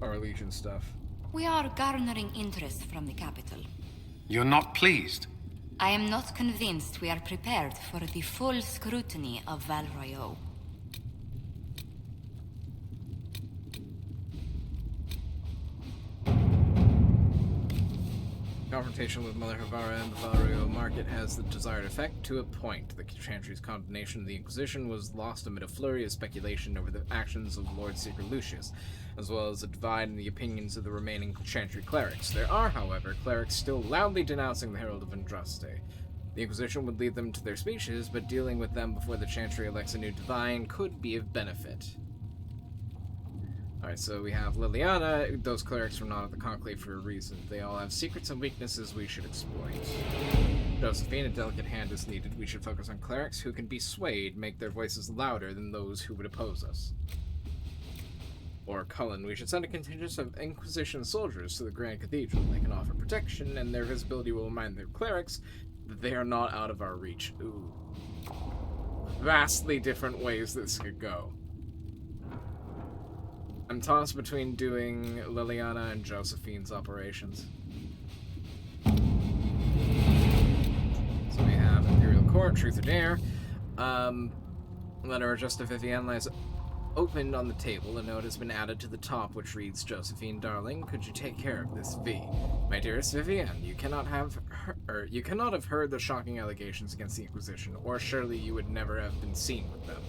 our Legion stuff. We are garnering interest from the capital. You're not pleased? I am not convinced we are prepared for the full scrutiny of Val Royeaux. Confrontation with Mother Havara and the Val Royeaux market has the desired effect to a point. The Chantry's condemnation of the Inquisition was lost amid a flurry of speculation over the actions of Lord Seeker Lucius, as well as a divide in the opinions of the remaining Chantry clerics. There are, however, clerics still loudly denouncing the Herald of Andraste. The Inquisition would lead them to their speeches, but dealing with them before the Chantry elects a new divine could be of benefit. Alright, so we have Liliana. Those clerics were not at the Conclave for a reason. They all have secrets and weaknesses we should exploit. Josephine, a delicate hand is needed. We should focus on clerics who can be swayed, make their voices louder than those who would oppose us. Or Cullen, we should send a contingent of Inquisition soldiers to the Grand Cathedral. They can offer protection, and their visibility will remind their clerics that they are not out of our reach. Ooh. Vastly different ways this could go. I'm tossed between doing Liliana and Josephine's operations. So we have Imperial Court, Truth or Dare. Letter addressed to Vivienne lies opened on the table. A note has been added to the top which reads, Josephine, darling, could you take care of this V? My dearest Vivienne, you cannot have heard the shocking allegations against the Inquisition, or surely you would never have been seen with them.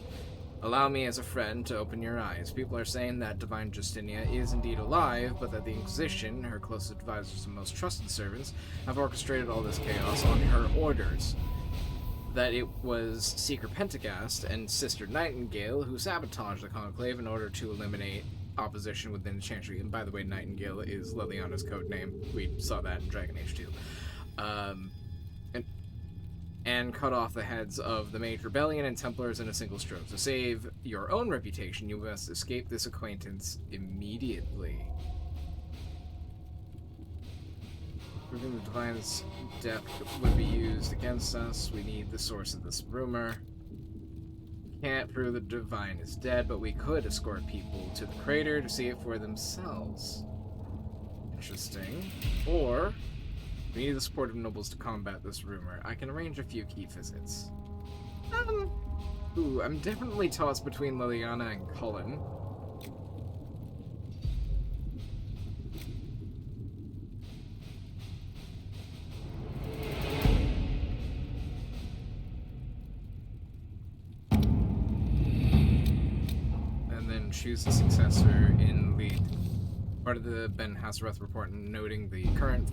Allow me as a friend to open your eyes. People are saying that Divine Justinia is indeed alive, but that the Inquisition, her closest advisors and most trusted servants, have orchestrated all this chaos on her orders. That it was Seeker Pentagast and Sister Nightingale who sabotaged the Conclave in order to eliminate opposition within the Chantry. And by the way, Nightingale is Liliana's code name. We saw that in Dragon Age 2. And cut off the heads of the Mage Rebellion and Templars in a single stroke. To save your own reputation, you must escape this acquaintance immediately. Proving the Divine's death would be used against us. We need the source of this rumor. We can't prove the Divine is dead, but we could escort people to the crater to see it for themselves. Interesting. Or we need the support of nobles to combat this rumor. I can arrange a few key visits. Ooh, I'm definitely tossed between Liliana and Cullen. And then choose a successor in lead. Part of the Ben Hasselroth report noting the current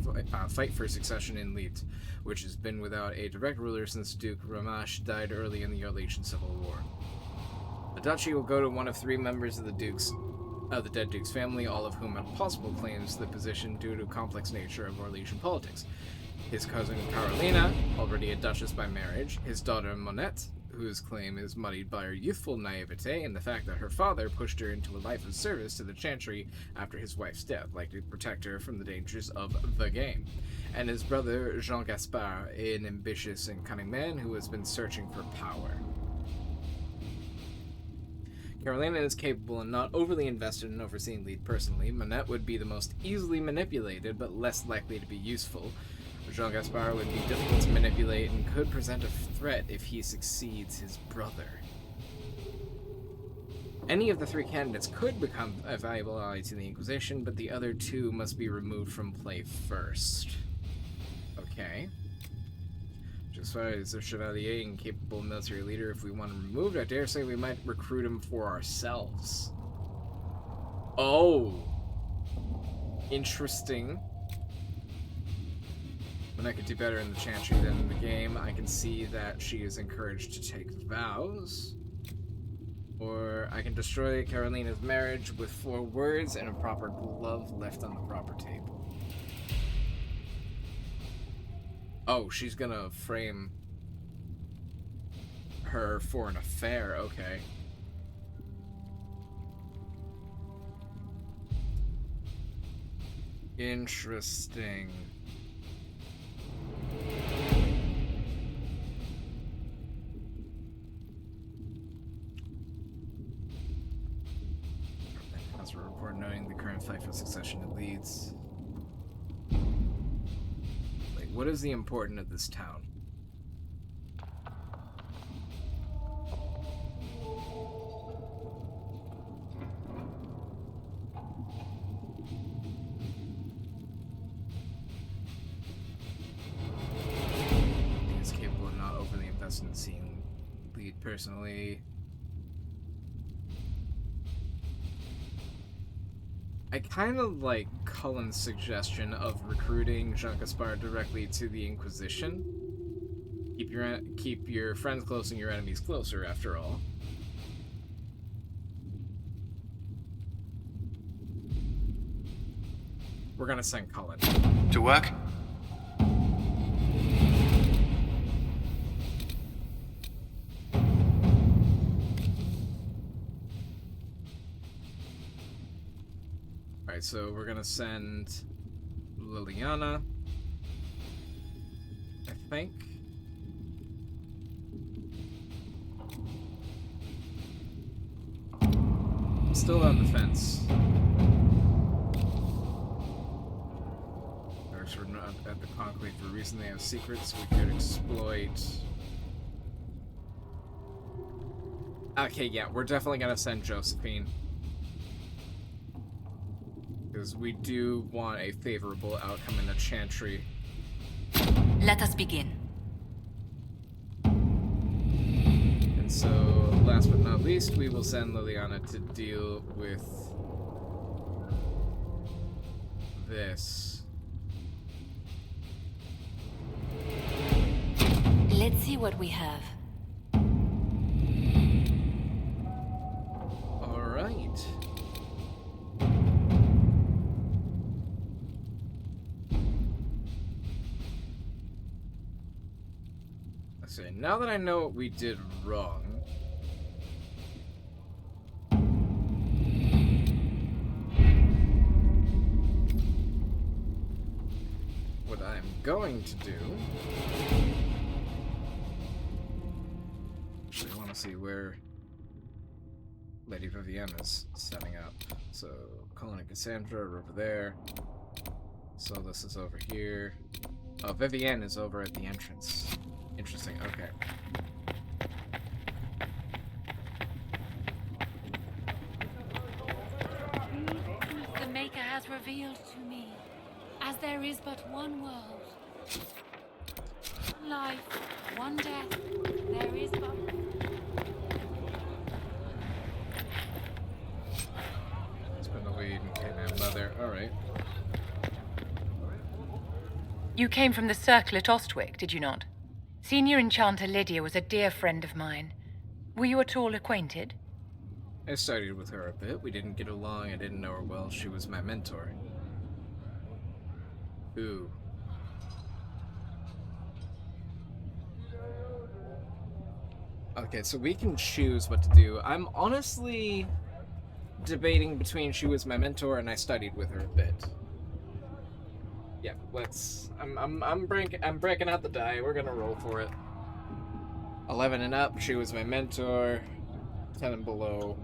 fight for succession in Leet, which has been without a direct ruler since Duke Ramash died early in the Orlesian Civil War. The duchy will go to one of 3 members of the dead Duke's family, all of whom have possible claims to the position due to the complex nature of Orlesian politics. His cousin Carolina, already a duchess by marriage, his daughter Monette, whose claim is muddied by her youthful naivete and the fact that her father pushed her into a life of service to the Chantry after his wife's death, likely to protect her from the dangers of the game, and his brother Jean Gaspard, an ambitious and cunning man who has been searching for power. Carolina is capable and not overly invested in overseeing Lead personally. Manette would be the most easily manipulated, but less likely to be useful. Jean Gaspard would be difficult to manipulate and could present a threat if he succeeds his brother. Any of the three candidates could become a valuable ally to the Inquisition, but the other two must be removed from play first. Okay. Gaspard is a Chevalier and capable military leader. If we want him removed, I dare say we might recruit him for ourselves. Oh! Interesting. When I could do better in the Chantry than in the game, I can see that she is encouraged to take vows. Or I can destroy Carolina's marriage with 4 words and a proper glove left on the proper table. Oh, she's gonna frame her for an affair, okay. Interesting. As a report noting the current fight for succession in Leeds. Like, what is the important of this town? Is capable of not overly invested in seeing Lead personally. I kind of like Cullen's suggestion of recruiting Jean Gaspard directly to the Inquisition. Keep your friends close and your enemies closer, after all. We're gonna send Cullen. To work? Alright, so we're gonna send Liliana, I think. Still on the fence. We're not at the Conclave for a reason. They have secrets we could exploit. Okay, yeah, we're definitely gonna send Josephine. Because we do want a favorable outcome in the Chantry. Let us begin. And so, last but not least, we will send Liliana to deal with this. Let's see what we have. All right. Let's see. Now that I know what we did wrong, what I'm going to do. Actually, I want to see where Lady Vivienne is setting up. So, Colin and Cassandra are over there. So this is over here. Oh, Vivienne is over at the entrance. Interesting, okay. The Maker has revealed to me, as there is but one world. Life, one death, there is but... Spin the weed and K-Man leather, alright. You came from the Circle at Ostwick, did you not? Senior Enchanter Lydia was a dear friend of mine. Were you at all acquainted? I studied with her a bit. We didn't get along. I didn't know her well. She was my mentor. Ooh. Okay, so we can choose what to do. I'm honestly debating between she was my mentor and I studied with her a bit. Yeah, let's. I'm breaking out the die. We're gonna roll for it. 11 and up. She was my mentor. 10 and below.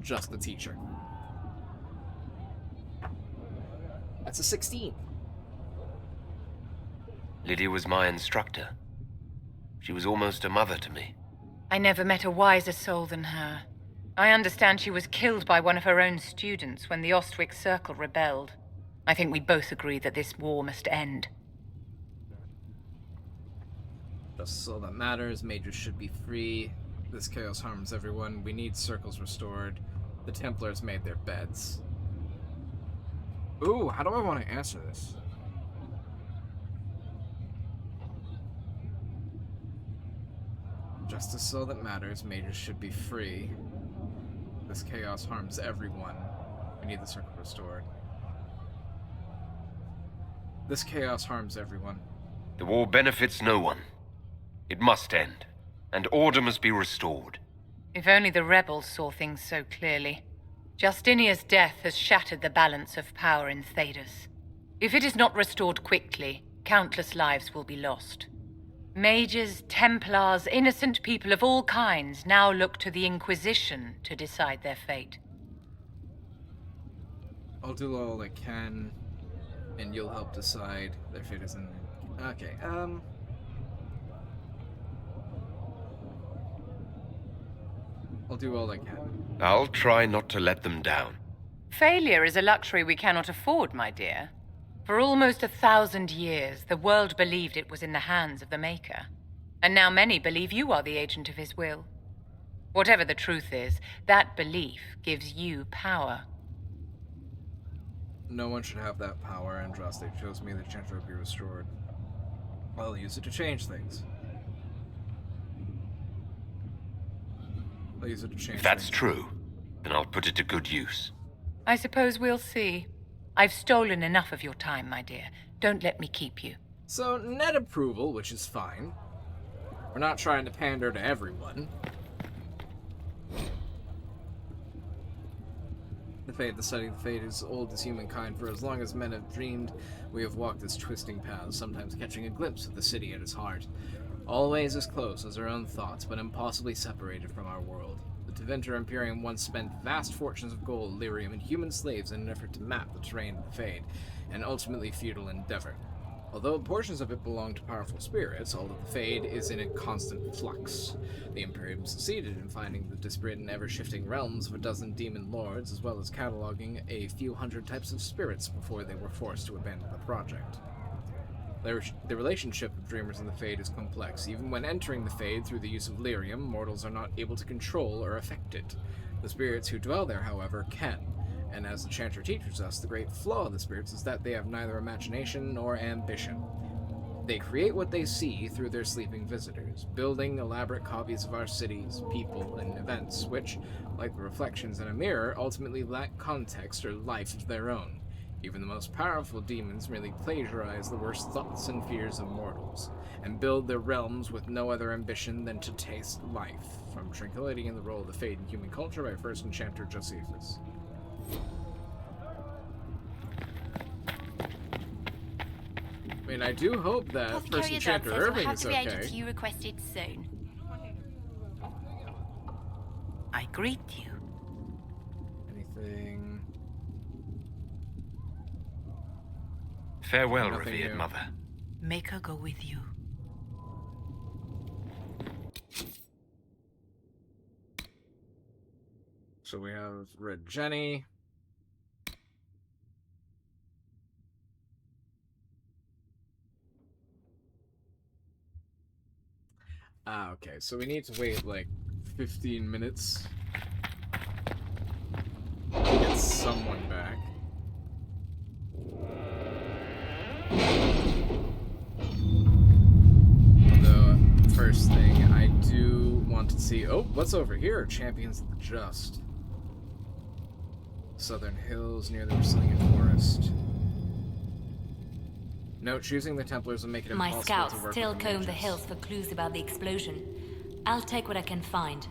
Just the teacher. That's a 16. Lydia was my instructor. She was almost a mother to me. I never met a wiser soul than her. I understand she was killed by one of her own students when the Ostwick Circle rebelled. I think we both agree that this war must end. Just all that matters. Mages should be free. This chaos harms everyone. We need circles restored. The Templars made their beds. Ooh, how do I want to answer this? Justice is all that matters. Mages should be free. This chaos harms everyone. We need the circle restored. This chaos harms everyone. The war benefits no one. It must end, and order must be restored. If only the rebels saw things so clearly. Justinia's death has shattered the balance of power in Thedas. If it is not restored quickly, countless lives will be lost. Mages, Templars, innocent people of all kinds now look to the Inquisition to decide their fate. I'll do all I can, and you'll help decide their fate is in... Okay, I'll do all I can. I'll try not to let them down. Failure is a luxury we cannot afford, my dear. For almost 1,000 years, the world believed it was in the hands of the Maker. And now many believe you are the agent of his will. Whatever the truth is, that belief gives you power. No one should have that power, Andraste chose me the chance to be restored. I'll use it to change things. I'll use it to change If that's things. true, then I'll put it to good use. I suppose we'll see. I've stolen enough of your time, my dear. Don't let me keep you. So, net approval, which is fine. We're not trying to pander to everyone. The fate, the study of the fate is old as humankind. For as long as men have dreamed, we have walked its twisting paths, sometimes catching a glimpse of the city at its heart. Always as close as our own thoughts, but impossibly separated from our world. The Tevinter Imperium once spent vast fortunes of gold, lyrium, and human slaves in an effort to map the terrain of the Fade, an ultimately futile endeavor. Although portions of it belong to powerful spirits, all of the Fade is in a constant flux. The Imperium succeeded in finding the disparate and ever-shifting realms of a dozen demon lords, as well as cataloging a few hundred types of spirits before they were forced to abandon the project. The relationship of Dreamers and the Fade is complex. Even when entering the Fade through the use of lyrium, mortals are not able to control or affect it. The spirits who dwell there, however, can. And as the Chanter teaches us, the great flaw of the spirits is that they have neither imagination nor ambition. They create what they see through their sleeping visitors, building elaborate copies of our cities, people, and events, which, like the reflections in a mirror, ultimately lack context or life of their own. Even the most powerful demons merely plagiarize the worst thoughts and fears of mortals, and build their realms with no other ambition than to taste life. From Tranquility in the Role of the Fade in Human Culture by First Enchanter Josephus. I mean, I do hope that First Enchanter Irving is okay. You requested soon. I greet you. Anything... Farewell, Nothing revered new. mother. Make her go with you. So we have Red Jenny. Okay, so we need to wait like 15 minutes to get someone back. Although, first thing, I do want to see... Oh, what's over here? Champions of the Just. Southern Hills near the Resilient Forest. Note, choosing the Templars will make it My impossible scouts to work still with the comb the mages. hills for clues about the explosion. I'll take what I can find.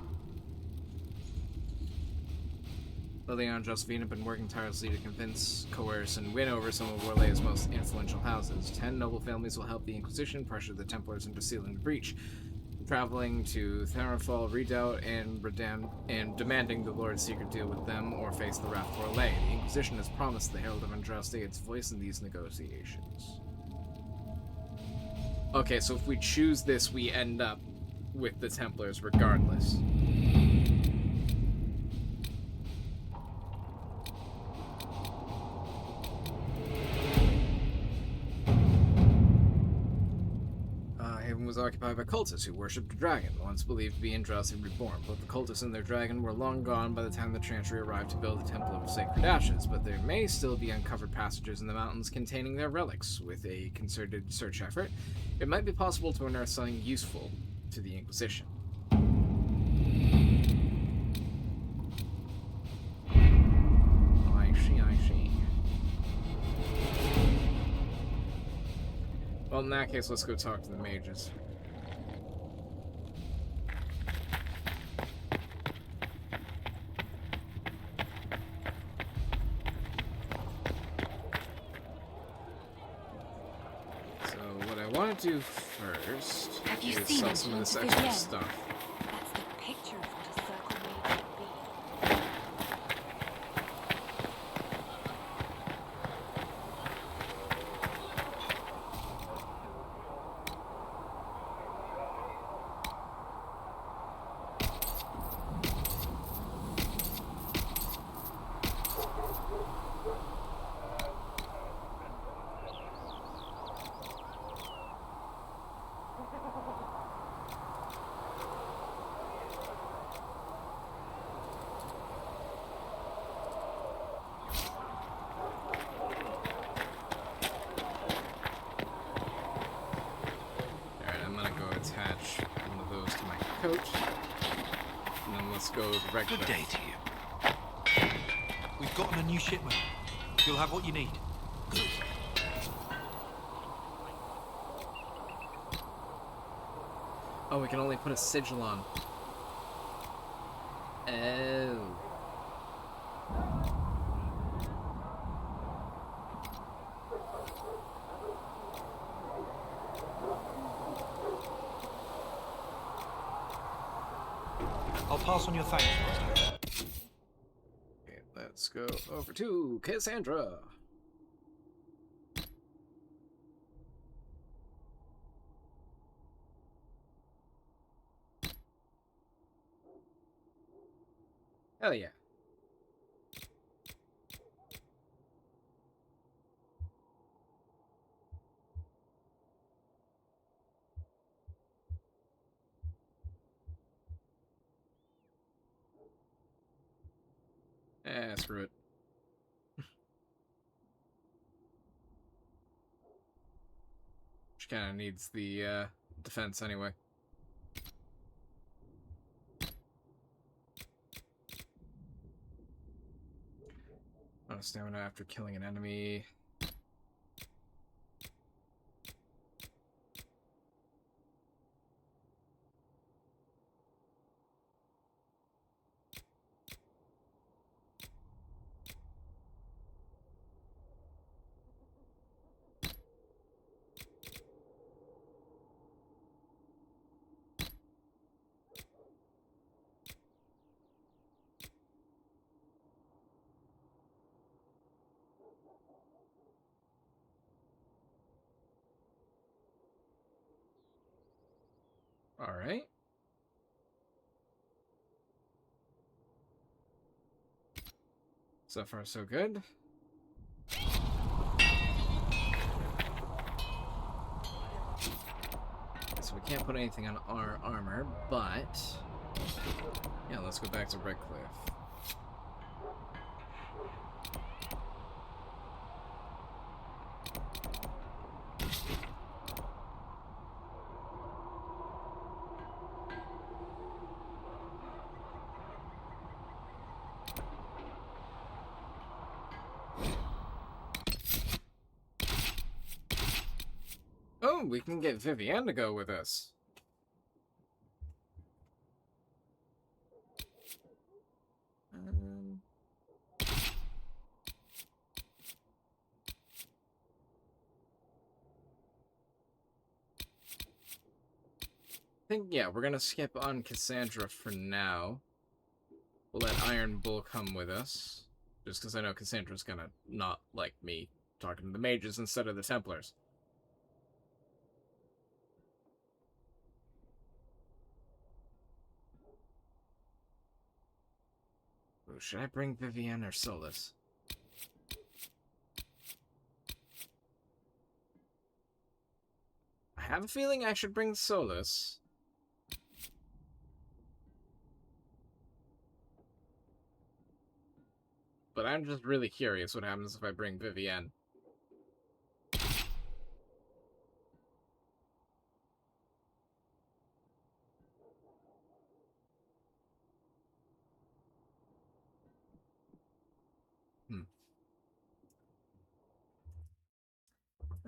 Liliana and Josephine have been working tirelessly to convince, coerce, and win over some of Orlea's most influential houses. 10 noble families will help the Inquisition pressure the Templars into sealing the breach, traveling to Theronfall Redoubt and demanding the Lord's secret deal with them or face the wrath of Orlea. The Inquisition has promised the Herald of Andraste its voice in these negotiations. Okay, so if we choose this, we end up with the Templars regardless. Haven was occupied by cultists who worshipped a dragon, once believed to be Andraste reborn. Both the cultists and their dragon were long gone by the time the Chantry arrived to build a Temple of Sacred Ashes, but there may still be uncovered passages in the mountains containing their relics. With a concerted search effort, it might be possible to unearth something useful to the Inquisition. I see. Well, in that case, let's go talk to the mages. So, what I want to do first is sell some of this extra stuff. That's the picture of what a circle mage would be. Attach one of those to my coat, and then let's go direct. Good day to you. We've gotten a new shipment. You'll have what you need. Good. Oh, we can only put a sigil on. Oh. I'll pass on your thanks, Master. Okay, let's go over to Cassandra. Hell yeah. Screw it. She kind of needs the defense anyway. On a stamina after killing an enemy. All right. So far, so good. So we can't put anything on our armor, but yeah, let's go back to Redcliffe. we can get Vivienne to go with us. I think, yeah, we're gonna skip on Cassandra for now. We'll let Iron Bull come with us. Just because I know Cassandra's gonna not like me talking to the mages instead of the Templars. Ooh, should I bring Vivienne or Solus? I have a feeling I should bring Solus. But I'm just really curious what happens if I bring Vivienne.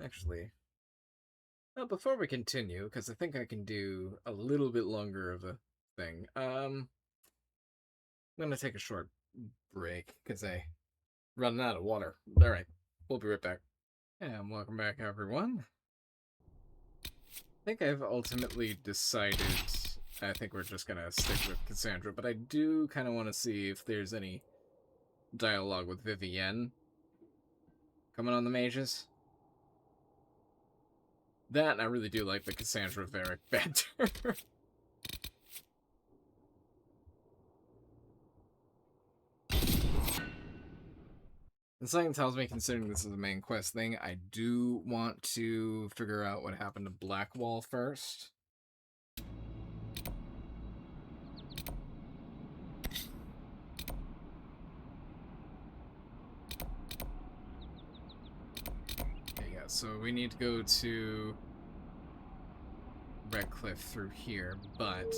Actually, well, before we continue, because I think I can do a little bit longer of a thing, I'm gonna take a short break, because I running out of water. Alright, we'll be right back. And welcome back, everyone. I think I've ultimately decided, I think we're just gonna stick with Cassandra, but I do kind of want to see if there's any dialogue with Vivienne coming on the mages. That, and I really do like the Cassandra Varric banter. And something tells me, considering this is the main quest thing, I do want to figure out what happened to Blackwall first. Okay, yeah, so we need to go to Redcliffe through here, but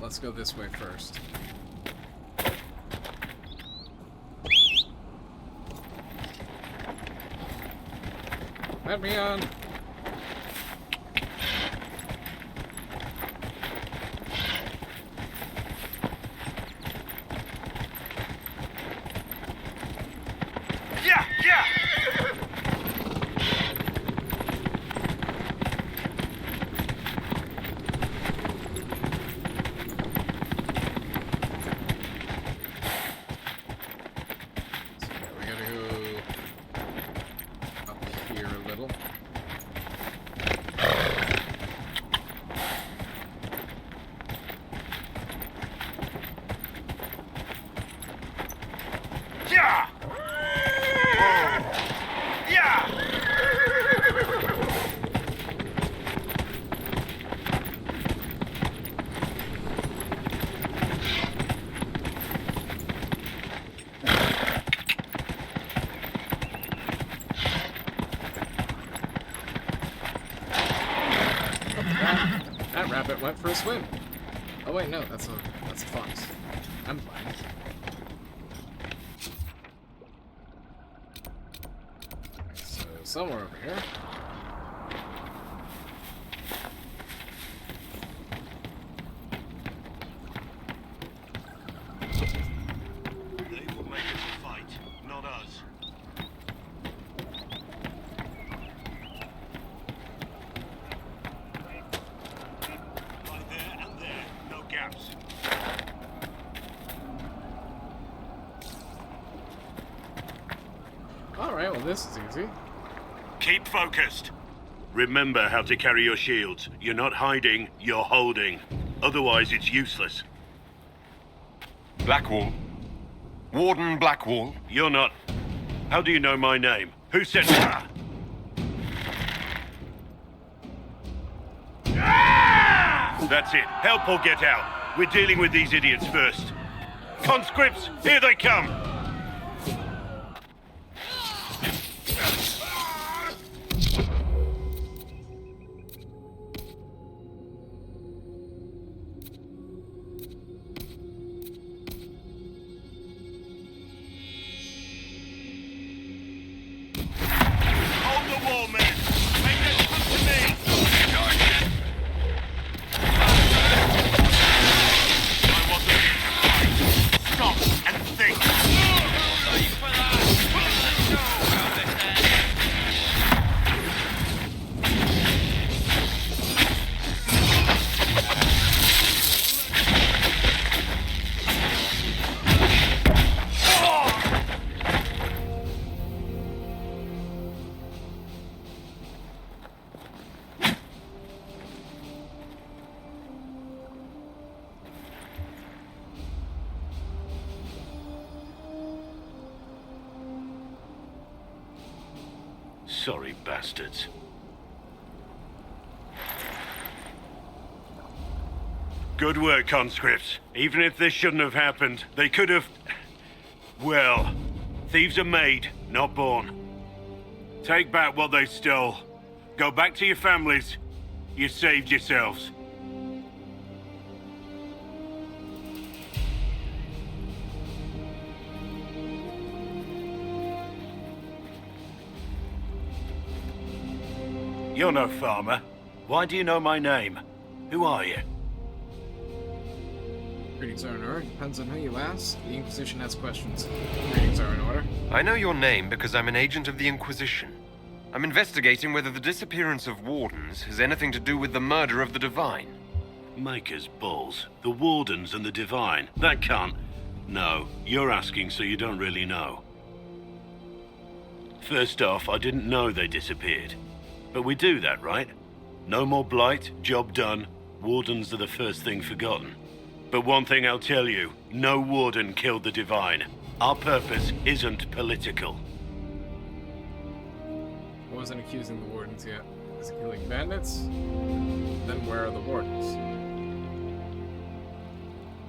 let's go this way first. Let me on! Yeah, yeah! That rabbit went for a swim. Oh wait, no, that's a fox. I'm fine. So somewhere over here. They will make it a fight, not us. Right there and there, no gaps. Alright, well this is easy. Keep focused. Remember how to carry your shields. You're not hiding, you're holding. Otherwise, it's useless. Blackwall. Warden Blackwall. You're not. How do you know my name? Who said... That's it. Help or get out. We're dealing with these idiots first. Conscripts, here they come! Sorry, bastards. Good work, conscripts. Even if this shouldn't have happened, they could have... Well, thieves are made, not born. Take back what they stole. Go back to your families. You saved yourselves. You're no farmer. Why do you know my name? Who are you? Greetings are in order. Depends on who you ask. The Inquisition has questions. Greetings are in order. I know your name because I'm an agent of the Inquisition. I'm investigating whether the disappearance of wardens has anything to do with the murder of the Divine. Maker's balls. The Wardens and the Divine. That can't... No, you're asking so you don't really know. First off, I didn't know they disappeared. But we do that, right? No more blight, job done. Wardens are the first thing forgotten. But one thing I'll tell you, no Warden killed the Divine. Our purpose isn't political. I wasn't accusing the Wardens yet. Is it killing bandits? Then where are the Wardens?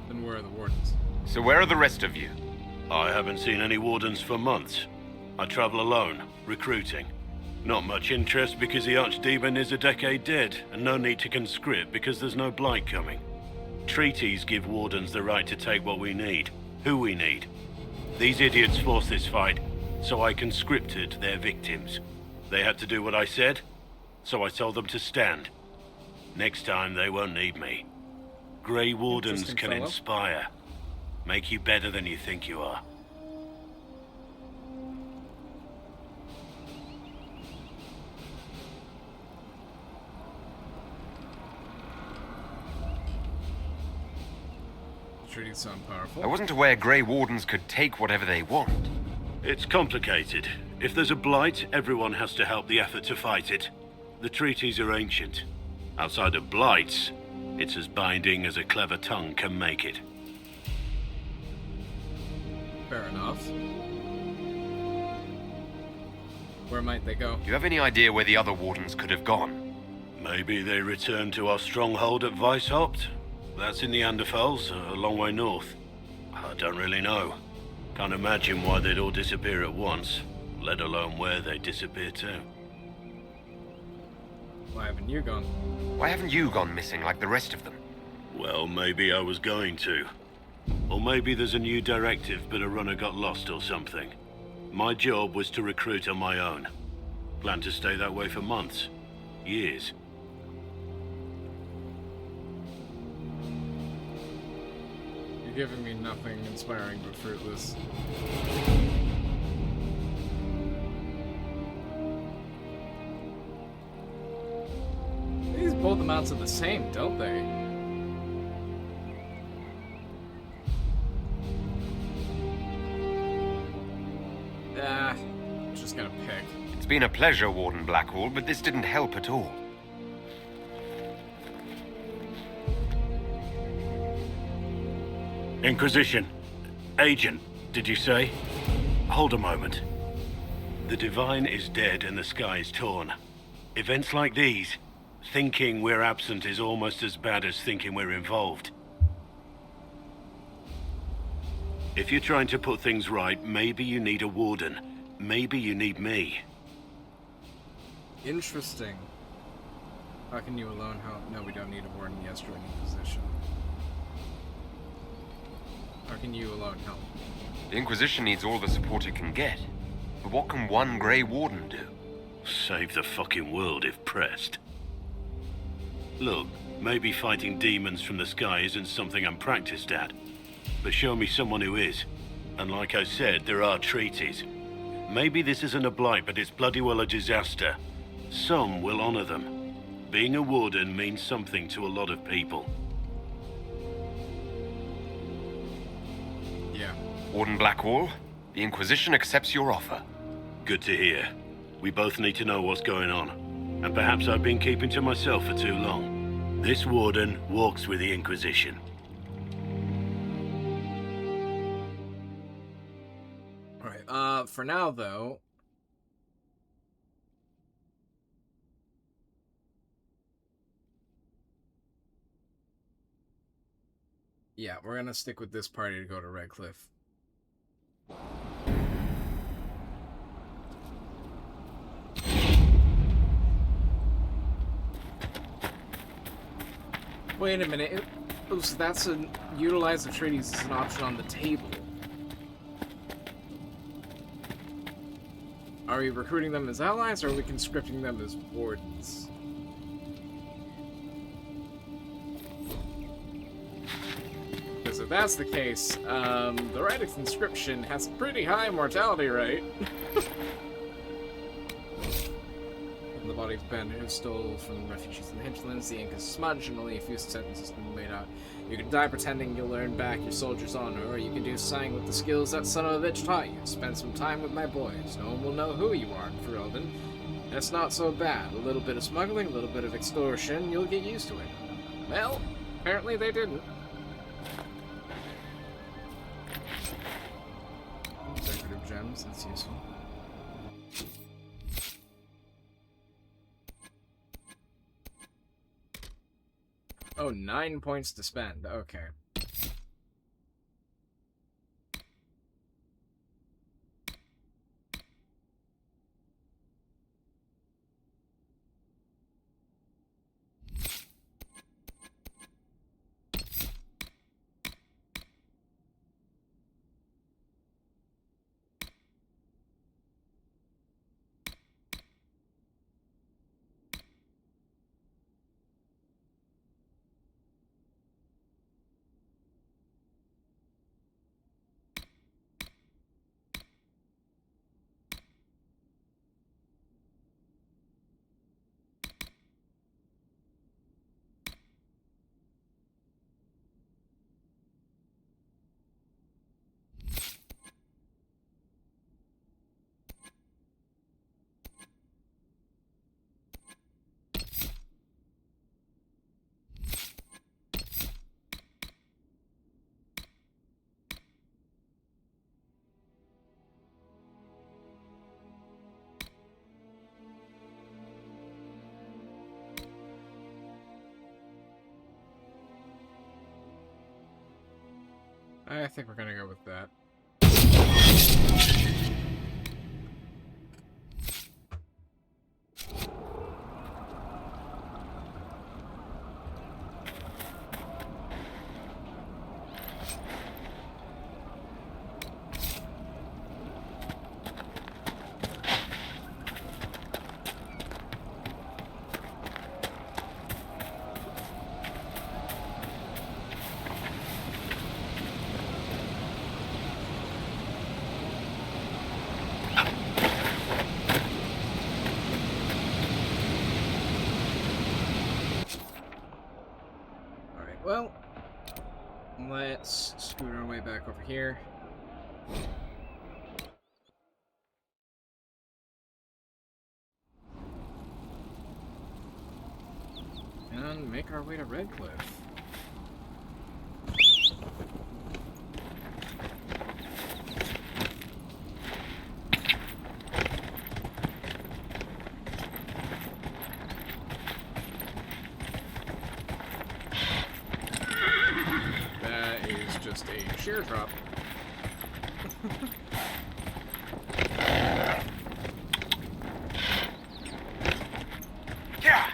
Then where are the Wardens? So where are the rest of you? I haven't seen any Wardens for months. I travel alone, recruiting. Not much interest because the Archdemon is a decade dead, and no need to conscript because there's no blight coming. Treaties give Wardens the right to take what we need, who we need. These idiots forced this fight, so I conscripted their victims. They had to do what I said, so I told them to stand. Next time they won't need me. Grey Wardens can inspire. Make you better than you think you are. Treaties sound powerful. I wasn't aware Grey Wardens could take whatever they want. It's complicated. If there's a blight, everyone has to help the effort to fight it. The treaties are ancient. Outside of blights, it's as binding as a clever tongue can make it. Fair enough. Where might they go? Do you have any idea where the other Wardens could have gone? Maybe they returned to our stronghold at Weishaupt? That's in the Anderfels, a long way north. I don't really know. Can't imagine why they'd all disappear at once, let alone where they'd disappear to. Why haven't you gone? Why haven't you gone missing like the rest of them? Well, maybe I was going to. Or maybe there's a new directive, but a runner got lost or something. My job was to recruit on my own. Plan to stay that way for months. Years. You're giving me nothing inspiring but fruitless. These both amounts are the same, don't they? Just gonna pick. It's been a pleasure, Warden Blackwall, but this didn't help at all. Inquisition. Agent, did you say? Hold a moment. The Divine is dead and the sky is torn. Events like these, thinking we're absent is almost as bad as thinking we're involved. If you're trying to put things right, maybe you need a Warden. Maybe you need me. Interesting. How can you alone help? No, we don't need a Warden. Yes, join Inquisition. How can you alone help? The Inquisition needs all the support it can get. But what can one Grey Warden do? Save the fucking world if pressed. Look, maybe fighting demons from the sky isn't something I'm practiced at. But show me someone who is. And like I said, there are treaties. Maybe this isn't a blight, but it's bloody well a disaster. Some will honor them. Being a Warden means something to a lot of people. Yeah. Warden Blackwall, the Inquisition accepts your offer. Good to hear. We both need to know what's going on. And perhaps I've been keeping to myself for too long. This Warden walks with the Inquisition. Alright, for now, though, Yeah, we're gonna stick with this party to go to Red Cliff. Wait a minute. So that's a utilize the treaties as an option on the table. Are we recruiting them as allies, or are we conscripting them as wardens? Because if that's the case, the right of conscription has a pretty high mortality rate. The body of bandits stole from refugees in the hinterlands, the ink is smudged, and only a few sentences can be made out. You can die pretending you'll earn back your soldier's honor, or you can do something with the skills that son of a bitch taught you. Spend some time with my boys. No one will know who you are for Elden. That's not so bad. A little bit of smuggling, a little bit of extortion, you'll get used to it. Well, apparently they didn't. Decorative gems, that's useful. Oh, 9 points to spend. Okay. I think we're gonna go with that. Well, let's scoot our way back over here. And make our way to Red Cliff. Just a sheer drop. Yeah.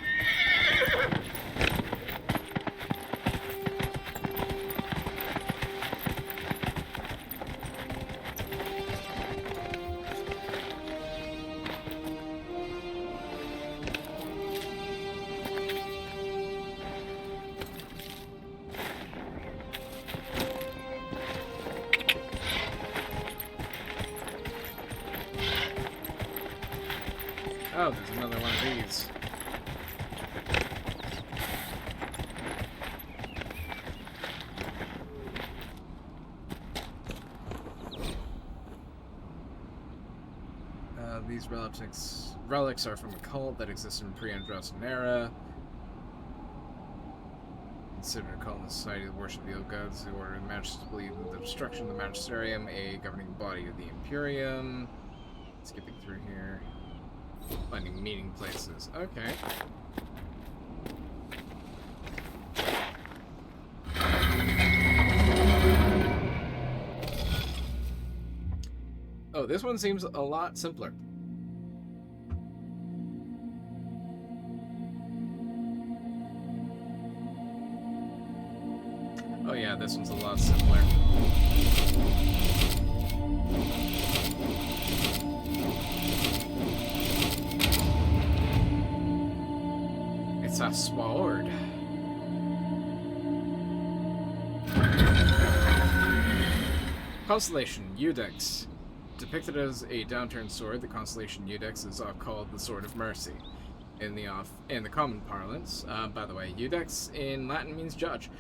Oh, there's another one of these. These relics are from a cult that existed in pre-Androsan era. Considered a cult in the society that worship the old gods who order the Magisterium to believe in the destruction of the Magisterium, a governing body of the Imperium. Skipping through here. Finding meeting places. Okay. Oh, this one seems a lot simpler. Oh yeah, this one's a lot simpler. It's a sword. Constellation Eudex. Depicted as a downturned sword, the constellation Eudex is called the Sword of Mercy in the common parlance. By the way, Eudex in Latin means judge.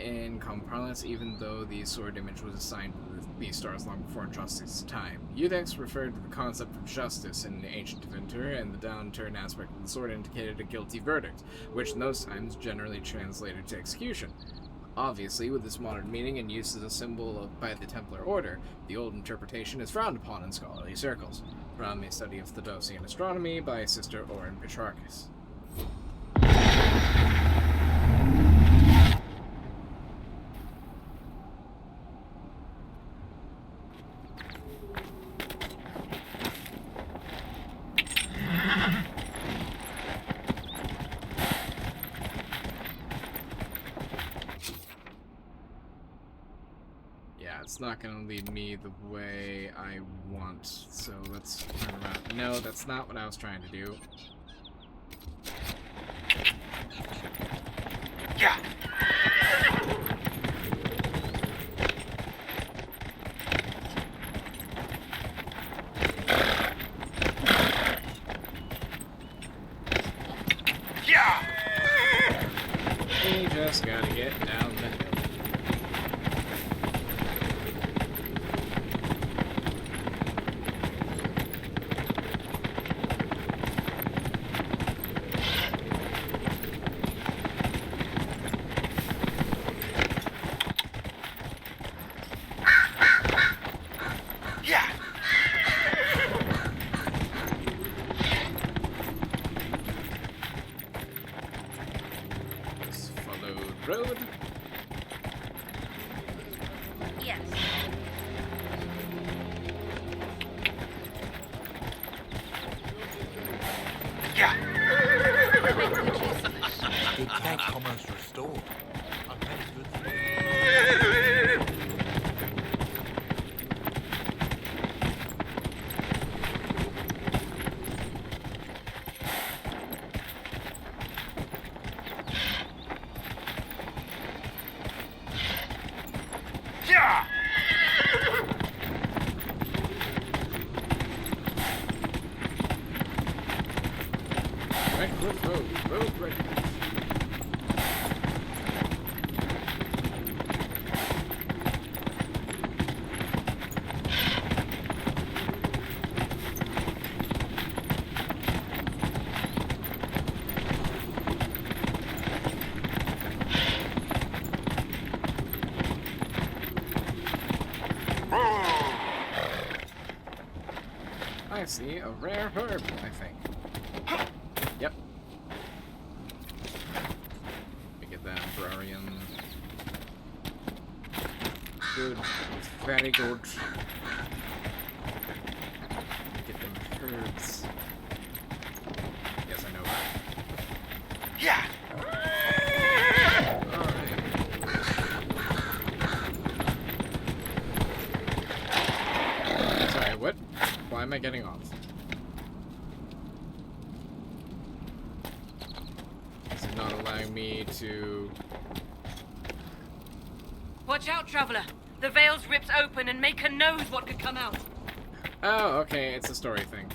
In common parlance, even though the sword image was assigned to the stars long before Justice's time. Eudex referred to the concept of justice in ancient Ventur, and the downturned aspect of the sword indicated a guilty verdict, which in those times generally translated to execution. Obviously, with this modern meaning and use as a symbol by the Templar Order, the old interpretation is frowned upon in scholarly circles, from a study of Theodosian astronomy by Sister Orin Petrarchus. It's not going to lead me the way I want, so let's turn around. No, that's not what I was trying to do. Yeah. Yeah. We just gotta get down the hill. Road. Yes. Yeah. Good tank commerce restored. I see a rare herb, I think. Yep. Let me get that Brarian. Good. Very good. Get them herbs. Yes, I know that. Yeah. Alright. Sorry, what? Why am I getting off? Is it not allowing me to... Watch out, traveler. The veil's ripped open and Maker knows what could come out. Oh, okay, it's a story thing.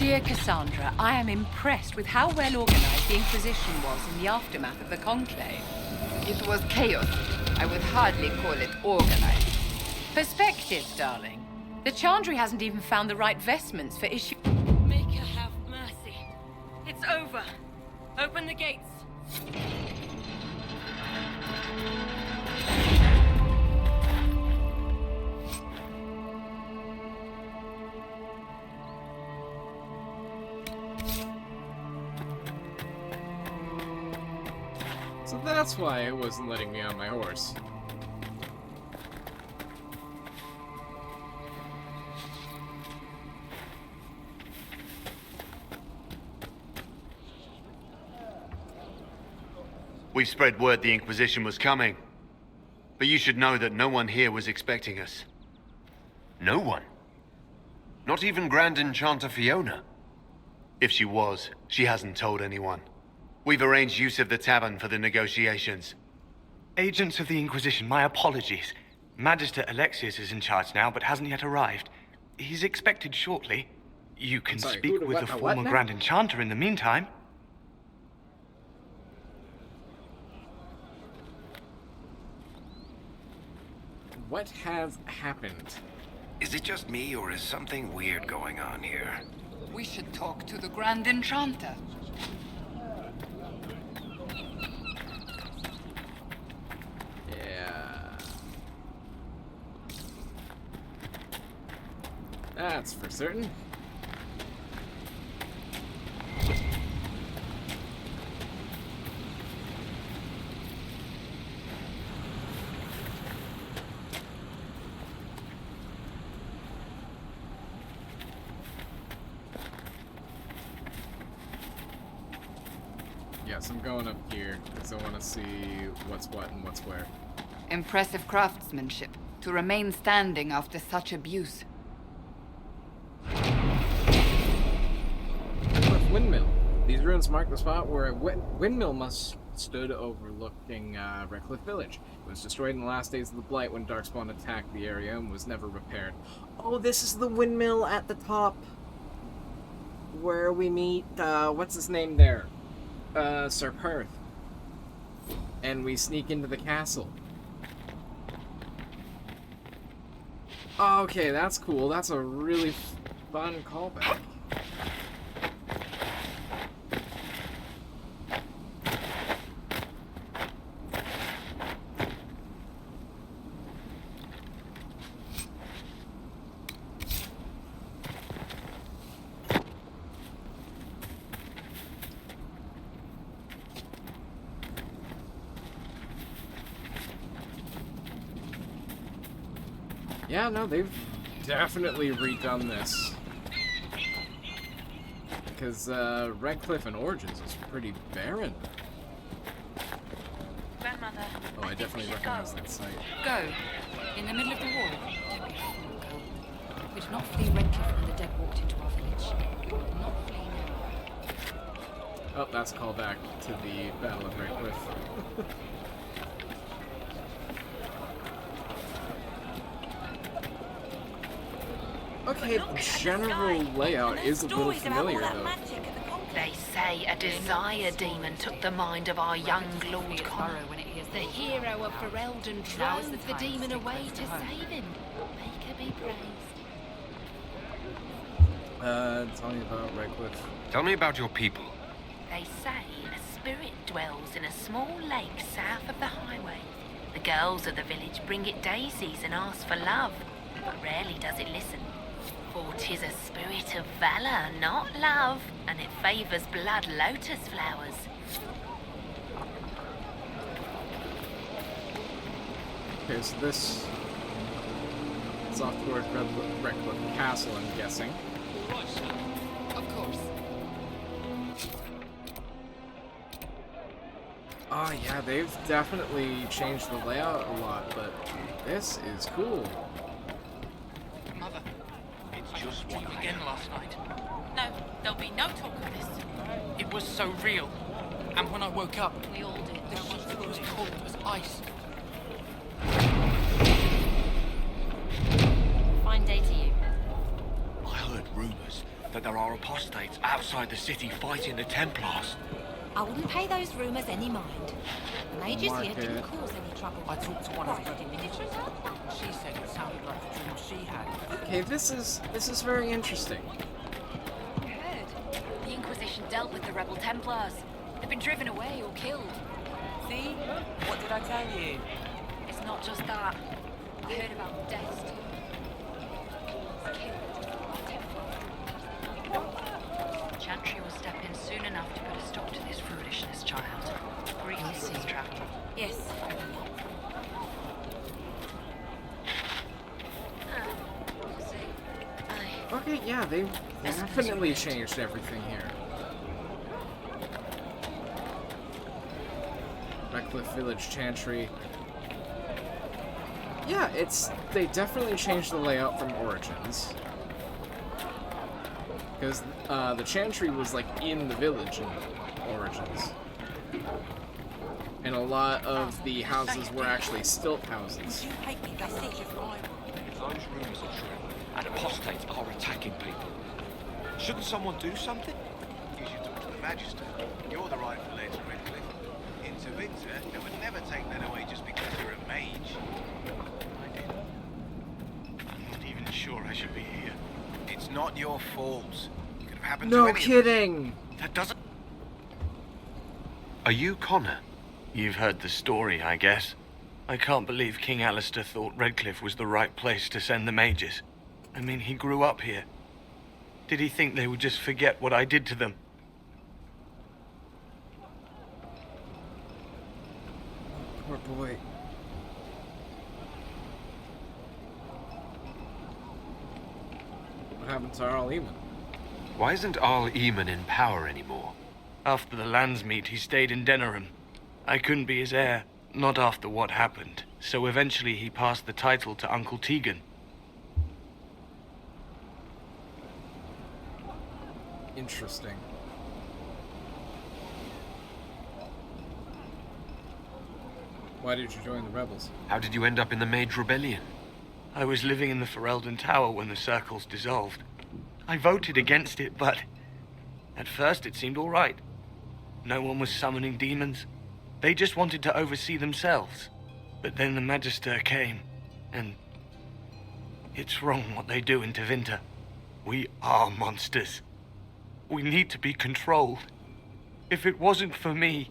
Dear Cassandra, I am impressed with how well organized the Inquisition was in the aftermath of the Conclave. It was chaos. I would hardly call it organized. Perspective, darling. The Chantry hasn't even found the right vestments for issue. Make her have mercy. It's over. Open the gates. So that's why it wasn't letting me on my horse. We've spread word the Inquisition was coming. But you should know that no one here was expecting us. No one? Not even Grand Enchanter Fiona? If she was, she hasn't told anyone. We've arranged use of the tavern for the negotiations. Agents of the Inquisition, my apologies. Magister Alexius is in charge now, but hasn't yet arrived. He's expected shortly. You can speak with the former Grand Enchanter in the meantime. What has happened? Is it just me, or is something weird going on here? We should talk to the Grand Enchanter. Yeah. That's for certain. Yes, I'm going up here because I want to see what's what and what's where. Impressive craftsmanship to remain standing after such abuse. Redcliffe Windmill. These ruins mark the spot where a windmill must stood overlooking Redcliffe Village. It was destroyed in the last days of the Blight when Darkspawn attacked the area and was never repaired. Oh, this is the windmill at the top where we meet, what's his name there? Sir Perth. And we sneak into the castle. Okay, that's cool. That's a really fun callback. Yeah, no, they've definitely redone this. Because Redcliffe and Origins is pretty barren. Grandmother. Oh, I definitely recognize that site. Go. In the middle of the war. Don't be a fool, girl. We did not flee Redcliffe when the dead walked into our village. We will not flee now. Oh, that's a callback to the Battle of Redcliffe. Okay, the general layout is a little familiar, though. They say a desire demon took the mind of our young Lord Connor. The hero of Ferelden drove the demon away to save him. Make her be praised. Tell me about Redcliffe. Tell me about your people. They say a spirit dwells in a small lake south of the highway. The girls of the village bring it daisies and ask for love, but rarely does it listen. For 'tis a spirit of valor, not love, and it favors blood lotus flowers. Okay, so this is off towards Redcliffe Castle, I'm guessing. Of course. Oh yeah, they've definitely changed the layout a lot, but this is cool. Mother, it's just what again last night. No, there'll be no talk of this. It was so real. And when I woke up, We all did. the sheet was cold as ice. Fine day to you. I heard rumors that there are apostates outside the city fighting the Templars. I wouldn't pay those rumours any mind. The mages here didn't cause any trouble. I talked to one of the bloody ministers. She said it sounded like the dream she had. Okay, this is very interesting. I heard. The Inquisition dealt with the rebel Templars. They've been driven away or killed. See? What did I tell you? It's not just that. I heard about deaths too. Chantry will step in soon enough to put a stop to this foolishness, child. Grief is travel. Yes. Okay, yeah, they definitely changed everything here. Redcliffe Village Chantry. Yeah, they definitely changed the layout from Origins. Because the Chantry was like in the village in Origins. And a lot of the houses were actually stilt houses. If those rumours are true, and apostates are attacking people, shouldn't someone do something? You should talk to the Magister. You're the rightful heir to Redcliffe. In Tevinter, they would never take that away just because you're a mage. I did. I'm not even sure I should be here. It's not your fault. It could have happened to No any kidding! That doesn't... Are you Connor? You've heard the story, I guess. I can't believe King Alistair thought Redcliffe was the right place to send the mages. I mean, he grew up here. Did he think they would just forget what I did to them? Poor boy. What happened to Arl Eamon? Why isn't Arl Eamon in power anymore? After the lands meet, he stayed in Denerim. I couldn't be his heir, not after what happened, so eventually he passed the title to Uncle Tegan. Interesting. Why did you join the rebels? How did you end up in the Mage Rebellion? I was living in the Ferelden Tower when the circles dissolved. I voted against it, but at first it seemed all right. No one was summoning demons. They just wanted to oversee themselves. But then the Magister came, and it's wrong what they do in Tevinter. We are monsters. We need to be controlled. If it wasn't for me,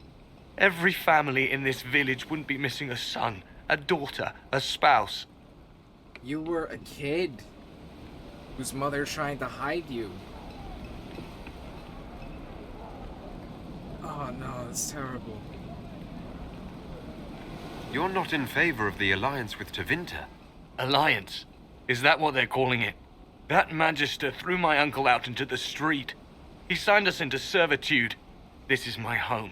every family in this village wouldn't be missing a son, a daughter, a spouse. You were a kid whose mother tried to hide you. Oh no, that's terrible. You're not in favor of the alliance with Tevinter. Alliance? Is that what they're calling it? That Magister threw my uncle out into the street. He signed us into servitude. This is my home.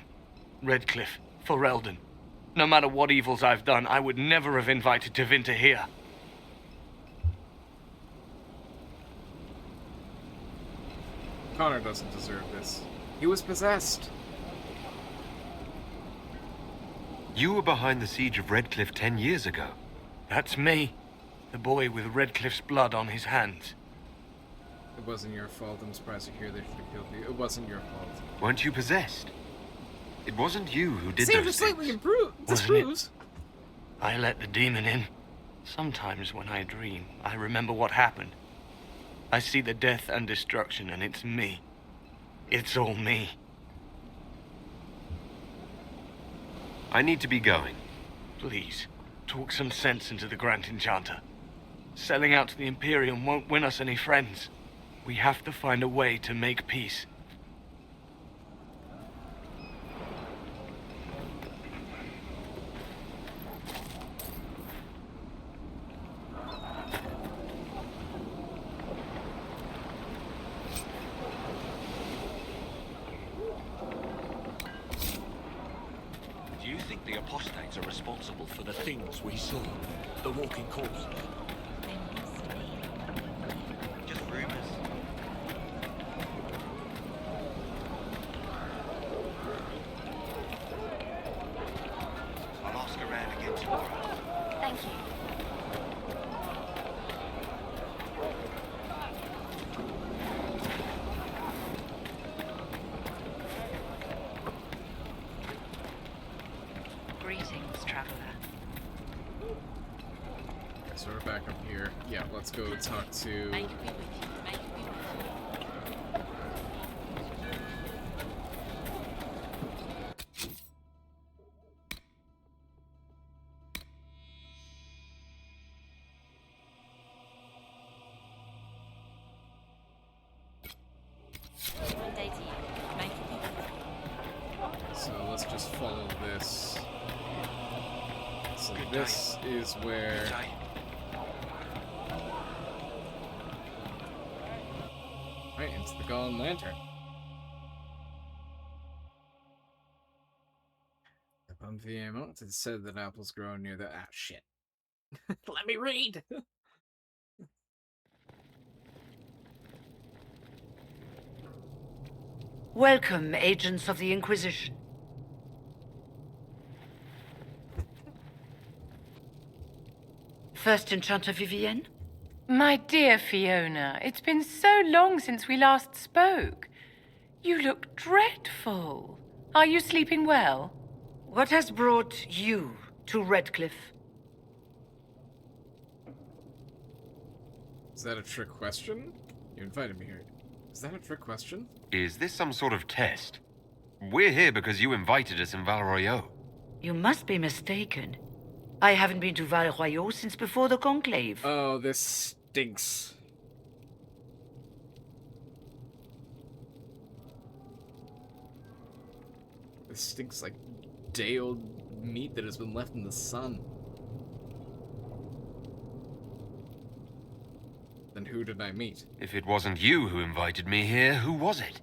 Redcliffe, Ferelden. No matter what evils I've done, I would never have invited Tevinter here. Connor doesn't deserve this. He was possessed. You were behind the siege of Redcliffe 10 years ago. That's me. The boy with Redcliffe's blood on his hands. It wasn't your fault. I'm surprised to hear they should have killed you. It wasn't your fault. Weren't you possessed? It wasn't you who did Seemed those to slightly things. disproves. I let the demon in. Sometimes when I dream, I remember what happened. I see the death and destruction, and it's me. It's all me. I need to be going. Please, talk some sense into the Grand Enchanter. Selling out to the Imperium won't win us any friends. We have to find a way to make peace. Do you think the apostates are responsible for the things we saw? The walking corpses? Just rumors. I'll ask around again tomorrow. Thank you. let's go talk to... So let's just follow this. So this is where... Right, into the Golden Lantern. Upon the amount, it said that apples grow near the... Ah, shit. Let me read! Welcome, agents of the Inquisition. First Enchanter Vivienne? My dear Fiona, it's been so long since we last spoke. You look dreadful. Are you sleeping well? What has brought you to Redcliffe? Is that a trick question? You invited me here. Is that a trick question? Is this some sort of test? We're here because you invited us in Val Royeaux. You must be mistaken. I haven't been to Val Royeaux since before the Conclave. Oh, this stinks. This stinks like day-old meat that has been left in the sun. Then who did I meet? If it wasn't you who invited me here, who was it?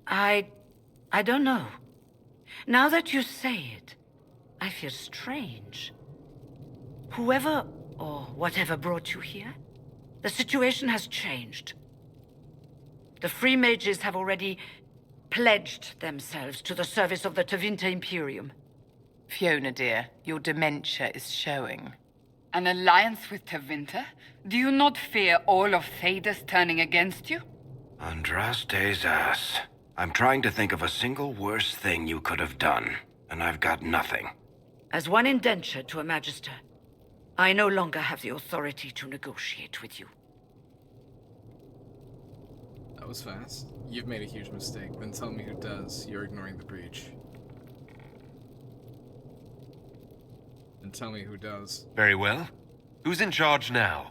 I don't know. Now that you say it, I feel strange. Whoever or whatever brought you here, the situation has changed. The Free Mages have already pledged themselves to the service of the Tevinter Imperium. Fiona, dear, your dementia is showing. An alliance with Tevinter? Do you not fear all of Thedas turning against you? Andraste's ass. I'm trying to think of a single worse thing you could have done, and I've got nothing. As one indenture to a Magister, I no longer have the authority to negotiate with you. That was fast. You've made a huge mistake. Then tell me who does. You're ignoring the breach. And tell me who does. Very well. Who's in charge now?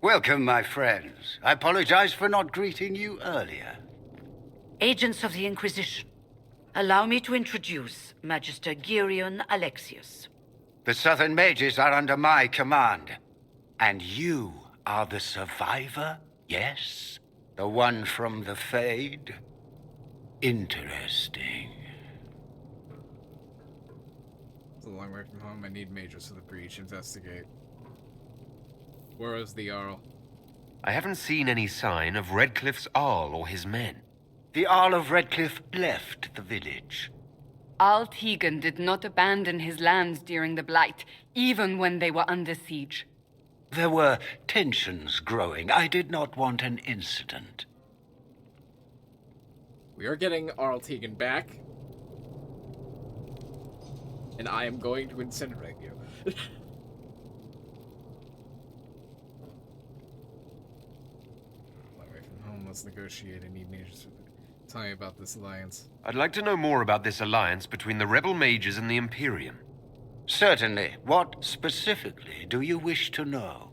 Welcome, my friends. I apologize for not greeting you earlier. Agents of the Inquisition, allow me to introduce Magister Girion Alexius. The Southern Mages are under my command. And you are the survivor, yes? The one from the Fade? Interesting. It's a long way from home. I need mages for the breach. Investigate. Where is the Jarl? I haven't seen any sign of Redcliffe's Jarl or his men. The Jarl of Redcliffe left the village. Jarl Tegan did not abandon his lands during the Blight, even when they were under siege. There were tensions growing. I did not want an incident. We are getting Jarl Tegan back. And I am going to incinerate you. Away from home, let's negotiate. I need mages. Tell me about this alliance. I'd like to know more about this alliance between the rebel mages and the Imperium. Certainly. What specifically do you wish to know?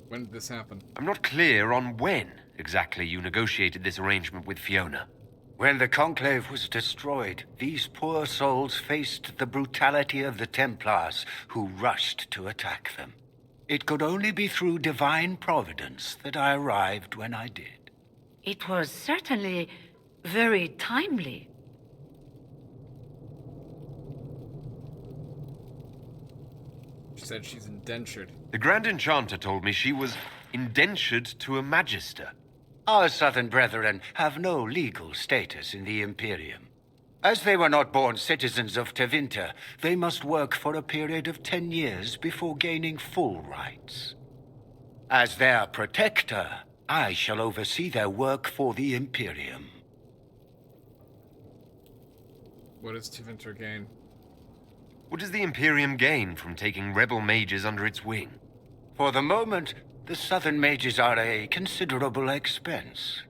When did this happen? I'm not clear on when exactly you negotiated this arrangement with Fiona. When the Conclave was destroyed, these poor souls faced the brutality of the Templars, who rushed to attack them. It could only be through divine providence that I arrived when I did. It was certainly very timely. She said she's indentured. The Grand Enchanter told me she was indentured to a Magister. Our Southern brethren have no legal status in the Imperium. As they were not born citizens of Tevinter, they must work for a period of 10 years before gaining full rights. As their protector, I shall oversee their work for the Imperium. What does Tevinter gain? What does the Imperium gain from taking rebel mages under its wing? For the moment, the Southern mages are a considerable expense.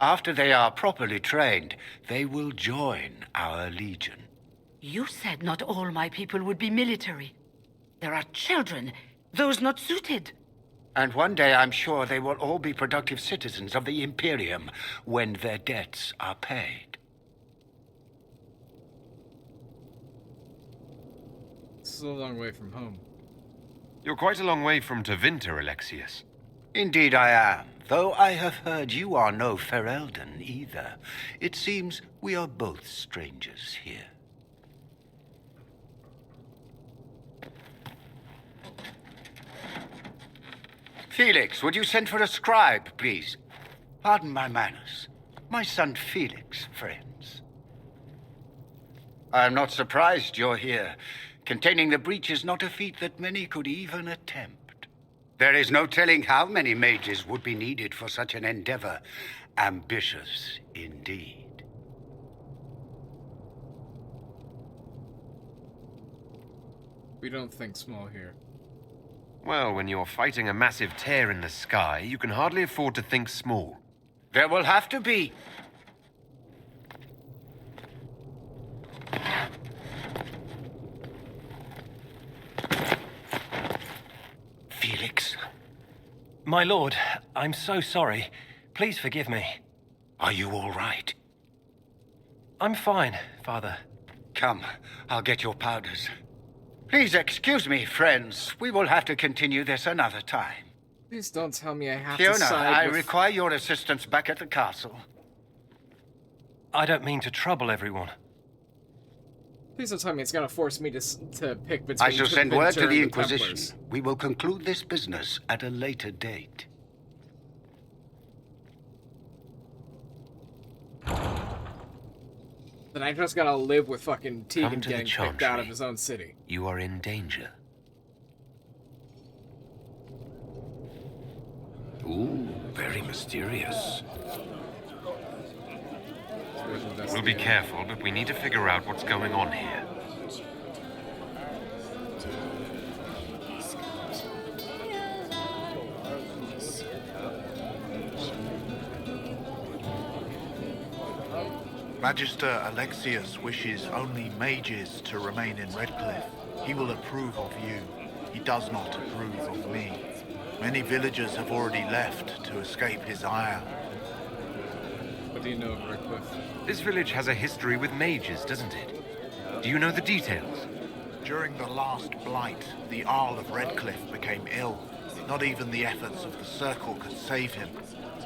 After they are properly trained, they will join our legion. You said not all my people would be military. There are children, those not suited. And one day I'm sure they will all be productive citizens of the Imperium when their debts are paid. This is a long way from home. You're quite a long way from Tevinter, Alexius. Indeed I am, though I have heard you are no Ferelden either. It seems we are both strangers here. Felix, would you send for a scribe, please? Pardon my manners. My son Felix, friends. I'm not surprised you're here. Containing the breach is not a feat that many could even attempt. There is no telling how many mages would be needed for such an endeavor. Ambitious indeed. We don't think small here. Well, when you're fighting a massive tear in the sky, you can hardly afford to think small. There will have to be. Felix. My lord, I'm so sorry. Please forgive me. Are you all right? I'm fine, Father. Come, I'll get your powders. Please excuse me, friends. We will have to continue this another time. Please don't tell me I have Fiona, to side I with... require your assistance back at the castle. I don't mean to trouble everyone. Please don't tell me it's gonna force me to pick between I shall send word to Tevinter the and Inquisition. Templars. We will conclude this business at a later date. Then I just gotta live with fucking Tegan Come to the getting kicked out of Chantry. his own city. You are in danger. Ooh, very mysterious. We'll be careful, but we need to figure out what's going on here. Magister Alexius wishes only mages to remain in Redcliffe. He will approve of you. He does not approve of me. Many villagers have already left to escape his ire. What do you know of Redcliffe? This village has a history with mages, doesn't it? Do you know the details? During the last blight, the Arl of Redcliffe became ill. Not even the efforts of the Circle could save him.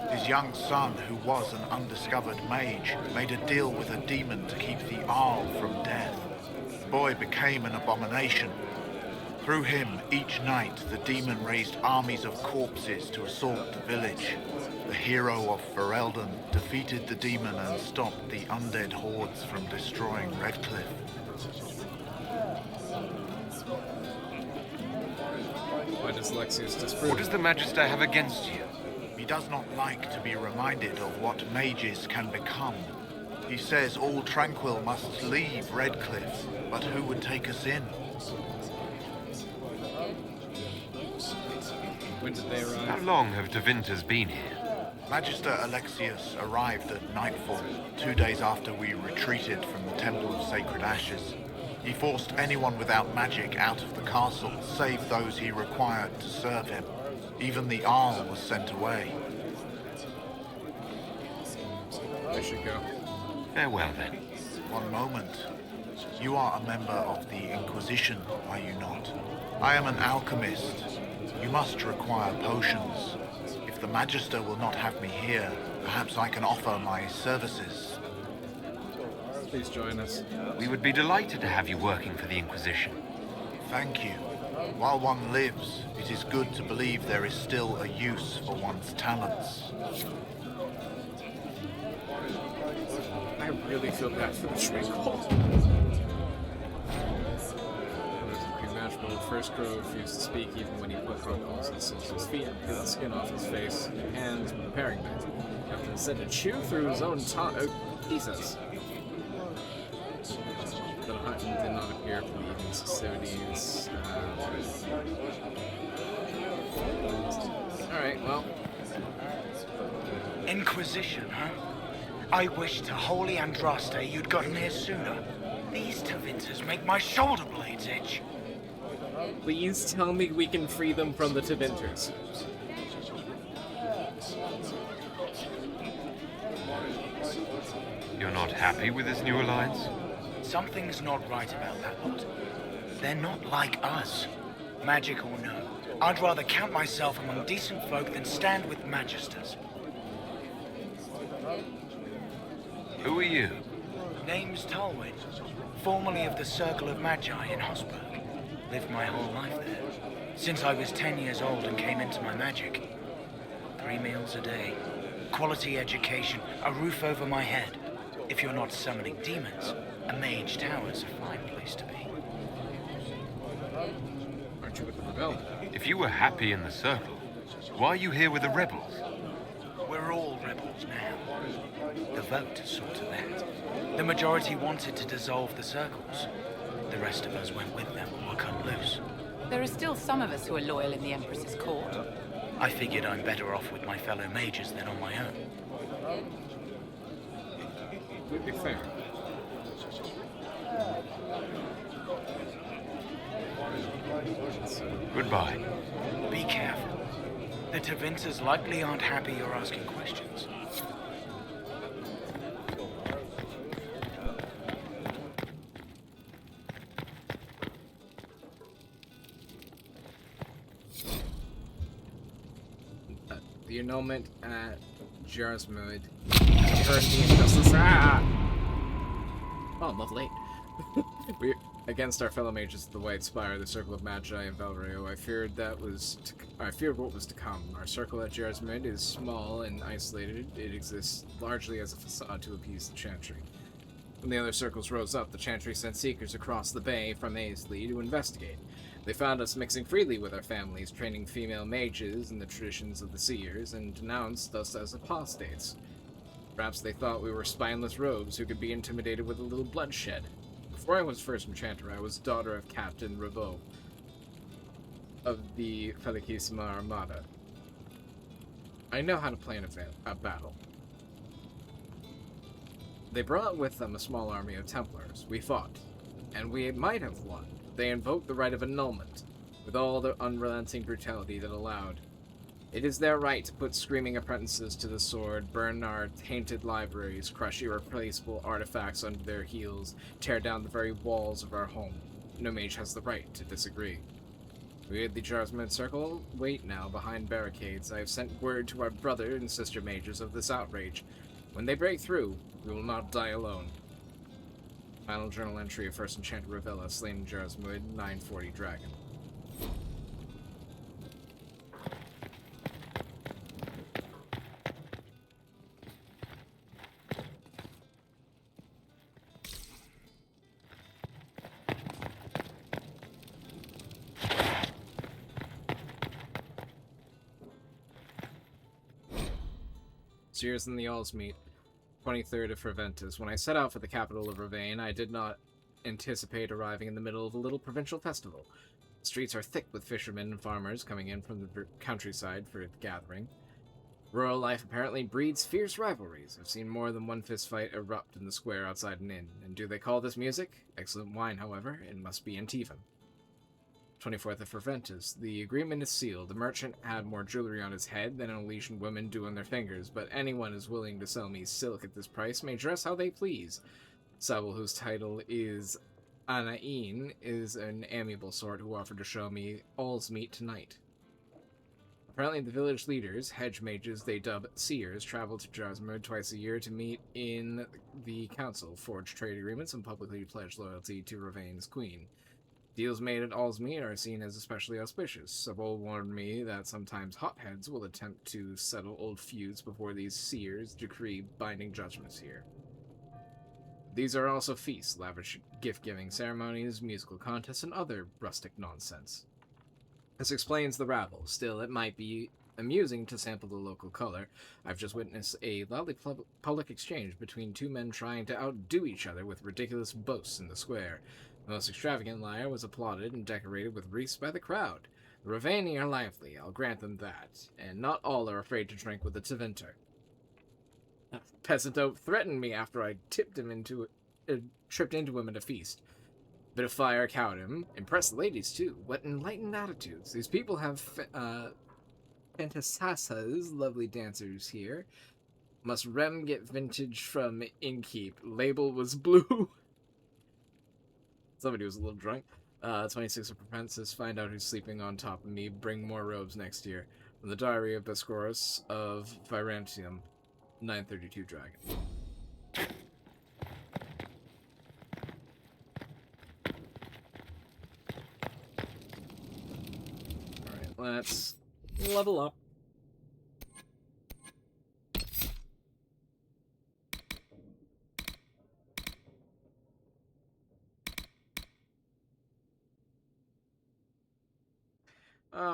His young son, who was an undiscovered mage, made a deal with a demon to keep the Arl from death. The boy became an abomination. Through him, each night, the demon raised armies of corpses to assault the village. The hero of Ferelden defeated the demon and stopped the undead hordes from destroying Redcliffe. Why does Alexius disprove? What does the Magister have against you? He does not like to be reminded of what mages can become. He says all Tranquil must leave Redcliffe, but who would take us in? When did they arrive? How long have Tevinters been here? Magister Alexius arrived at nightfall, 2 days after we retreated from the Temple of Sacred Ashes. He forced anyone without magic out of the castle, save those he required to serve him. Even the Arl was sent away. I should go. Farewell, then. One moment. You are a member of the Inquisition, are you not? I am an alchemist. You must require potions. If the Magister will not have me here, perhaps I can offer my services. Please join us. We would be delighted to have you working for the Inquisition. Thank you. While one lives, it is good to believe there is still a use for one's talents. I really feel bad for the Shrinkhold. Magical first crow refused to speak even when he put protocols and seals his feet, peeled the skin off his face and hands when preparing things. After instead to chew through his own Jesus. button did not appear for the evening festivities. Alright, well. Inquisition, huh? I wish to holy Andraste you'd gotten here sooner. These Tevinters make my shoulder blades itch. Please tell me we can free them from the Tevinters. You're not happy with this new alliance? Something's not right about that lot. They're not like us. Magic or no, I'd rather count myself among decent folk than stand with magisters. Who are you? Name's Tolwyn, formerly of the Circle of Magi in Hosberg. Lived my whole life there, since I was 10 years old and came into my magic. 3 meals a day, quality education, a roof over my head. If you're not summoning demons, a mage tower's a fine place to be. Aren't you with the rebellion? If you were happy in the Circle, why are you here with the rebels? We're all rebels now. The vote saw to that. The majority wanted to dissolve the circles. The rest of us went with them or were cut loose. There are still some of us who are loyal in the Empress's court. I figured I'm better off with my fellow mages than on my own. Would be fair. Goodbye. Be careful. The Tevinters likely aren't happy you're asking questions. The annulment at Jarsmud. Heard the injustice. Oh, lovely. We're against our fellow mages of the White Spire, the Circle of Magi, and Valrio. I feared what was to come. Our circle at Jarsmud is small and isolated. It exists largely as a facade to appease the Chantry. When the other circles rose up, the Chantry sent seekers across the bay from Aisley to investigate. They found us mixing freely with our families, training female mages in the traditions of the Seers, and denounced us as apostates. Perhaps they thought we were spineless rogues who could be intimidated with a little bloodshed. Before I was first enchanter, I was daughter of Captain Revo of the Felicissima Armada. I know how to plan a battle. They brought with them a small army of Templars. We fought, and we might have won. They invoked the right of annulment, with all the unrelenting brutality that allowed. It is their right to put screaming apprentices to the sword, burn our tainted libraries, crush irreplaceable artifacts under their heels, tear down the very walls of our home. No mage has the right to disagree. We at the Jarsmud Circle wait now behind barricades. I have sent word to our brother and sister mages of this outrage. When they break through, we will not die alone. Final journal entry of First Enchanter Ravella, slain in Jarsmud, 940 Dragon. Sears and the Alls meet. 23rd of Ferventus. When I set out for the capital of Ravane, I did not anticipate arriving in the middle of a little provincial festival. The streets are thick with fishermen and farmers coming in from the countryside for the gathering. Rural life apparently breeds fierce rivalries. I've seen more than one fistfight erupt in the square outside an inn. And do they call this music? Excellent wine, however. It must be Antivan. 24th of Ferventus. The agreement is sealed. The merchant had more jewelry on his head than an Elysian woman do on their fingers, but anyone is willing to sell me silk at this price may dress how they please. Sable, whose title is Anain, is an amiable sort who offered to show me all's meet tonight. Apparently the village leaders, hedge mages they dub seers, travel to Jarsmud twice a year to meet in the council, forge trade agreements, and publicly pledge loyalty to Ravane's queen. Deals made at Allsmead are seen as especially auspicious. Sabol warned me that sometimes hotheads will attempt to settle old feuds before these seers decree binding judgments here. These are also feasts, lavish gift-giving ceremonies, musical contests, and other rustic nonsense. This explains the rabble. Still, it might be amusing to sample the local color. I've just witnessed a lively public exchange between two men trying to outdo each other with ridiculous boasts in the square. The most extravagant liar was applauded and decorated with wreaths by the crowd. The Ravani are lively, I'll grant them that, and not all are afraid to drink with the Tevinter. Peasant oaf threatened me after I tripped into him at a feast. Bit of fire cowed him. Impressed the ladies, too. What enlightened attitudes. These people have Fantasasas, lovely dancers here. Must Rem get vintage from Innkeep. Label was blue. Somebody was a little drunk. 26 of Propensis. Find out who's sleeping on top of me. Bring more robes next year. From the Diary of Bescorus of Virantium. 932 Dragon. Alright, let's level up.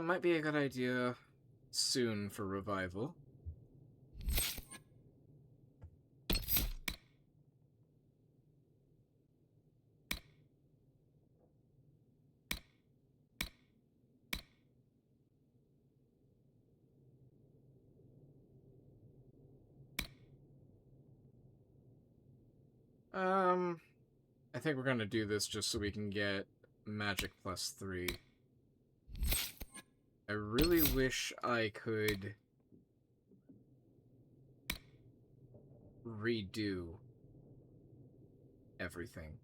Might be a good idea soon for revival. I think we're gonna do this just so we can get magic +3. I really wish I could redo everything.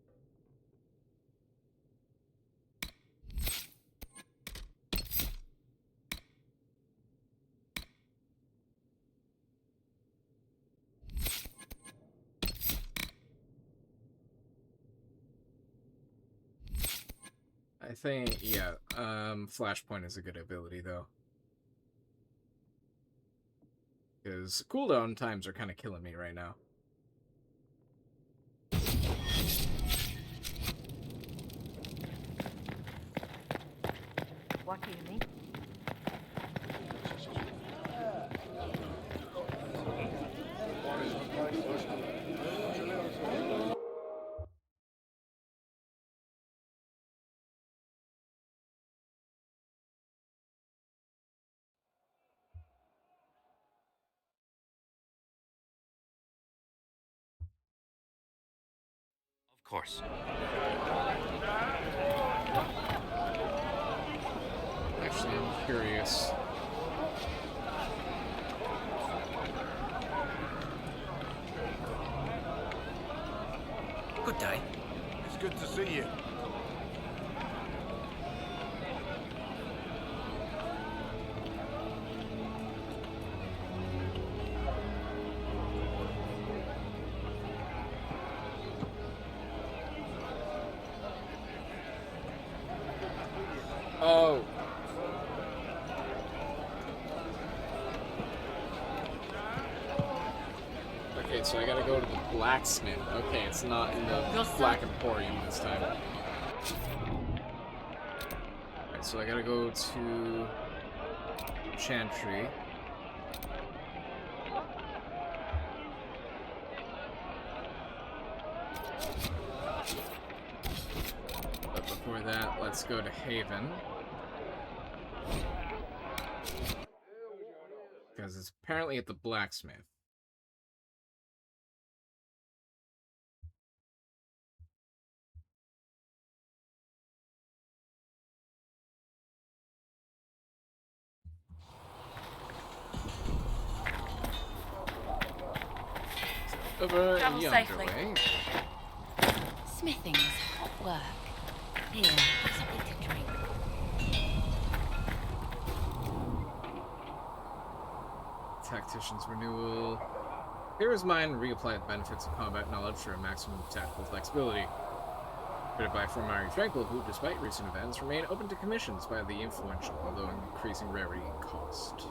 I think, yeah, Flashpoint is a good ability, though. Because cooldown times are kind of killing me right now. What do you mean? Of course. Actually, I'm curious. Good day. It's good to see you. Oh. Okay, so I gotta go to the blacksmith. Okay, it's not in the Black Emporium this time. Alright, so I gotta go to Chantry. But before that, let's go to Haven. Because it's apparently at the blacksmith. Over Travel yonder safely. way. Smithing is hot work. Here, have something to drink. Tactician's renewal. Here is mine. Reapply the benefits of combat knowledge for a maximum tactical flexibility. Created by Formari Tranquil, who, despite recent events, remain open to commissions by the influential, although increasing rarity and cost.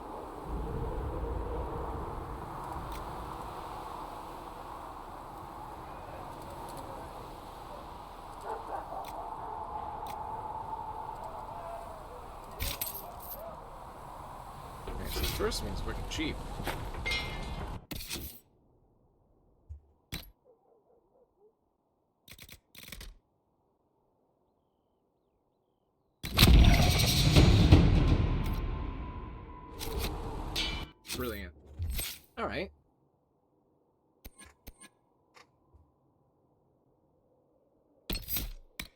first one's wicked cheap. Brilliant. Alright.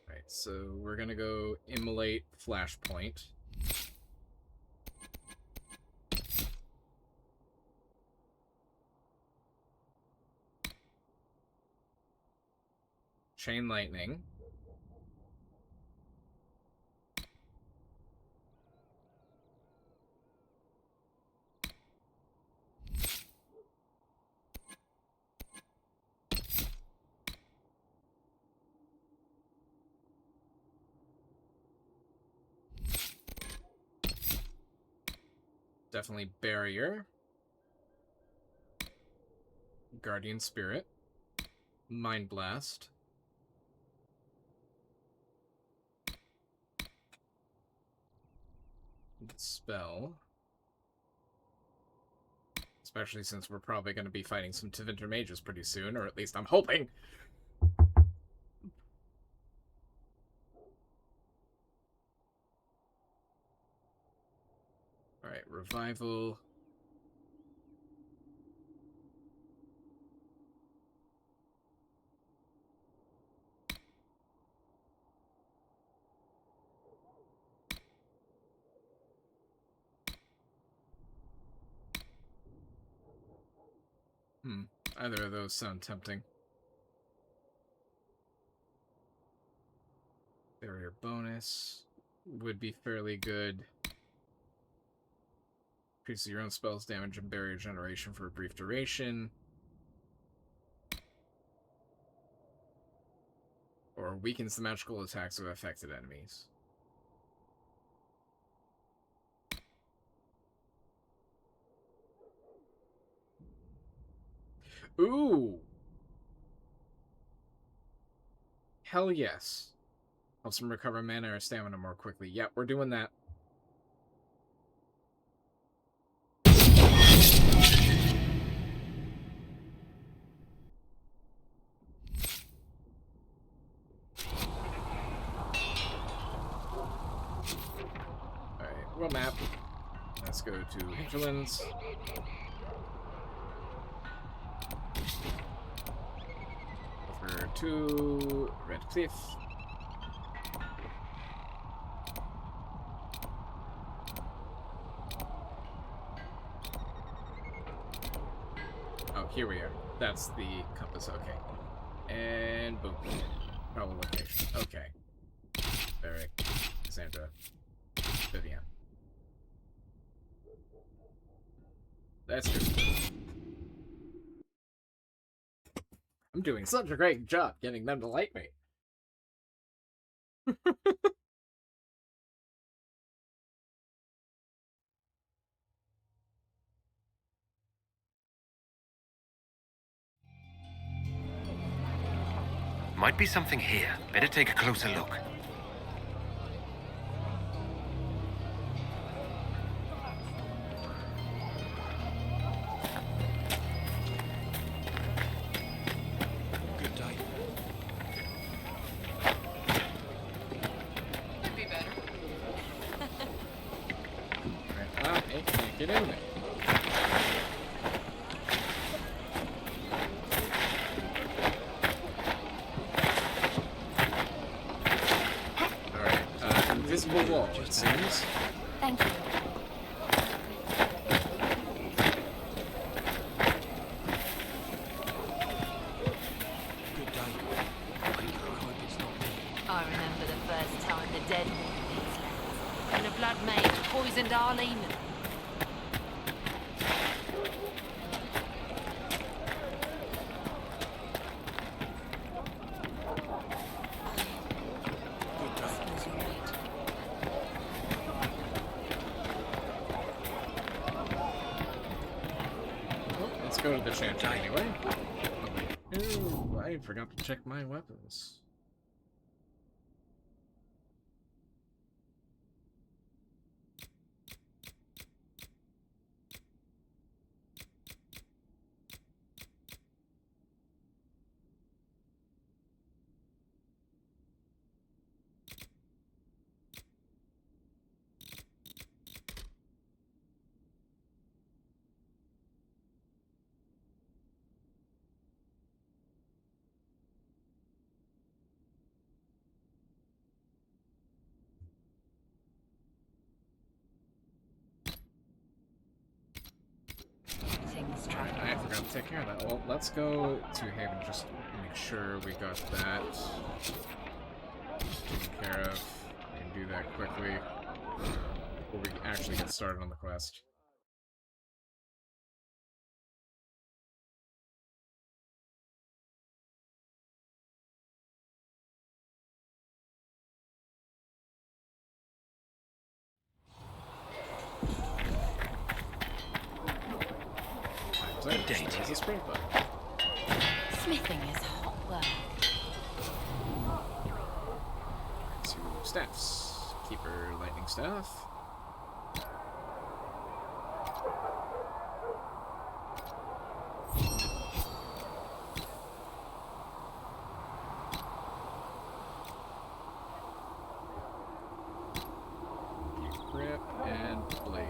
Alright, so we're gonna go immolate Flashpoint. Chain Lightning. Definitely Barrier. Guardian Spirit. Mind Blast. Spell. Especially since we're probably going to be fighting some Tevinter mages pretty soon, or at least I'm hoping. Alright, Revival. Either of those sound tempting. Barrier bonus would be fairly good. Increases your own spells damage and barrier generation for a brief duration. Or weakens the magical attacks of affected enemies. Ooh! Hell yes. Helps them recover mana or stamina more quickly. Yep, we're doing that. Alright, world map. Let's go to Hinterlands. Over to Red Cliff. Oh, here we are. That's the compass, okay. And boom. Probable location. Okay. Barrick, Cassandra, Vivian. That's good. I'm doing such a great job getting them to like me. Might be something here. Better take a closer look. Good day. Could be better. Hey, can't get in there. Invisible wall, it seems. Thank you. Good day. I hope it's not me. I remember the first time the dead walked these lands, when a blood mage poisoned Arlene. Go to the chantry anyway. Ooh, I forgot to check my weapons. take care of that. Well, let's go to Haven, just make sure we got that taken care of. We can do that quickly before we actually get started on the quest. Good day to you. Smithing is hot work. Two staffs. Keeper lightning staff. Grip and blade.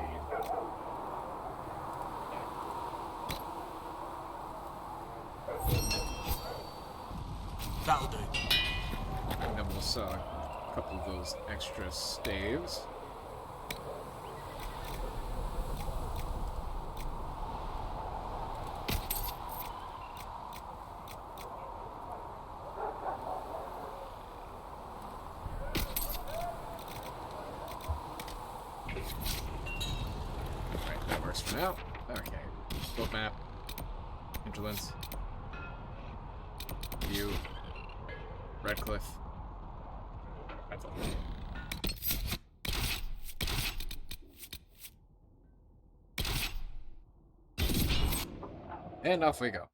That'll do. And then we'll sell a couple of those extra staves. Alright, that works for now. Okay. Boat map. Hinterlands. View. Redcliffe. Redcliffe. And off we go.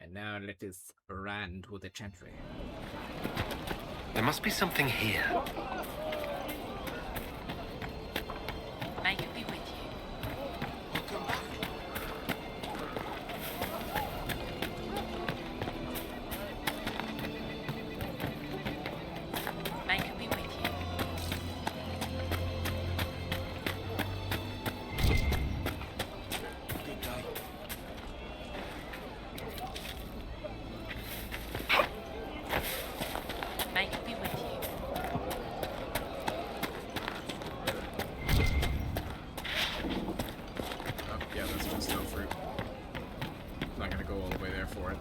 And now let us run to the chantry. There must be something here. May it be with you. May it be with you. Good day. May it be with you. Oh, yeah, that's just no fruit. Not gonna go all the way there for it.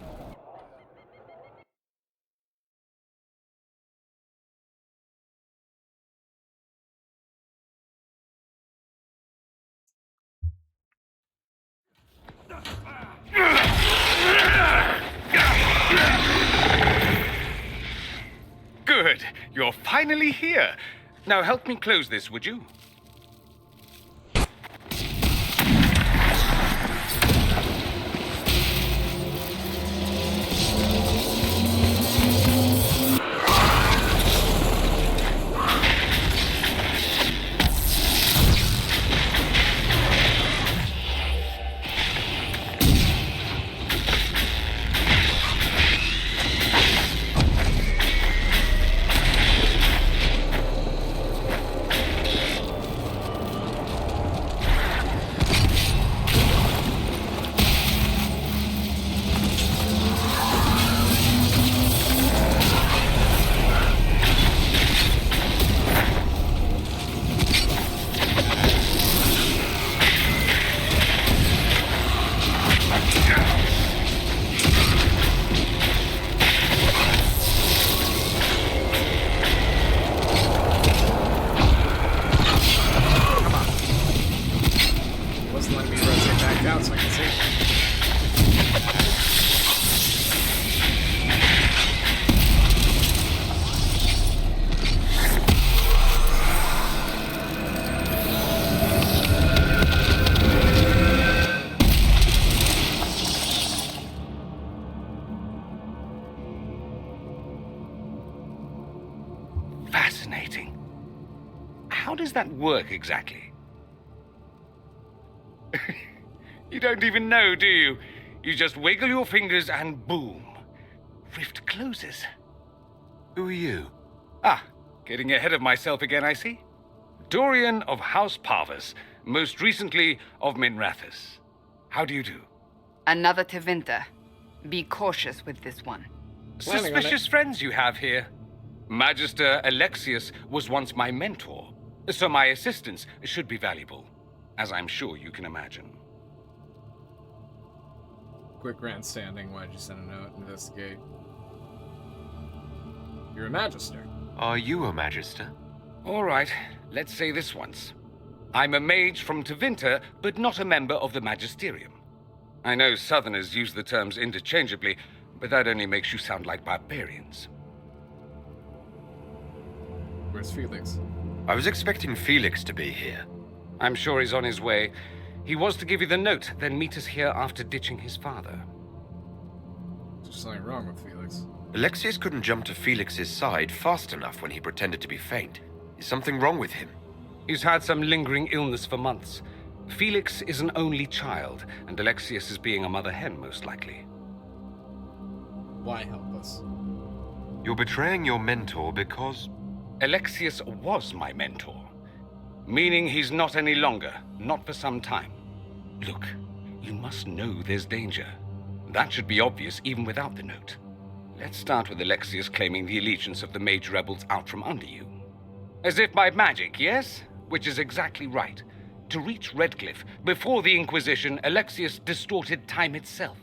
Good. You're finally here. Now help me close this, would you? Wasn't letting me rotate back out so I can see. Fascinating. How does that work exactly? You don't even know, do you? You just wiggle your fingers and boom. Rift closes. Who are you? Ah, getting ahead of myself again, I see. Dorian of House Parvus, most recently of Minrathous. How do you do? Another Tevinter. Be cautious with this one. Suspicious friends you have here. Magister Alexius was once my mentor, so my assistance should be valuable, as I'm sure you can imagine. Quick grandstanding. Why'd you send a note? Investigate. You're a magister. Are you a magister? All right, let's say this once. I'm a mage from Tevinter, but not a member of the Magisterium. I know Southerners use the terms interchangeably, but that only makes you sound like barbarians. Where's Felix? I was expecting Felix to be here. I'm sure he's on his way. He was to give you the note, then meet us here after ditching his father. There's something wrong with Felix. Alexius couldn't jump to Felix's side fast enough when he pretended to be faint. Is something wrong with him? He's had some lingering illness for months. Felix is an only child, and Alexius is being a mother hen, most likely. Why help us? You're betraying your mentor because... Alexius was my mentor. Meaning he's not any longer, not for some time. Look, you must know there's danger. That should be obvious even without the note. Let's start with Alexius claiming the allegiance of the mage rebels out from under you. As if by magic, yes? Which is exactly right. To reach Redcliffe, before the Inquisition, Alexius distorted time itself.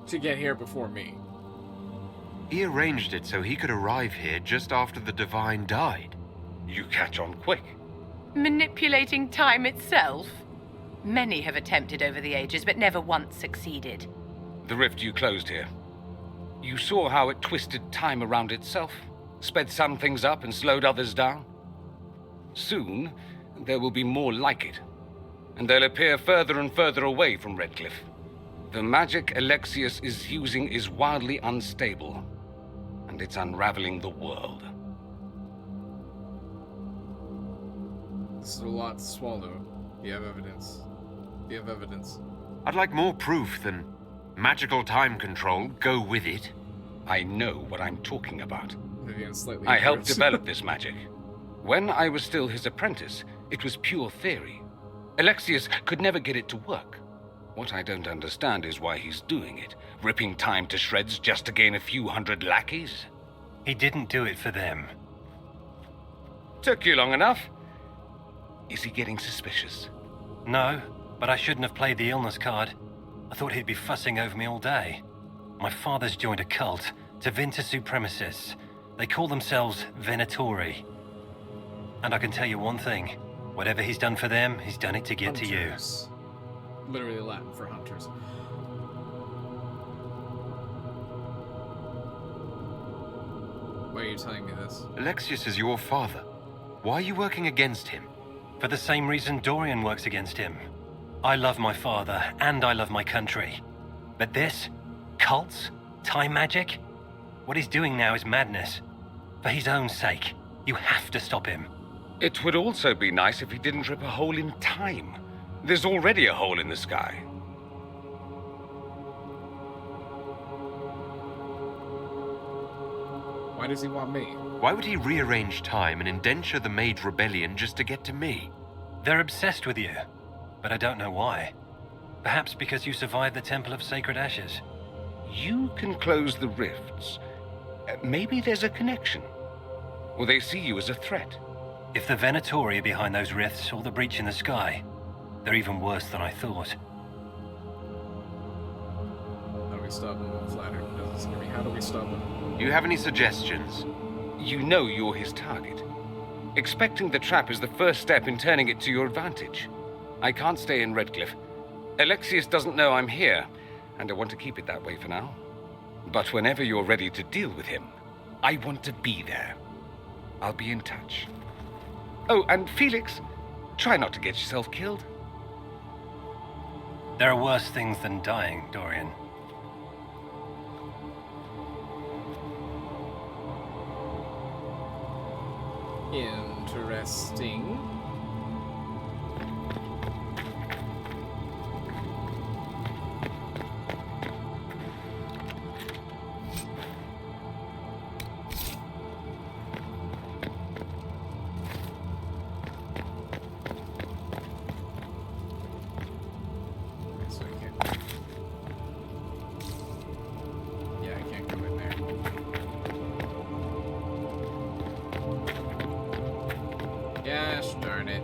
To get here before me. He arranged it so he could arrive here just after the Divine died. You catch on quick. Manipulating time itself? Many have attempted over the ages, but never once succeeded. The rift you closed here. You saw how it twisted time around itself, sped some things up and slowed others down. Soon, there will be more like it, and they'll appear further and further away from Redcliffe. The magic Alexius is using is wildly unstable, and it's unraveling the world. This is a lot to swallow. Do you have evidence? Do you have evidence? I'd like more proof than magical time control. Go with it. I know what I'm talking about. Slightly I helped develop this magic. When I was still his apprentice, it was pure theory. Alexius could never get it to work. What I don't understand is why he's doing it, ripping time to shreds just to gain a few hundred lackeys. He didn't do it for them. Took you long enough. Is he getting suspicious? No, but I shouldn't have played the illness card. I thought he'd be fussing over me all day. My father's joined a cult, Tevinter supremacists. They call themselves Venatori. And I can tell you one thing. Whatever he's done for them, he's done it to get to you. Literally Latin for hunters. Why are you telling me this? Alexius is your father. Why are you working against him? For the same reason Dorian works against him. I love my father, and I love my country. But this? Cults? Time magic? What he's doing now is madness. For his own sake, you have to stop him. It would also be nice if he didn't rip a hole in time. There's already a hole in the sky. Why does he want me? Why would he rearrange time and indenture the Mage Rebellion just to get to me? They're obsessed with you, but I don't know why. Perhaps because you survived the Temple of Sacred Ashes. You can close the rifts. Maybe there's a connection. Or they see you as a threat. If the Venatori are behind those rifts or the breach in the sky, they're even worse than I thought. How do we stop him? Flatter doesn't scare me. How do we stop him? Do you have any suggestions? You know you're his target. Expecting the trap is the first step in turning it to your advantage. I can't stay in Redcliffe. Alexius doesn't know I'm here, and I want to keep it that way for now. But whenever you're ready to deal with him, I want to be there. I'll be in touch. Oh, and Felix, try not to get yourself killed. There are worse things than dying, Dorian. Interesting. Gosh darn it.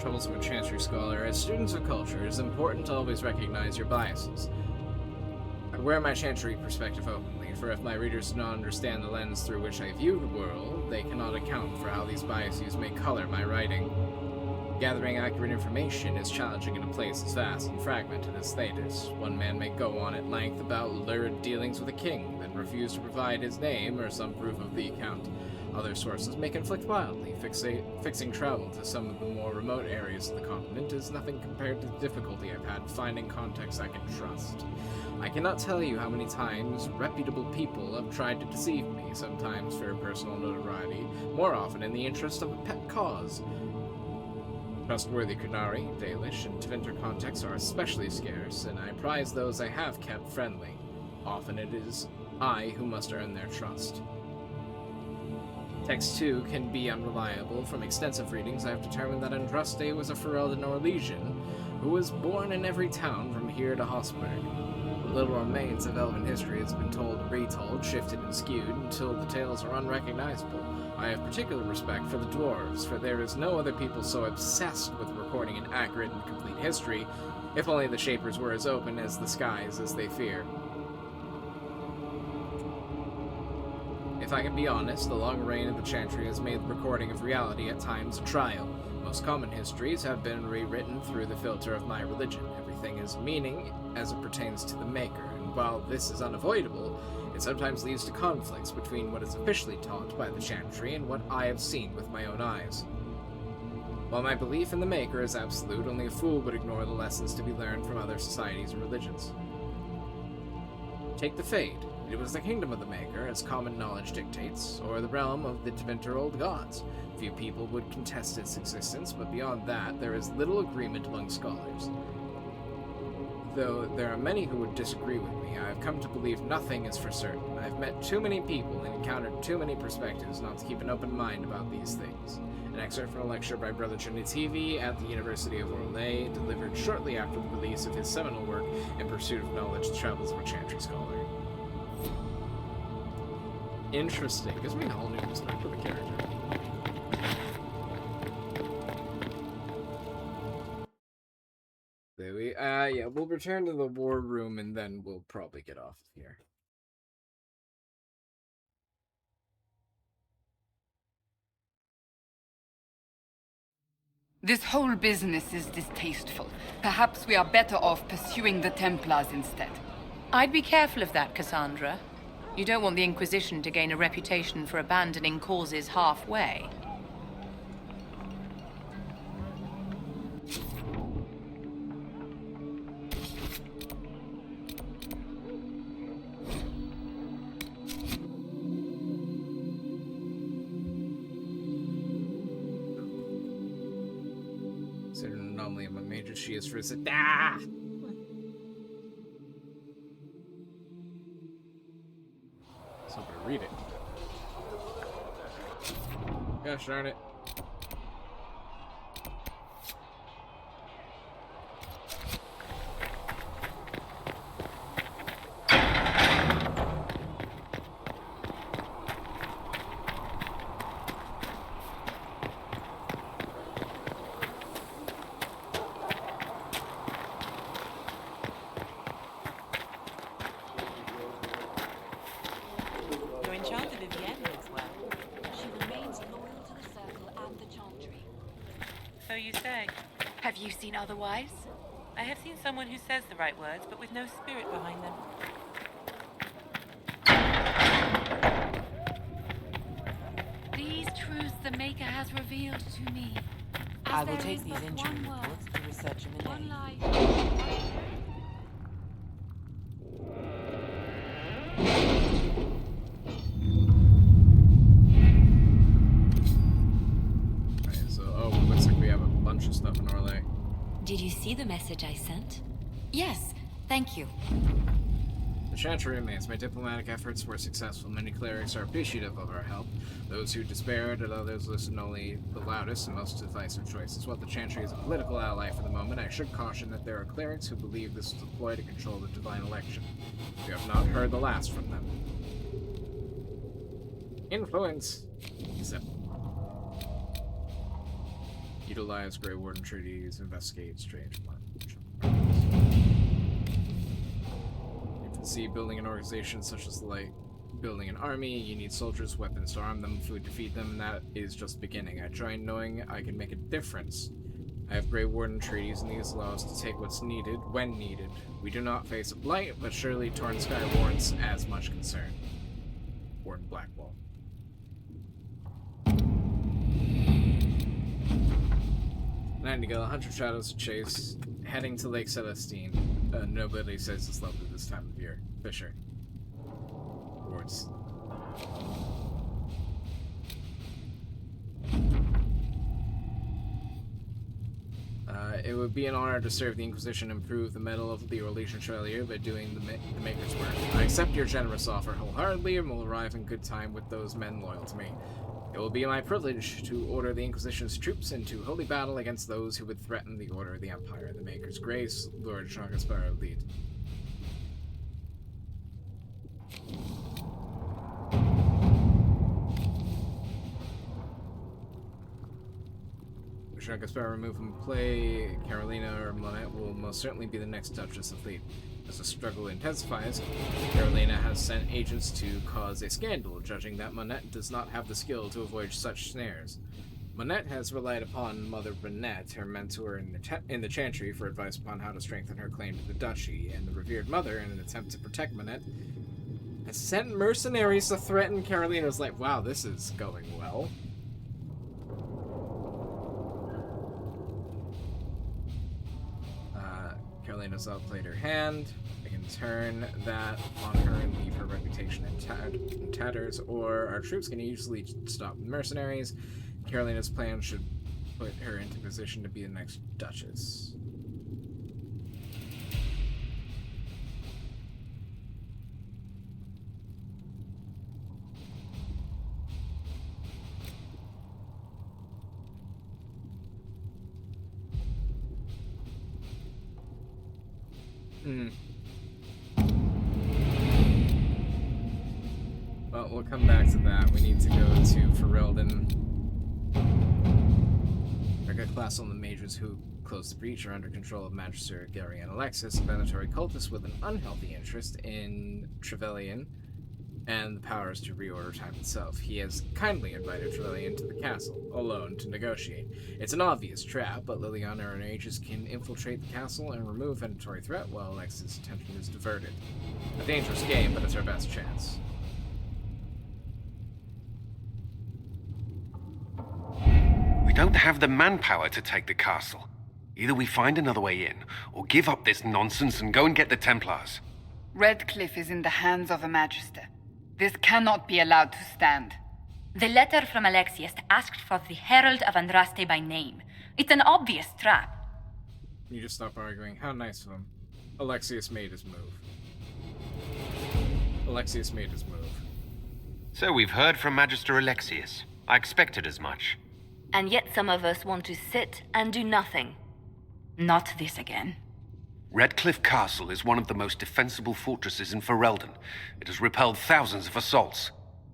Troubles with Chancery Scholar. As students of culture, it is important to always recognize your biases. I wear my Chancery perspective openly, for if my readers do not understand the lens through which I view the world, they cannot account for how these biases may color my writing. Gathering accurate information is challenging in a place as vast and fragmented as Thetis. One man may go on at length about lurid dealings with a king, then refuse to provide his name or some proof of the account. Other sources may conflict wildly. Fixing travel to some of the more remote areas of the continent is nothing compared to the difficulty I've had finding contacts I can trust. I cannot tell you how many times reputable people have tried to deceive me, sometimes for personal notoriety, more often in the interest of a pet cause. Trustworthy Kunari, Dalish, and Tevinter contacts are especially scarce, and I prize those I have kept friendly. Often it is I who must earn their trust. Text 2 can be unreliable. From extensive readings, I have determined that Andraste was a Ferelden Norwegian who was born in every town from here to Hossberg. What little remains of elven history has been told and retold, shifted and skewed, until the tales are unrecognizable. I have particular respect for the dwarves, for there is no other people so obsessed with recording an accurate and complete history, if only the Shapers were as open as the skies as they fear. If I can be honest, the long reign of the Chantry has made the recording of reality at times a trial. Most common histories have been rewritten through the filter of my religion. Everything is meaning as it pertains to the Maker, and while this is unavoidable, it sometimes leads to conflicts between what is officially taught by the Chantry and what I have seen with my own eyes. While my belief in the Maker is absolute, only a fool would ignore the lessons to be learned from other societies and religions. Take the Fade. It was the kingdom of the Maker, as common knowledge dictates, or the realm of the Tevinter old gods. Few people would contest its existence, but beyond that, there is little agreement among scholars. Though there are many who would disagree with me, I have come to believe nothing is for certain. I've met too many people and encountered too many perspectives not to keep an open mind about these things. An excerpt from a lecture by Brother Trinitivi at the University of Orlais, delivered shortly after the release of his seminal work, In Pursuit of Knowledge, The Travels of a Chantry Scholar. Interesting. Gives me a whole new respect for the character. There we, yeah, we'll return to the war room and then we'll probably get off of here. This whole business is distasteful. Perhaps we are better off pursuing the Templars instead. I'd be careful of that, Cassandra. You don't want the Inquisition to gain a reputation for abandoning causes halfway. Considered an anomaly among mages, she is for a ah! Somebody read it. Gosh darn it. So you say. Have you seen otherwise? I have seen someone who says the right words, but with no spirit behind them. These truths the Maker has revealed to me. I will take these injury reports to research in the One life. Stuff in Orlais. Did you see the message I sent? Yes, thank you. The Chantry remains. My diplomatic efforts were successful. Many clerics are appreciative of our help. Those who despaired and others listen only the loudest and most decisive choices. While the Chantry is a political ally for the moment, I should caution that there are clerics who believe this is a ploy to control the divine election. We have not heard the last from them. Influence. Except. Utilize Grey Warden treaties. Investigate strange language. See, building an organization such as like building an army, you need soldiers, weapons to arm them, food to feed them, and that is just beginning. I join knowing I can make a difference. I have Grey Warden treaties, and these allow us to take what's needed when needed. We do not face a blight, but surely Torn Sky warrants as much concern. Warden Blackwall. Nightingale, Hunter Shadows to chase, heading to Lake Celestine. Nobody says it's lovely this time of year. Fisher. Wards. It would be an honor to serve the Inquisition and prove the mettle of the Orlesian Chevalier by doing the Maker's work. I accept your generous offer wholeheartedly and will arrive in good time with those men loyal to me. It will be my privilege to order the Inquisition's troops into holy battle against those who would threaten the order of the Empire. The Maker's grace, Lord Jean-Gaspar lead. Jean-Gaspar remove from play, Carolina or Monette will most certainly be the next Duchess of Lead. As the struggle intensifies, Carolina has sent agents to cause a scandal, judging that Monette does not have the skill to avoid such snares. Monette has relied upon Mother Burnett, her mentor in the Chantry, for advice upon how to strengthen her claim to the duchy, and the revered mother, in an attempt to protect Monette, has sent mercenaries to threaten Carolina's life. Wow, this is going well. Carolina's outplayed her hand. I can turn that on her and leave her reputation in tatters, or our troops can easily stop mercenaries. Carolina's plan should put her into position to be the next Duchess. Well, we'll come back to that. We need to go to Ferelden. Our class on the mages who closed the breach are under control of Magister Gary and Alexis, a Venatori cultist with an unhealthy interest in Trevelyan and the powers to reorder time itself. He has kindly invited Trevelyan to the castle, alone, to negotiate. It's an obvious trap, but Liliana and her mages can infiltrate the castle and remove Venatori threat while Alexis' attention is diverted. A dangerous game, but it's our best chance. We don't have the manpower to take the castle. Either we find another way in, or give up this nonsense and go and get the Templars. Redcliffe is in the hands of a Magister. This cannot be allowed to stand. The letter from Alexius asked for the Herald of Andraste by name. It's an obvious trap. You just stop arguing. How nice of him. Alexius made his move. Alexius made his move. So we've heard from Magister Alexius. I expected as much. And yet some of us want to sit and do nothing. Not this again. Redcliffe Castle is one of the most defensible fortresses in Ferelden. It has repelled thousands of assaults.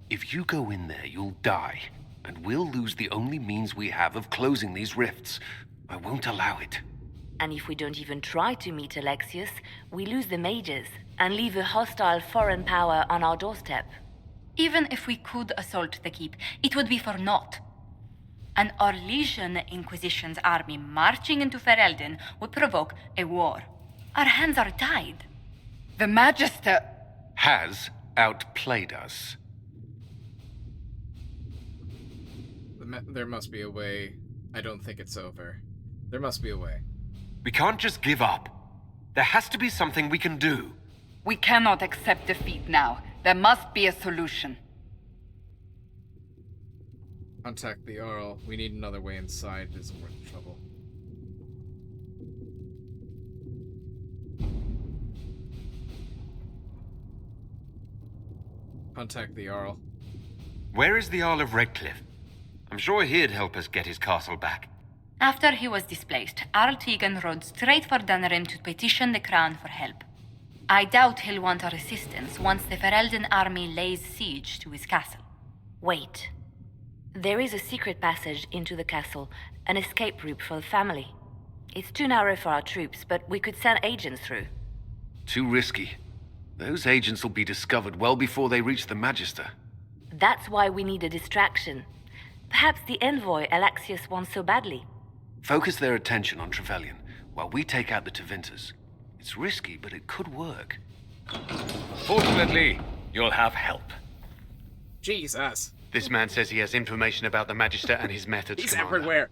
If you go in there, you'll die, and we'll lose the only means we have of closing these rifts. I won't allow it. And if we don't even try to meet Alexius, we lose the mages and leave a hostile foreign power on our doorstep. Even if we could assault the keep, it would be for naught. An Orlesian Inquisition's army marching into Ferelden would provoke a war. Our hands are tied. The Magister has outplayed us. There must be a way. I don't think it's over. There must be a way. We can't just give up. There has to be something we can do. We cannot accept defeat now. There must be a solution. Contact the Earl. We need another way inside. It isn't worth the trouble. Contact the Jarl. Where is the Jarl of Redcliffe? I'm sure he'd help us get his castle back. After he was displaced, Arl Tegan rode straight for Dunrim to petition the Crown for help. I doubt he'll want our assistance once the Ferelden army lays siege to his castle. Wait. There is a secret passage into the castle, an escape route for the family. It's too narrow for our troops, but we could send agents through. Too risky. Those agents will be discovered well before they reach the Magister. That's why we need a distraction. Perhaps the envoy Alexius wants so badly. Focus their attention on Trevelyan while we take out the Tevinters. It's risky, but it could work. Fortunately, you'll have help. Jesus. This man says he has information about the Magister and his methods, He's Commander. everywhere.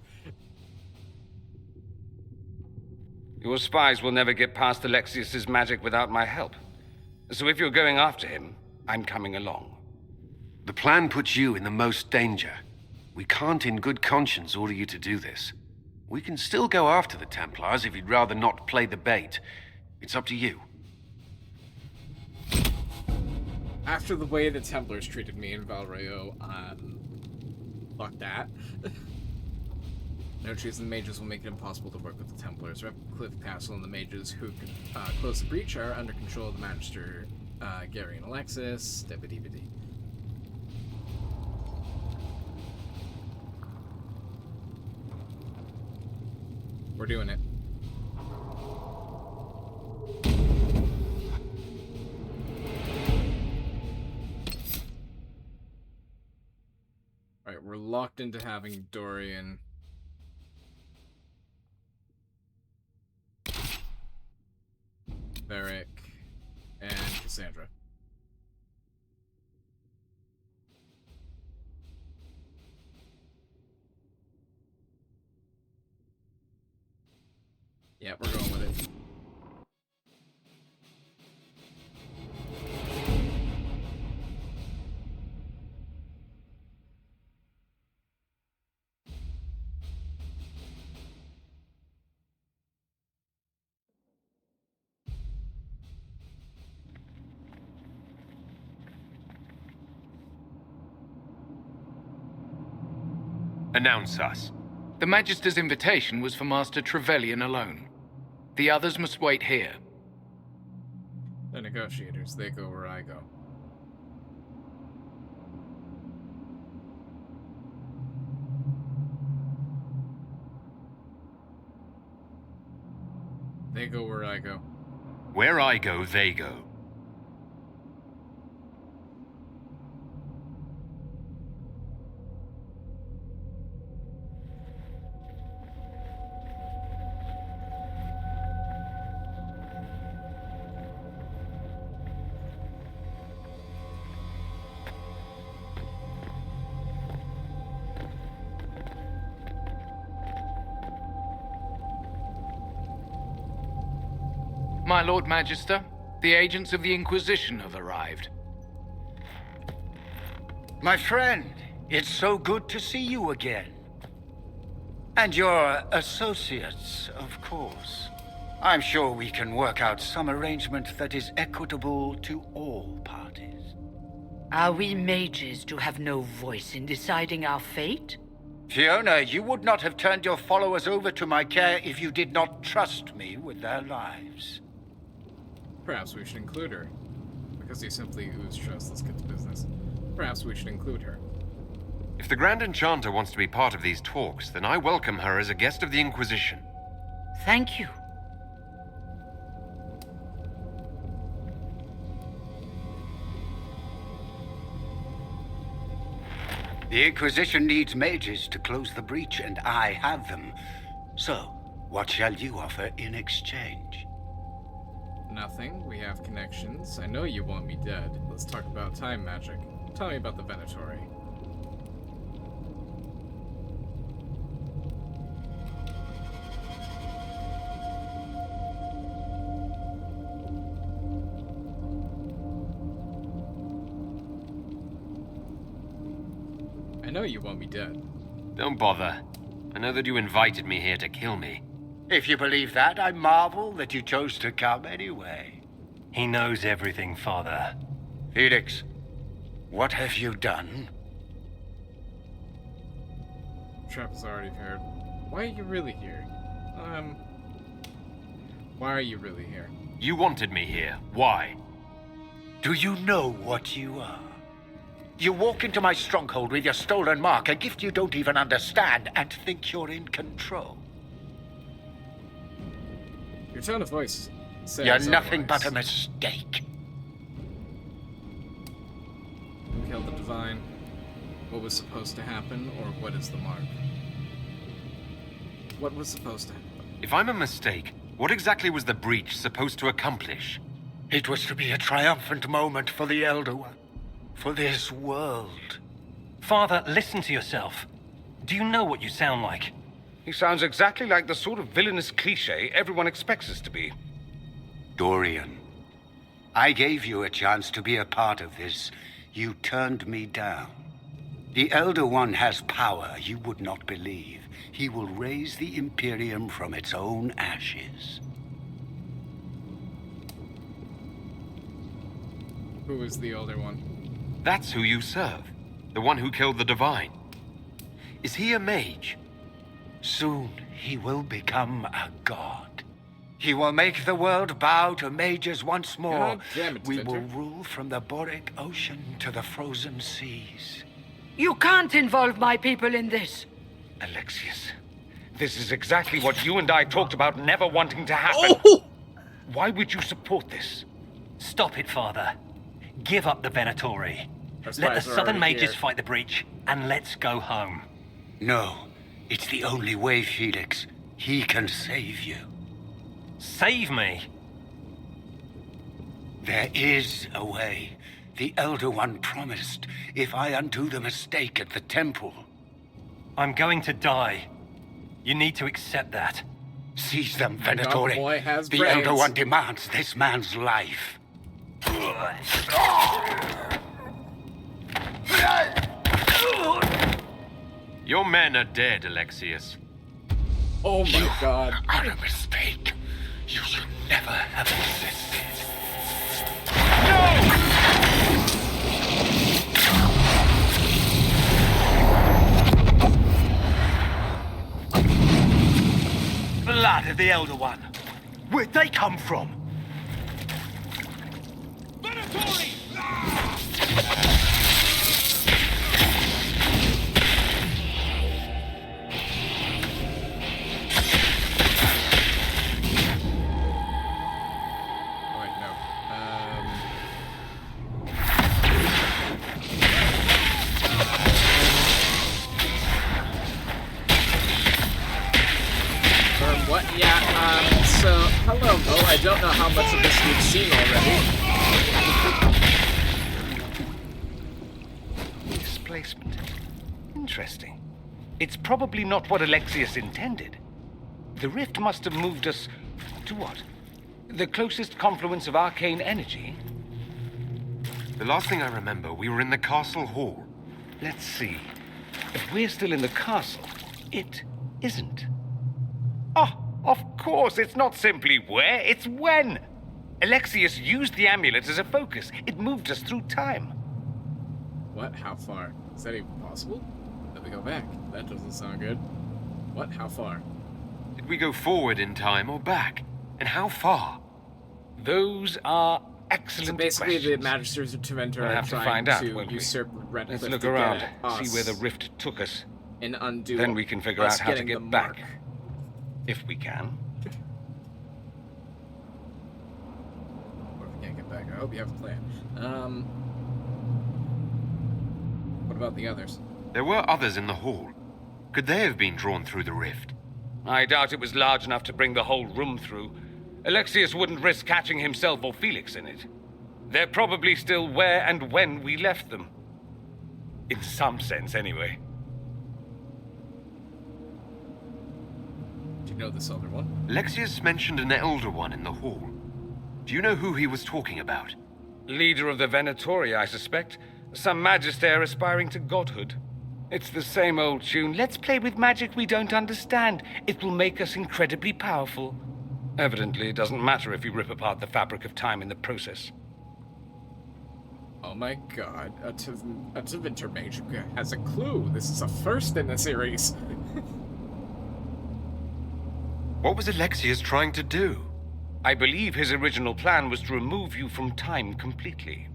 Your spies will never get past Alexius's magic without my help. So if you're going after him, I'm coming along. The plan puts you in the most danger. We can't in good conscience order you to do this. We can still go after the Templars if you'd rather not play the bait. It's up to you. After the way the Templars treated me in Valrayo, fuck that. No trees and the mages will make it impossible to work with the Templars. Redcliffe Castle and the mages who could close the breach are under control of the Magister, Gary and Alexis, Debidibidi. We're doing it. Alright, we're locked into having Dorian. Varric, and Cassandra. Yeah, we're going with it. Announce us. The Magister's invitation was for Master Trevelyan alone. The others must wait here. The negotiators, they go where I go. They go where I go. Where I go, they go. My Lord Magister, the agents of the Inquisition have arrived. My friend, it's so good to see you again. And your associates, of course. I'm sure we can work out some arrangement that is equitable to all parties. Are we mages to have no voice in deciding our fate? Fiona, you would not have turned your followers over to my care if you did not trust me with their lives. Perhaps we should include her. Because you simply ooze trust, let's get to business. Perhaps we should include her. If the Grand Enchanter wants to be part of these talks, then I welcome her as a guest of the Inquisition. Thank you. The Inquisition needs mages to close the breach, and I have them. So, what shall you offer in exchange? Nothing. We have connections. I know you want me dead. Let's talk about time magic. Tell me about the Venatori. I know you want me dead. Don't bother. I know that you invited me here to kill me. If you believe that, I marvel that you chose to come anyway. He knows everything, Father. Felix, What have you done? Trap is already paired. Why are you really here? Why are you really here? You wanted me here. Why? Do you know what you are? You walk into my stronghold with your stolen mark, a gift you don't even understand, and think you're in control. Your tone of voice says You're nothing otherwise. but a mistake. Who killed the Divine? What was supposed to happen, or what is the mark? What was supposed to happen? If I'm a mistake, what exactly was the breach supposed to accomplish? It was to be a triumphant moment for the Elder One. For this world. Father, listen to yourself. Do you know what you sound like? He sounds exactly like the sort of villainous cliché everyone expects us to be. Dorian, I gave you a chance to be a part of this. You turned me down. The Elder One has power you would not believe. He will raise the Imperium from its own ashes. Who is the Elder One? That's who you serve. The one who killed the Divine. Is he a mage? Soon he will become a god. He will make the world bow to mages once more. God damn it, We Victor. will rule from the Boric Ocean to the frozen seas. You can't involve my people in this. Alexius, this is exactly what you and I talked about never wanting to happen. Why would you support this? Stop it, Father. Give up the Venatori. Our Let the spies are Southern already mages here. fight the breach, and let's go home. No, it's the only way, Felix. He can save you. Save me? There is a way. The Elder One promised if I undo the mistake at the temple. I'm going to die. You need to accept that. Seize them, Young Venatori. boy has The brains. Elder One demands this man's life. Your men are dead, Alexius. Oh my god. Are a mistake. You should never have existed. Blood of the Elder One. Where'd they come from? Oh wait, no. What? Yeah, so, hello, Mo. I don't know how much of this you've seen already. Displacement. Interesting. It's probably not what Alexius intended. The rift must have moved us to what? The closest confluence of arcane energy? The last thing I remember, we were in the castle hall. Let's see. If we're still in the castle, it isn't. Ah, of course, it's not simply where, it's when. Alexius used the amulet as a focus. It moved us through time. What? How far? Is that even possible? Let me go back. That doesn't sound good. What? How far? Did we go forward in time or back? And how far? Those are excellent So basically, questions. the Magisters of Teventer We'll are have to trying find out, to won't we? usurp Red Let's Cliff look to get around, at us see where the rift took us. and undo. Then we can figure us out how to getting the get back. mark. If we can. Or if we can't get back, I hope you have a plan. What about the others? There were others in the hall. Could they have been drawn through the rift? I doubt it was large enough to bring the whole room through. Alexius wouldn't risk catching himself or Felix in it. They're probably still where and when we left them. In some sense, anyway. Do you know this other one? Alexius mentioned an elder one in the hall. Do you know who he was talking about? Leader of the Venatori, I suspect. Some magister aspiring to godhood. It's the same old tune. Let's play with magic we don't understand. It will make us incredibly powerful. Evidently, it doesn't matter if you rip apart the fabric of time in the process. Oh my god, a Tevinter mage has a clue. This is a first in the series. What was Alexius trying to do? I believe his original plan was to remove you from time completely.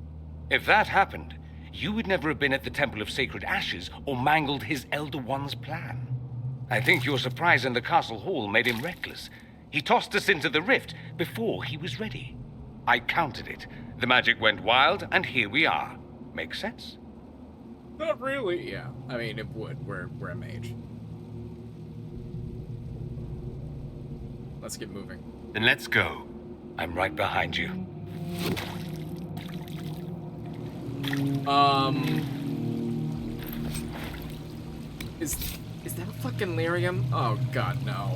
If that happened, you would never have been at the Temple of Sacred Ashes or mangled his Elder One's plan. I think your surprise in the castle hall made him reckless. He tossed us into the rift before he was ready. I countered it. The magic went wild, and here we are. Make sense? Not really, yeah. I mean, it would. We're a mage. Let's get moving. Then let's go. I'm right behind you. Is that a fucking lyrium? Oh god, no.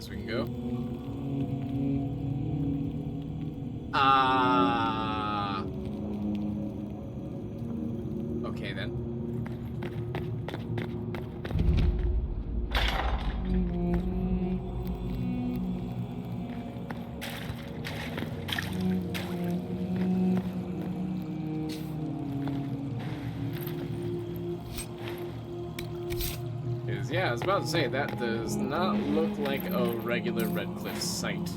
We can go. Okay then. Yeah, I was about to say, that does not look like a regular Redcliffe site.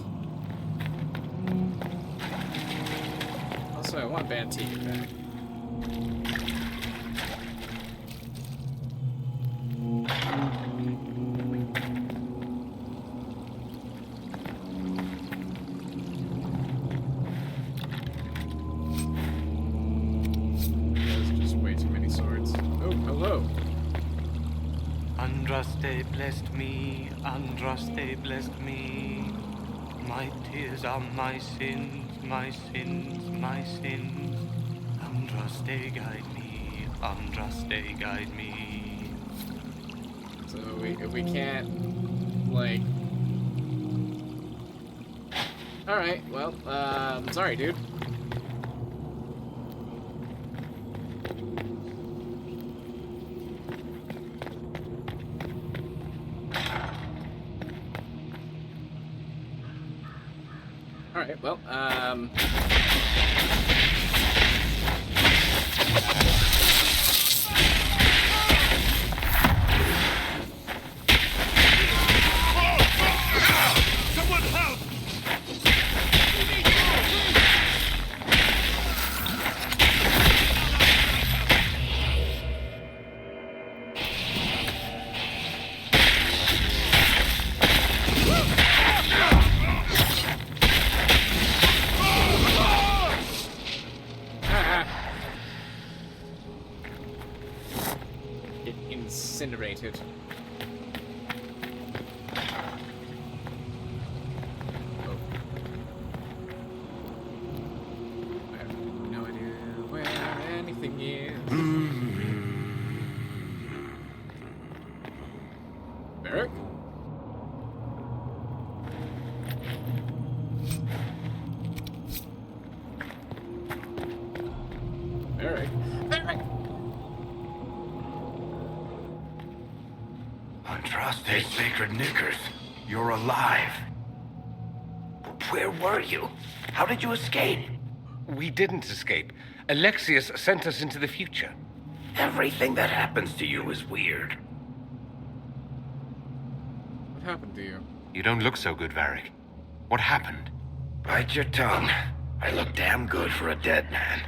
Also, I want Bantika back. There's just way too many swords. Oh, hello. Andraste blessed me, Andraste blessed me. My tears are my sins, my sins, my sins. Andraste guide me, Andraste guide me. So we can't, like... Alright, well, sorry, dude. Alright, well, Someone help! Get incinerated. Oh. I have no idea where anything is. Barrack? Barrack? Barrack! Andraste, sacred knickers. You're alive. Where were you? How did you escape? We didn't escape. Alexius sent us into the future. Everything that happens to you is weird. What happened to you? You don't look so good, Varric. What happened? Bite your tongue. I look damn good for a dead man.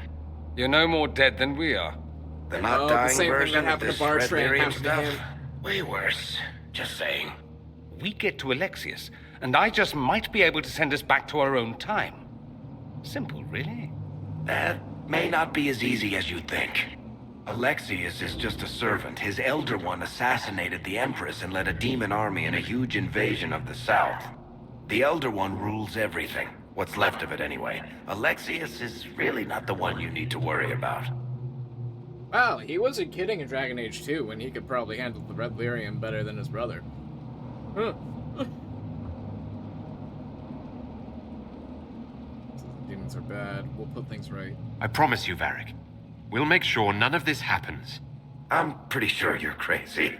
You're no more dead than we are. The not the dying same thing version that of happened this to Bartram red lyrium happened to stuff? him. Way worse. Just saying. We get to Alexius, and I just might be able to send us back to our own time. Simple, really. That may not be as easy as you think. Alexius is just a servant. His Elder One assassinated the Empress and led a demon army in a huge invasion of the South. The Elder One rules everything. What's left of it, anyway. Alexius is really not the one you need to worry about. Well, he wasn't kidding in Dragon Age 2 when he could probably handle the Red Lyrium better than his brother. Huh. Demons are bad. We'll put things right. I promise you, Varric. We'll make sure none of this happens. I'm pretty sure you're crazy.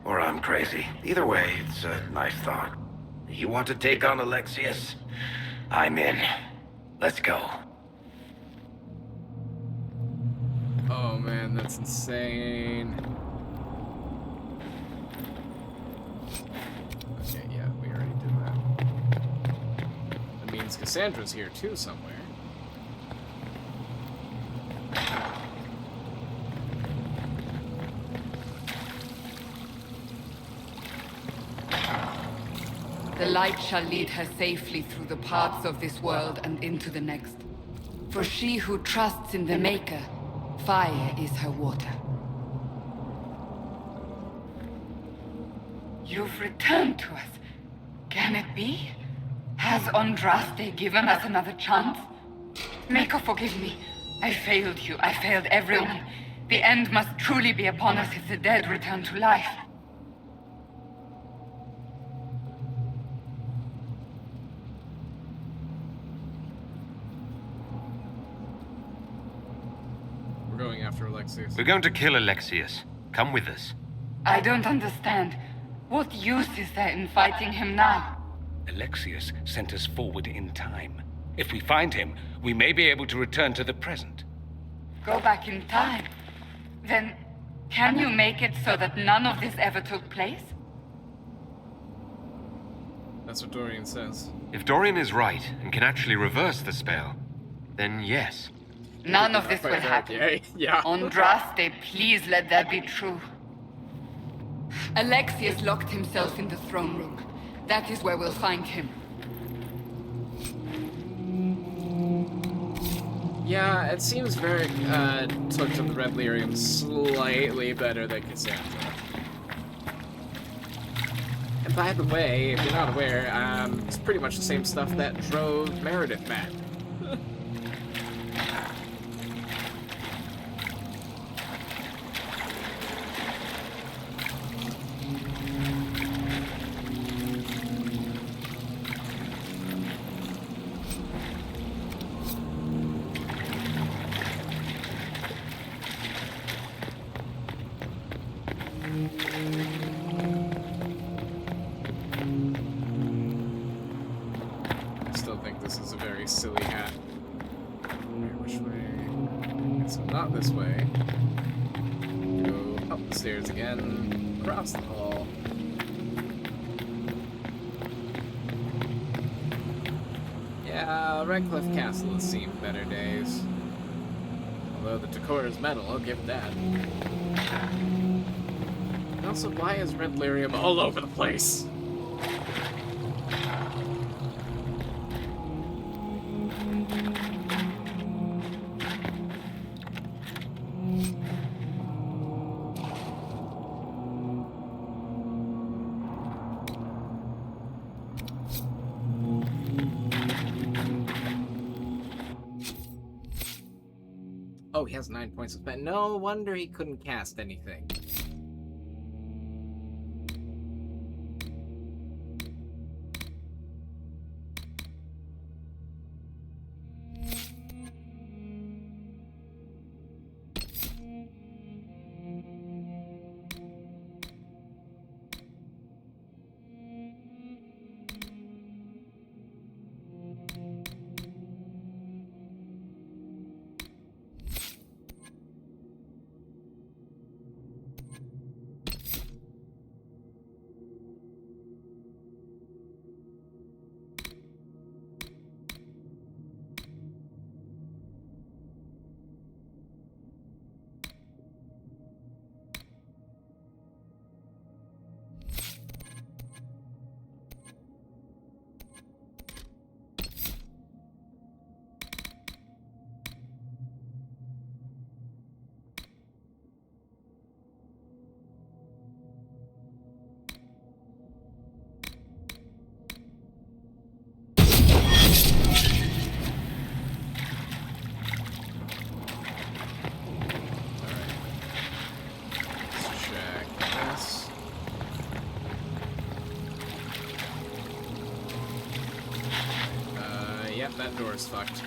Or I'm crazy. Either way, it's a nice thought. You want to take on Alexius? I'm in. Let's go. Oh man, that's insane. Okay, yeah, we already did that. That means Cassandra's here too somewhere. The light shall lead her safely through the paths of this world and into the next. For she who trusts in the Maker, fire is her water. You've returned to us. Can it be? Has Andraste given us another chance? Maker, forgive me. I failed you. I failed everyone. The end must truly be upon us if the dead return to life. We're going after Alexius. We're going to kill Alexius. Come with us. I don't understand. What use is there in fighting him now? Alexius sent us forward in time. If we find him, we may be able to return to the present. Go back in time? Then, can you make it so that none of this ever took place? That's what Dorian says. If Dorian is right and can actually reverse the spell, then yes. None of this will happen. Yeah. Andraste, please let that be true. Alexius locked himself in the throne room. That is where we'll find him. Yeah, it seems very took to the Red Lyrium slightly better than Cassandra. And by the way, if you're not aware, it's pretty much the same stuff that drove Meredith mad. I still think this is a very silly hat. Which way? So not this way. Go up the stairs again, across the hall. Yeah, Redcliffe Castle has seen better days. Although the decor is metal, I'll give it that. And also, why is Red Lyrium all over the place? Oh, he has 9 points of spend. No wonder he couldn't cast anything. that door is fucked.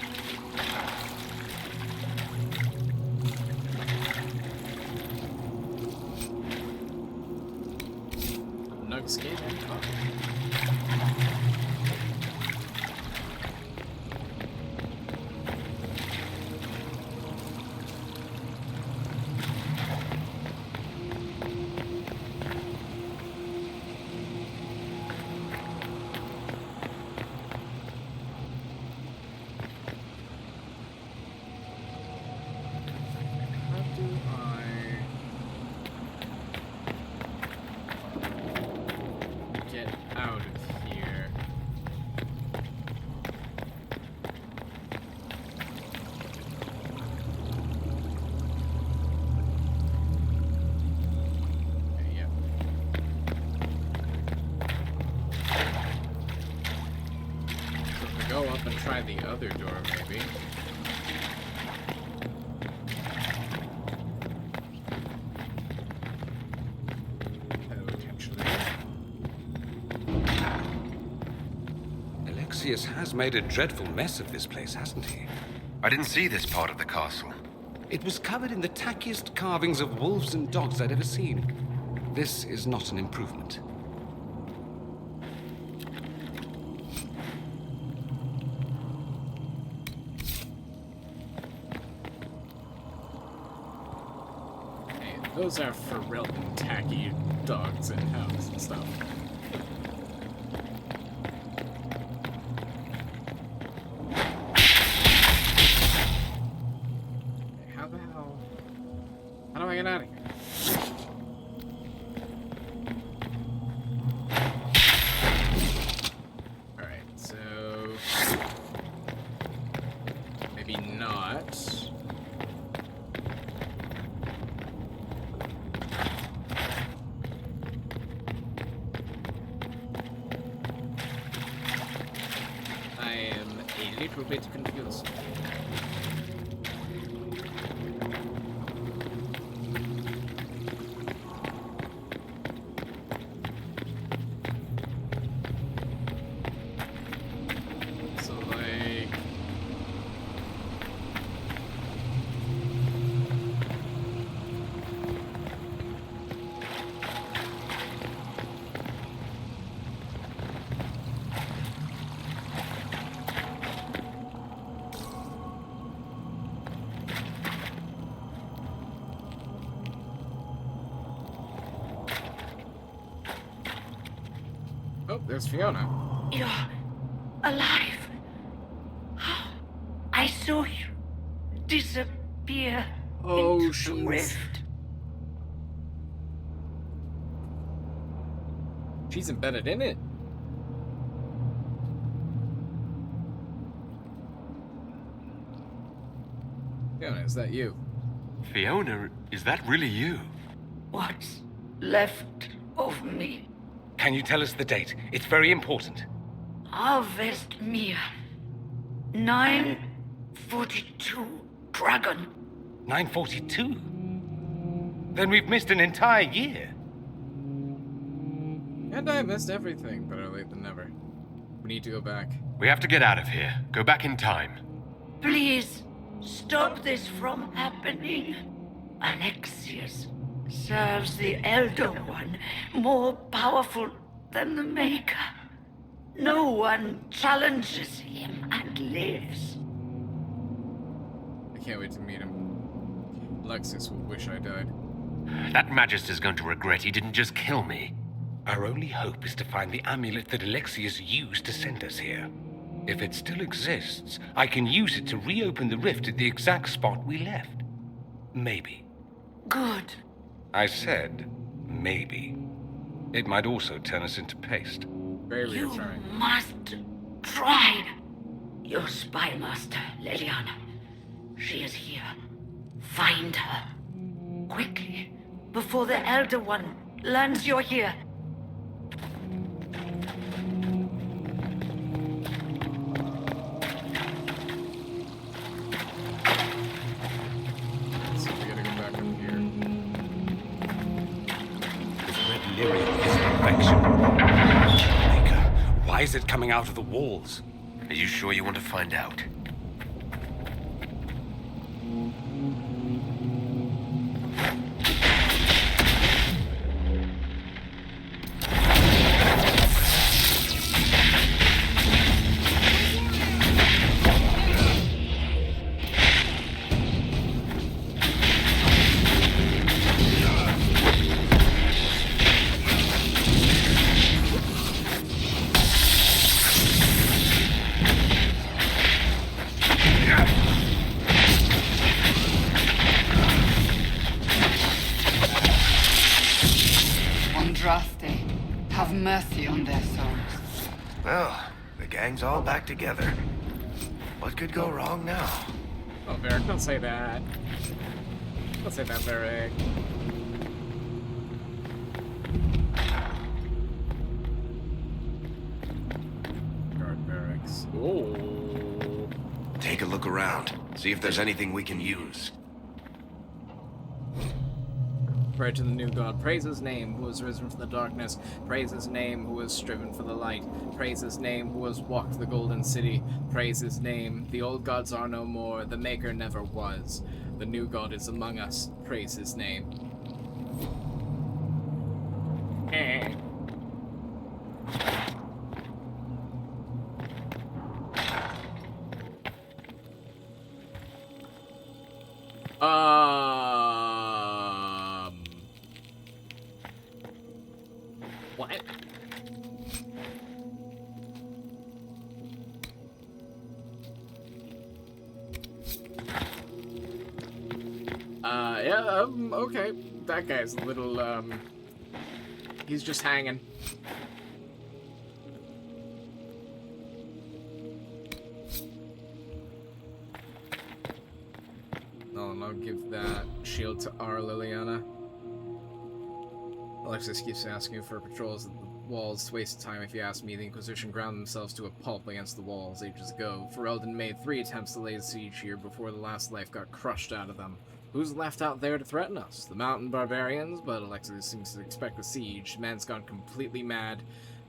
Nug skin and talk. Go up and try the other door, maybe. Potentially. Alexius has made a dreadful mess of this place, hasn't he? I didn't see this part of the castle. It was covered in the tackiest carvings of wolves and dogs I'd ever seen. This is not an improvement. Those are for real tacky dogs and hounds and stuff. How the hell? How do I get out of here? Alright, so maybe not. A bit confused. So like oh, there's Fiona. You're alive. I saw you disappear into the rift. She's embedded in it. Fiona, is that you? Fiona, is that really you? What's left of me? Can you tell us the date? It's very important. Harvest Mir. 942 Dragon. 942? Then we've missed an entire year. And I missed everything. Better late than never. We need to go back. We have to get out of here. Go back in time. Please, stop this from happening. Alexius serves the Elder One, more powerful than the Maker. No one challenges him and lives. I can't wait to meet him. Alexius will wish I died. That Magister's going to regret he didn't just kill me. Our only hope is to find the amulet that Alexius used to send us here. If it still exists, I can use it to reopen the rift at the exact spot we left. Maybe. Good. I said, maybe. It might also turn us into paste. Very You reassuring. must try. Your spy master, Liliana. She is here. Find her. Quickly, before the Elder One learns you're here. So we gotta go back up here. This red lyrium is an infection. Maker, why is it coming out of the walls? Are you sure you want to find out? Have mercy on their souls. Well, the gang's all back together. What could go wrong now? Oh, Varric, don't say that. Don't say that, Varric. Guard barracks. Ooh. Take a look around. See if there's anything we can use. Pray to the new God. Praise his name, who has risen from the darkness. Praise his name, who has striven for the light. Praise his name, who has walked the golden city. Praise his name. The old gods are no more. The maker never was. The new God is among us. Praise his name. What? Yeah, okay. That guy's a little, he's just hanging. Oh, and I'll give that shield to our Liliana. Alexis keeps asking for patrols at the walls. It's a waste of time if you ask me. The Inquisition ground themselves to a pulp against the walls ages ago. Ferelden made 3 attempts to lay siege here before the last life got crushed out of them. Who's left out there to threaten us? The mountain barbarians? But Alexis seems to expect a siege. Man's gone completely mad.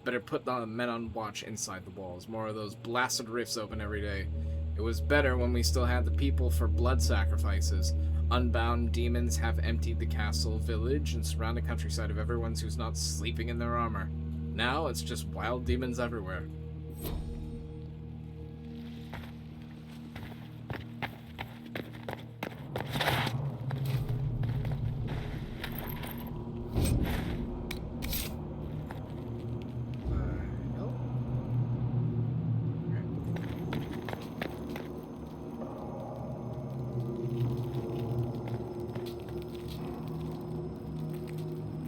Better put the men on watch inside the walls. More of those blasted rifts open every day. It was better when we still had the people for blood sacrifices. Unbound demons have emptied the castle, village, and surrounding countryside of everyone who's not sleeping in their armor. Now it's just wild demons everywhere.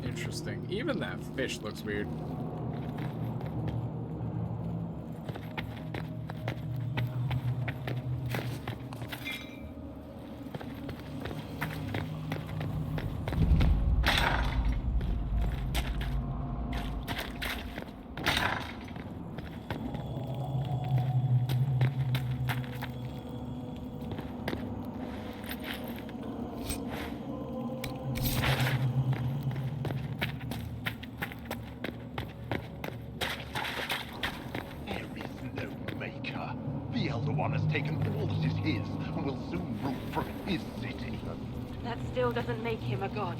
Interesting. Even that fish looks weird. That still doesn't make him a god.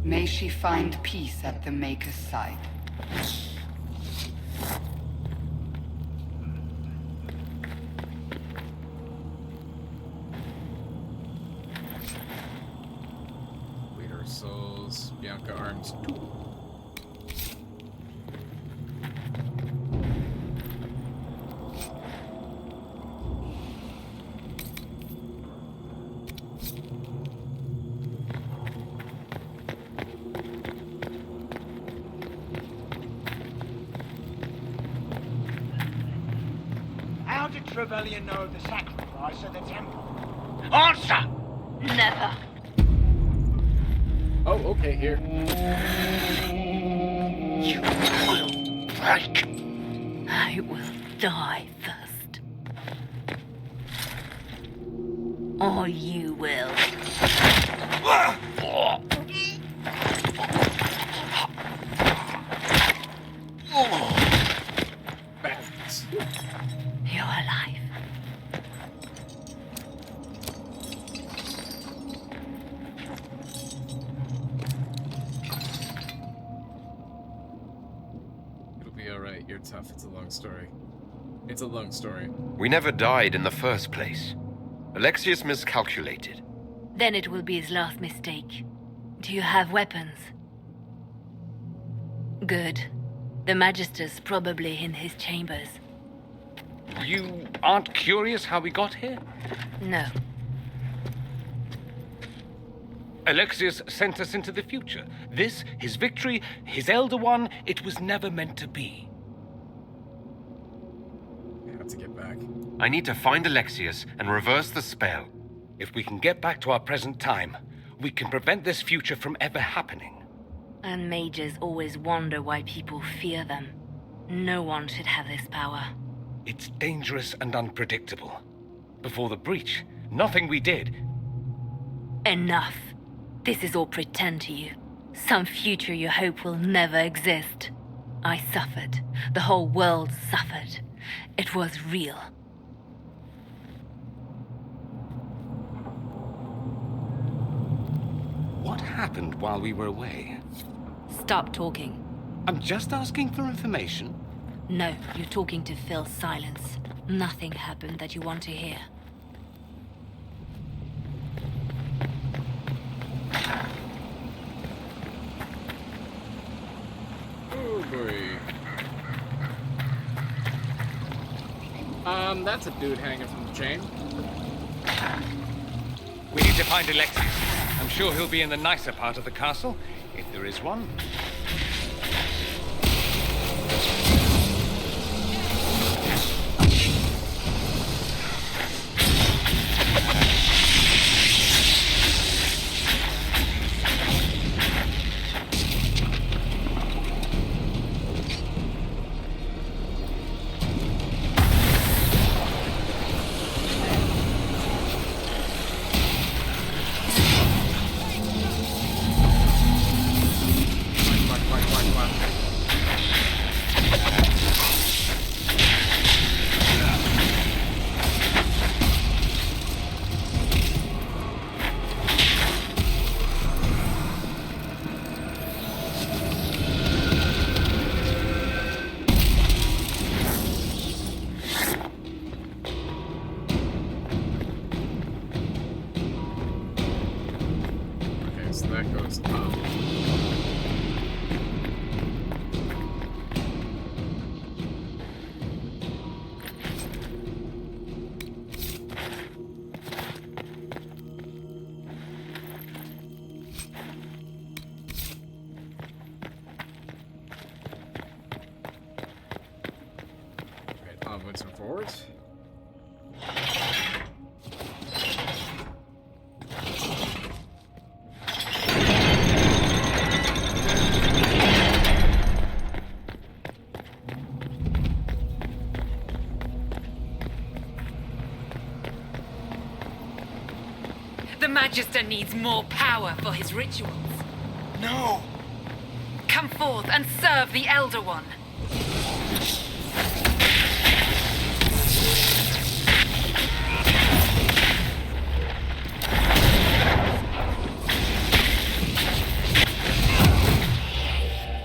May she find peace at the Maker's side. Lead our souls. Bianca arms too. How did Trevelyan know of the sacrifice at the temple? Answer! Never. Oh, okay, here. You will break. I will die first. Or you will. Balance. You're alive. It'll be alright, you're tough, it's a long story. It's a long story. We never died in the first place. Alexius miscalculated. Then it will be his last mistake. Do you have weapons? Good. The Magister's probably in his chambers. You aren't curious how we got here? No. Alexius sent us into the future. This, his victory, his Elder One, it was never meant to be. We have to get back. I need to find Alexius and reverse the spell. If we can get back to our present time, we can prevent this future from ever happening. And mages always wonder why people fear them. No one should have this power. It's dangerous and unpredictable. Before the breach, nothing we did. Enough. This is all pretend to you. Some future you hope will never exist. I suffered. The whole world suffered. It was real. What happened while we were away? Stop talking. I'm just asking for information. No, you're talking to fill silence. Nothing happened that you want to hear. Oh boy. That's a dude hanging from the chain. We need to find Alexius. I'm sure he'll be in the nicer part of the castle, if there is one. So that goes up. Right, onwards and forwards. The Magister needs more power for his rituals. No! Come forth and serve the Elder One.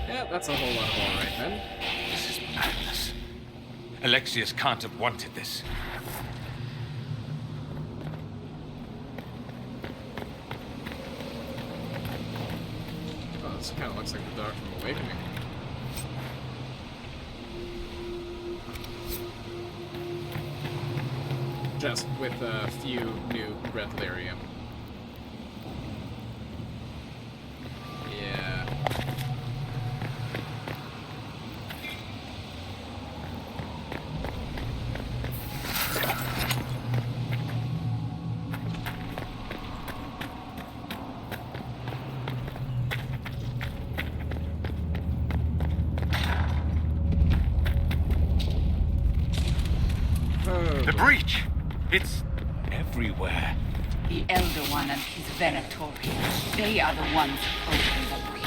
Yeah, that's a whole lot of all right then. This is madness. Alexius can't have wanted this. This kind of looks like the Dark from Awakening. Just with a few new red lyrium. Yeah. The breach! It's everywhere. The Elder One and his Venatori. They are the ones who opened the breach.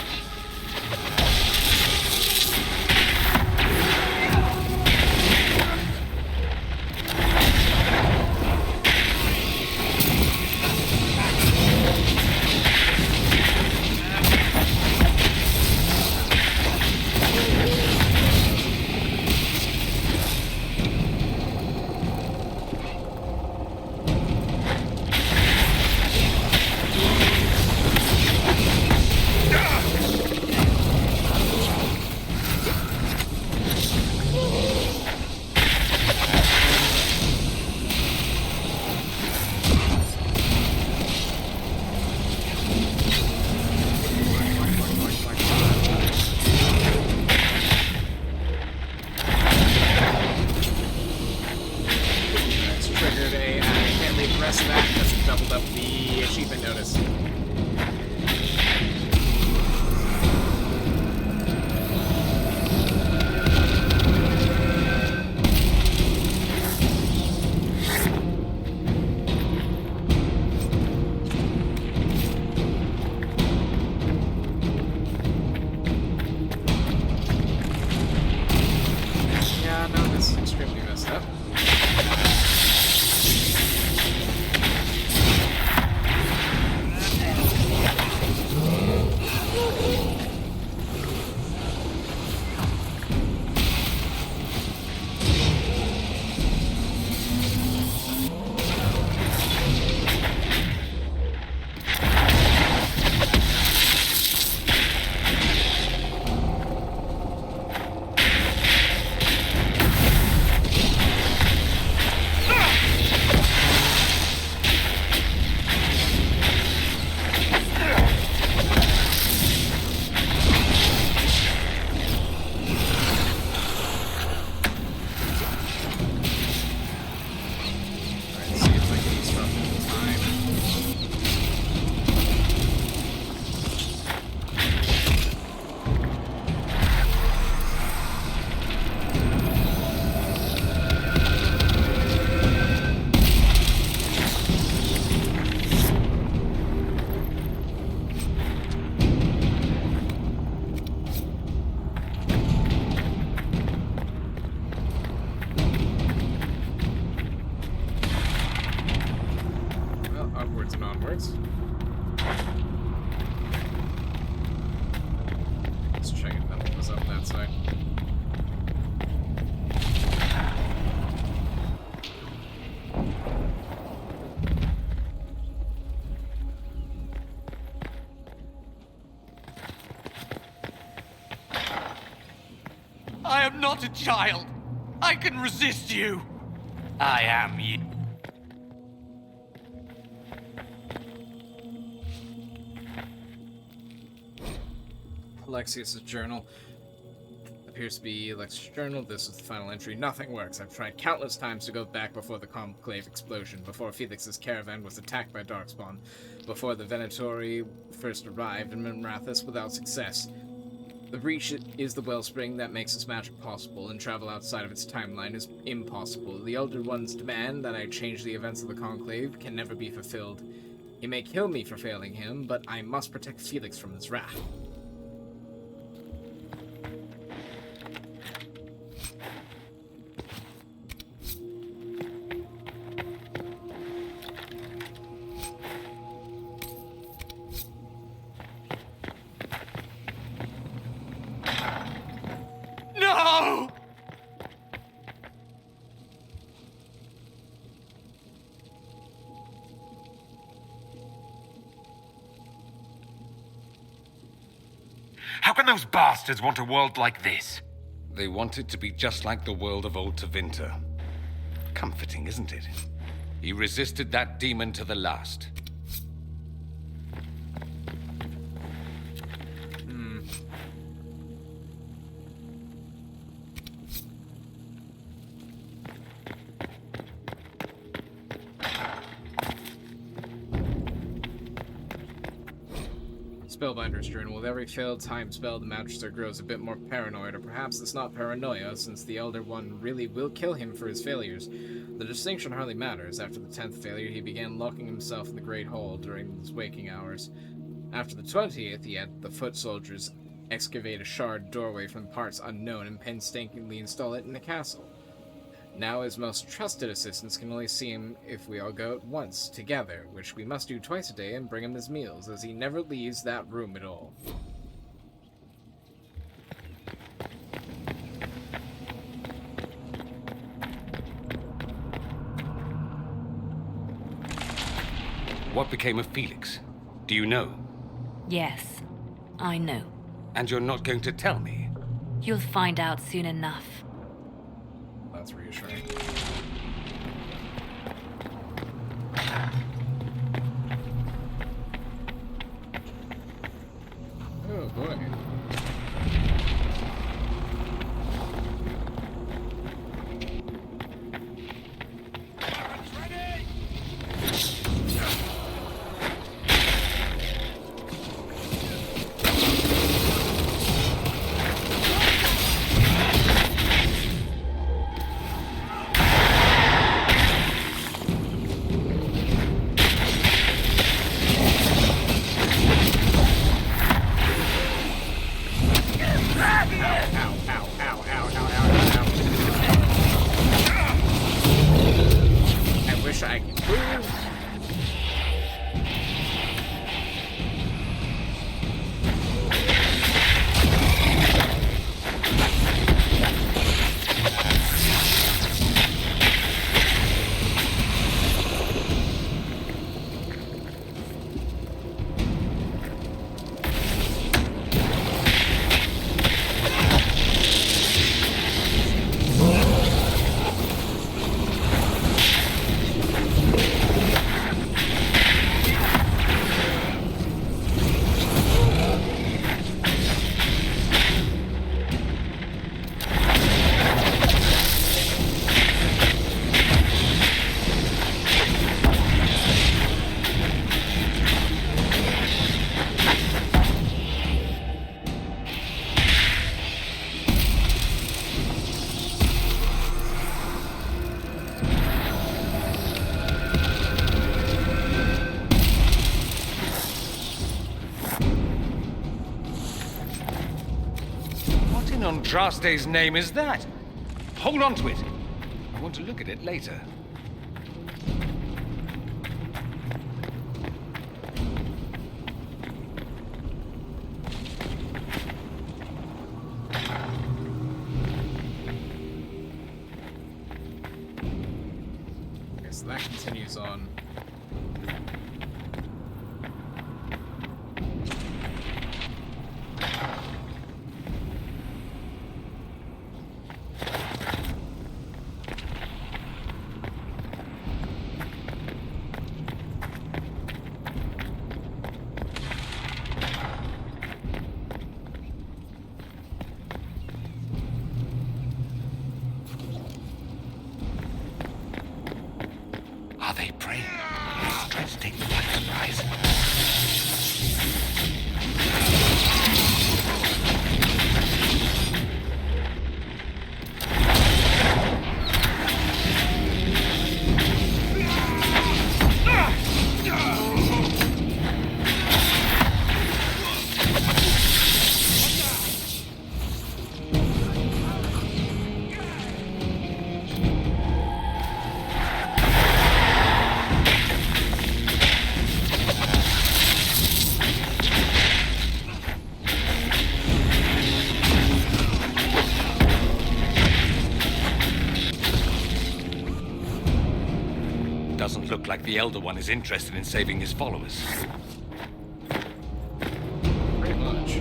I am not a child. I can resist you. I am you. Alexius's journal. Appears to be Alexius' journal. This is the final entry. Nothing works. I've tried countless times to go back before the Conclave explosion, before Felix's caravan was attacked by Darkspawn, before the Venatori first arrived in Minrathous without success. The breach is the wellspring that makes this magic possible, and travel outside of its timeline is impossible. The Elder One's demand that I change the events of the Conclave can never be fulfilled. He may kill me for failing him, but I must protect Felix from his wrath. No! How can those bastards want a world like this? They want it to be just like the world of old Tevinter. Comforting, isn't it? He resisted that demon to the last. Spellbinder's Journal. With every failed time spell, the Magister grows a bit more paranoid, or perhaps it's not paranoia, since the Elder One really will kill him for his failures. The distinction hardly matters. After the 10th failure, he began locking himself in the Great Hall during his waking hours. After the 20th, he had the foot soldiers excavate a shard doorway from parts unknown and painstakingly install it in the castle. Now his most trusted assistants can only see him if we all go at once, together, which we must do twice a day, and bring him his meals, as he never leaves that room at all. What became of Felix? Do you know? Yes, I know. And you're not going to tell me? You'll find out soon enough. That's reassuring. Oh boy. Andraste's name is that? Hold on to it. I want to look at it later. Okay, so that continues on. Are they praying? Let's try to take them by surprise. Doesn't look like the Elder One is interested in saving his followers. Pretty much.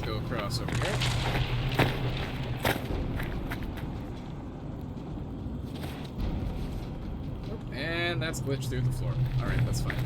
go across over here. Oh, and that's glitched through the floor. Alright, that's fine.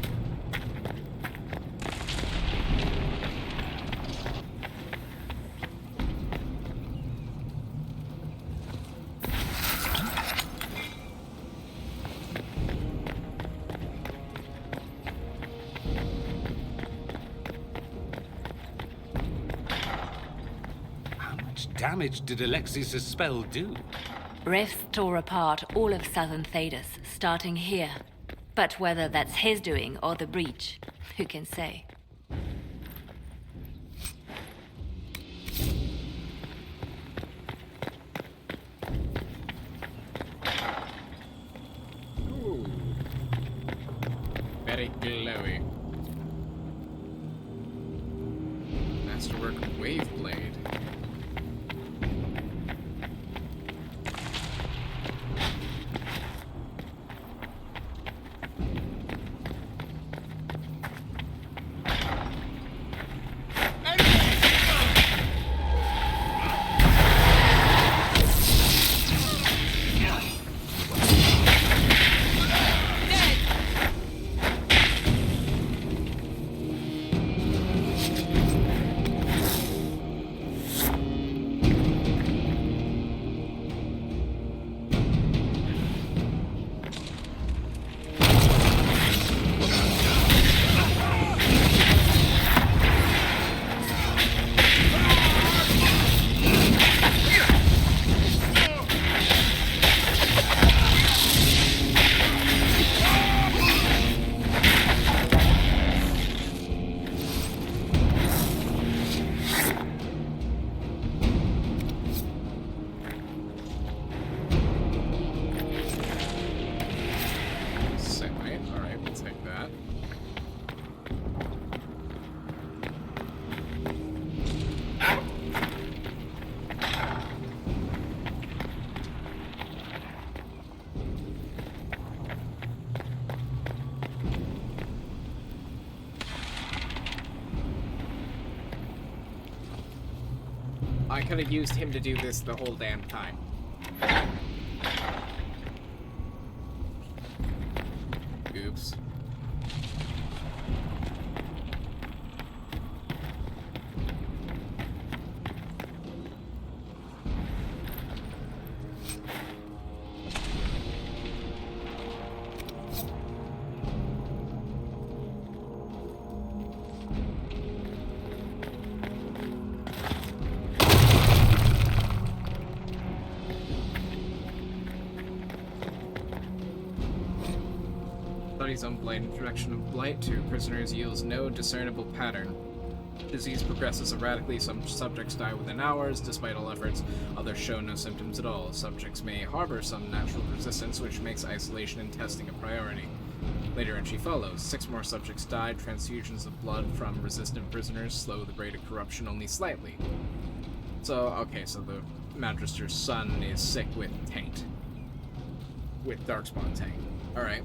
Damage did Alexius' spell do? Rifts tore apart all of southern Thedas, starting here. But whether that's his doing or the breach, who can say? Ooh. Very glowy. Masterwork Wave Blade. I could have used him to do this the whole damn time. Oops. Studies on blight. Introduction of blight to prisoners yields no discernible pattern. Disease progresses erratically. Some subjects die within hours, despite all efforts. Others show no symptoms at all. Subjects may harbor some natural resistance, which makes isolation and testing a priority. Later entry follows. 6 more subjects died. Transfusions of blood from resistant prisoners slow the rate of corruption only slightly. So, okay, so the Magister's son is sick with taint. With Darkspawn taint. Alright.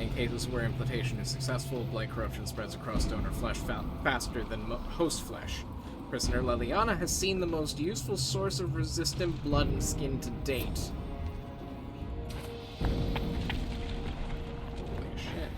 In cases where implantation is successful, blight corruption spreads across donor flesh faster than host flesh. Prisoner Leliana has seen the most useful source of resistant blood and skin to date. Holy shit.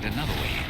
Another way in.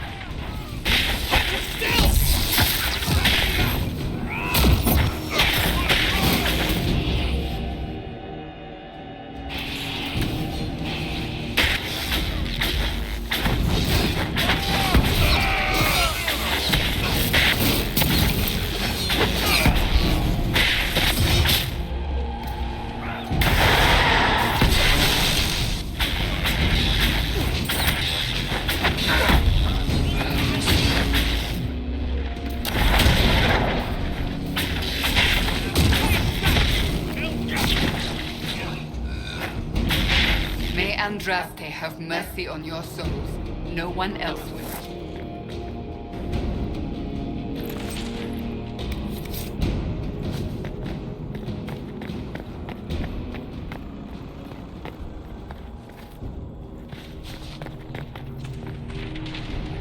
Andraste have mercy on your souls. No one else will.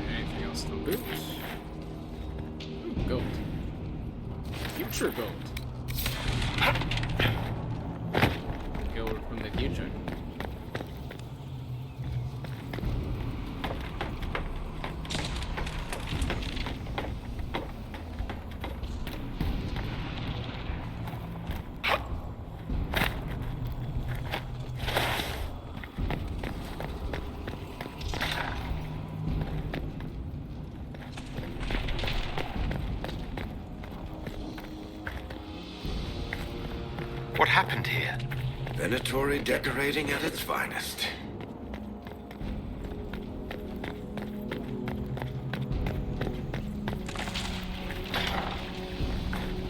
Anything else to loot? Ooh, gold. Future gold. Gold from the future. What happened here? Venatori decorating at its finest.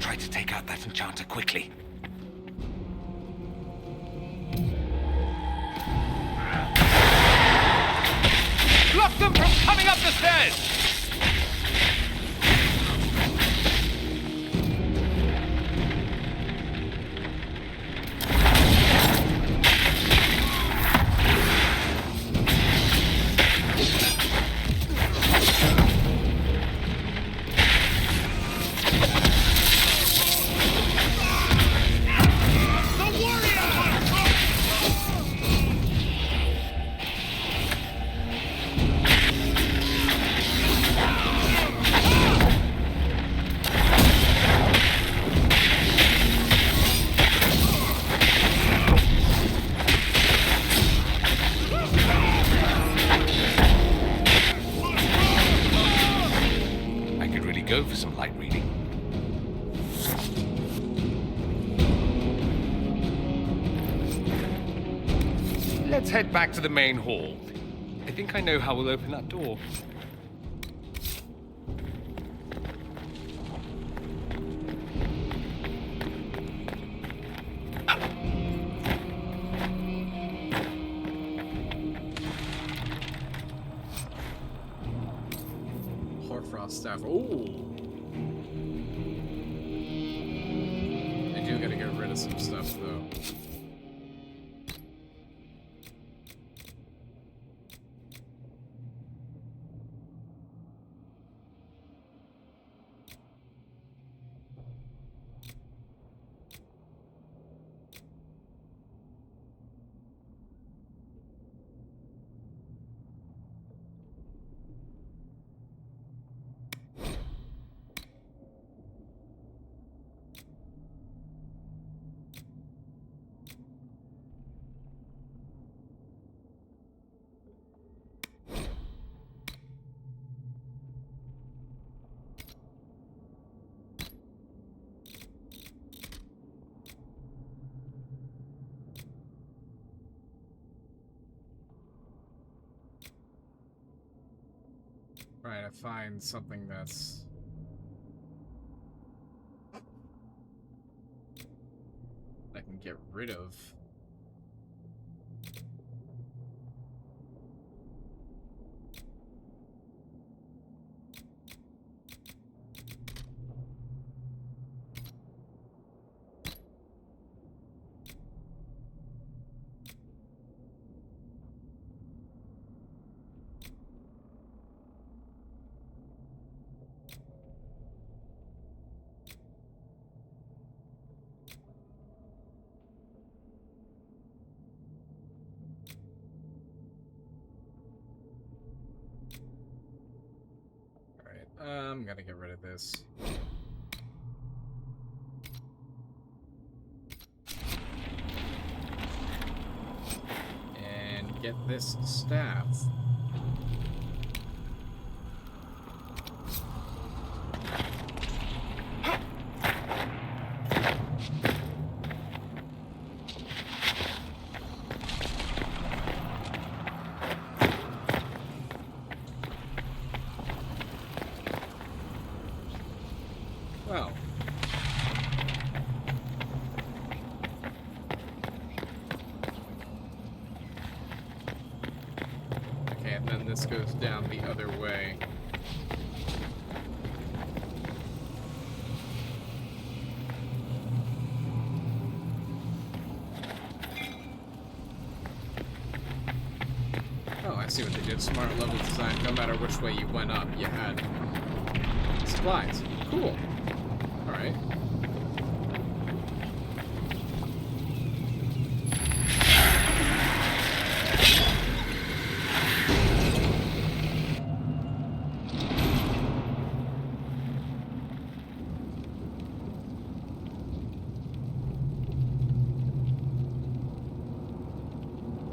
Try to take out that enchanter quickly. Block them from coming up the stairs! Go for some light reading. Let's head back to the main hall. I think I know how we'll open that door. Staff. Ooh. I do gotta get rid of some stuff though. Trying to find something that's I can get rid of. I'm gonna get rid of this. And get this staff. Well. this goes down the other way. Oh, I see what they did. Smart level design. No matter which way you went up, you had supplies. Cool. Alright.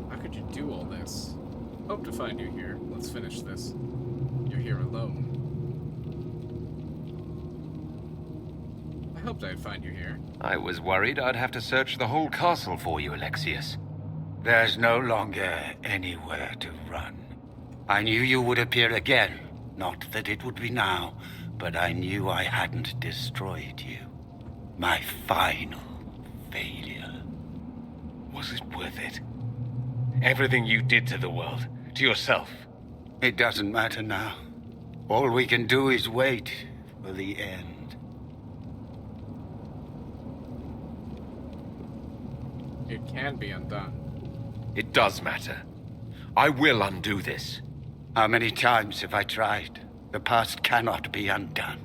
How could you do all this? Hope to find you here. Let's finish this. You're here alone. I hoped I'd find you here. I was worried I'd have to search the whole castle for you, Alexius. There's no longer anywhere to run. I knew you would appear again. Not that it would be now, but I knew I hadn't destroyed you. My final failure. Was it worth it? Everything you did to the world, to yourself. It doesn't matter now. All we can do is wait for the end. It can be undone. It does matter. I will undo this. How many times have I tried? The past cannot be undone.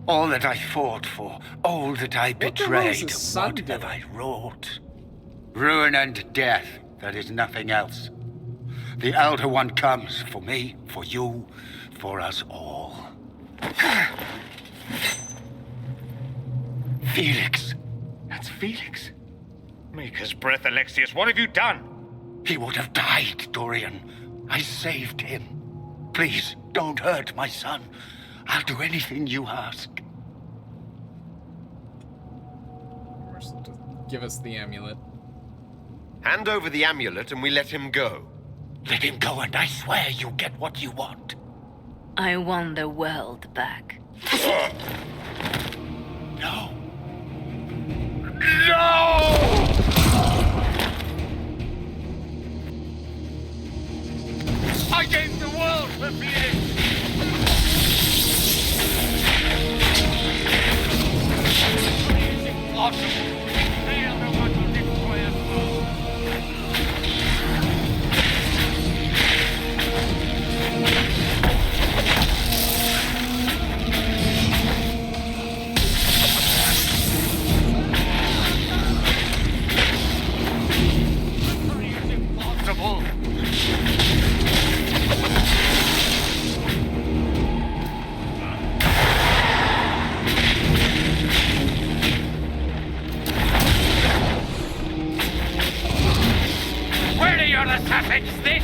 All that I fought for, all that I betrayed, what have I wrought? Ruin and death, there is nothing else. The Elder One comes for me, for you, for us all. Felix. That's Felix. Maker's breath, Alexius, what have you done? He would have died, Dorian. I saved him. Please, don't hurt my son. I'll do anything you ask. Give us the amulet. Hand over the amulet and we let him go. Let him go and I swear you'll get what you want. I want the world back. No. No! I gave the world for Felix! It's impossible! They are the ones who destroy us all! It's impossible! Where are your assassins, this?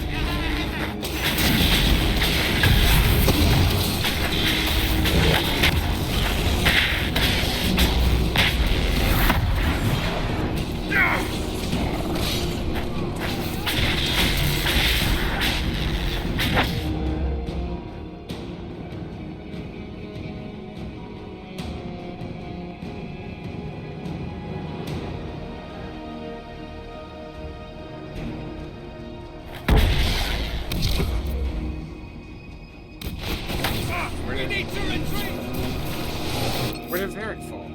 Where did Varric fall?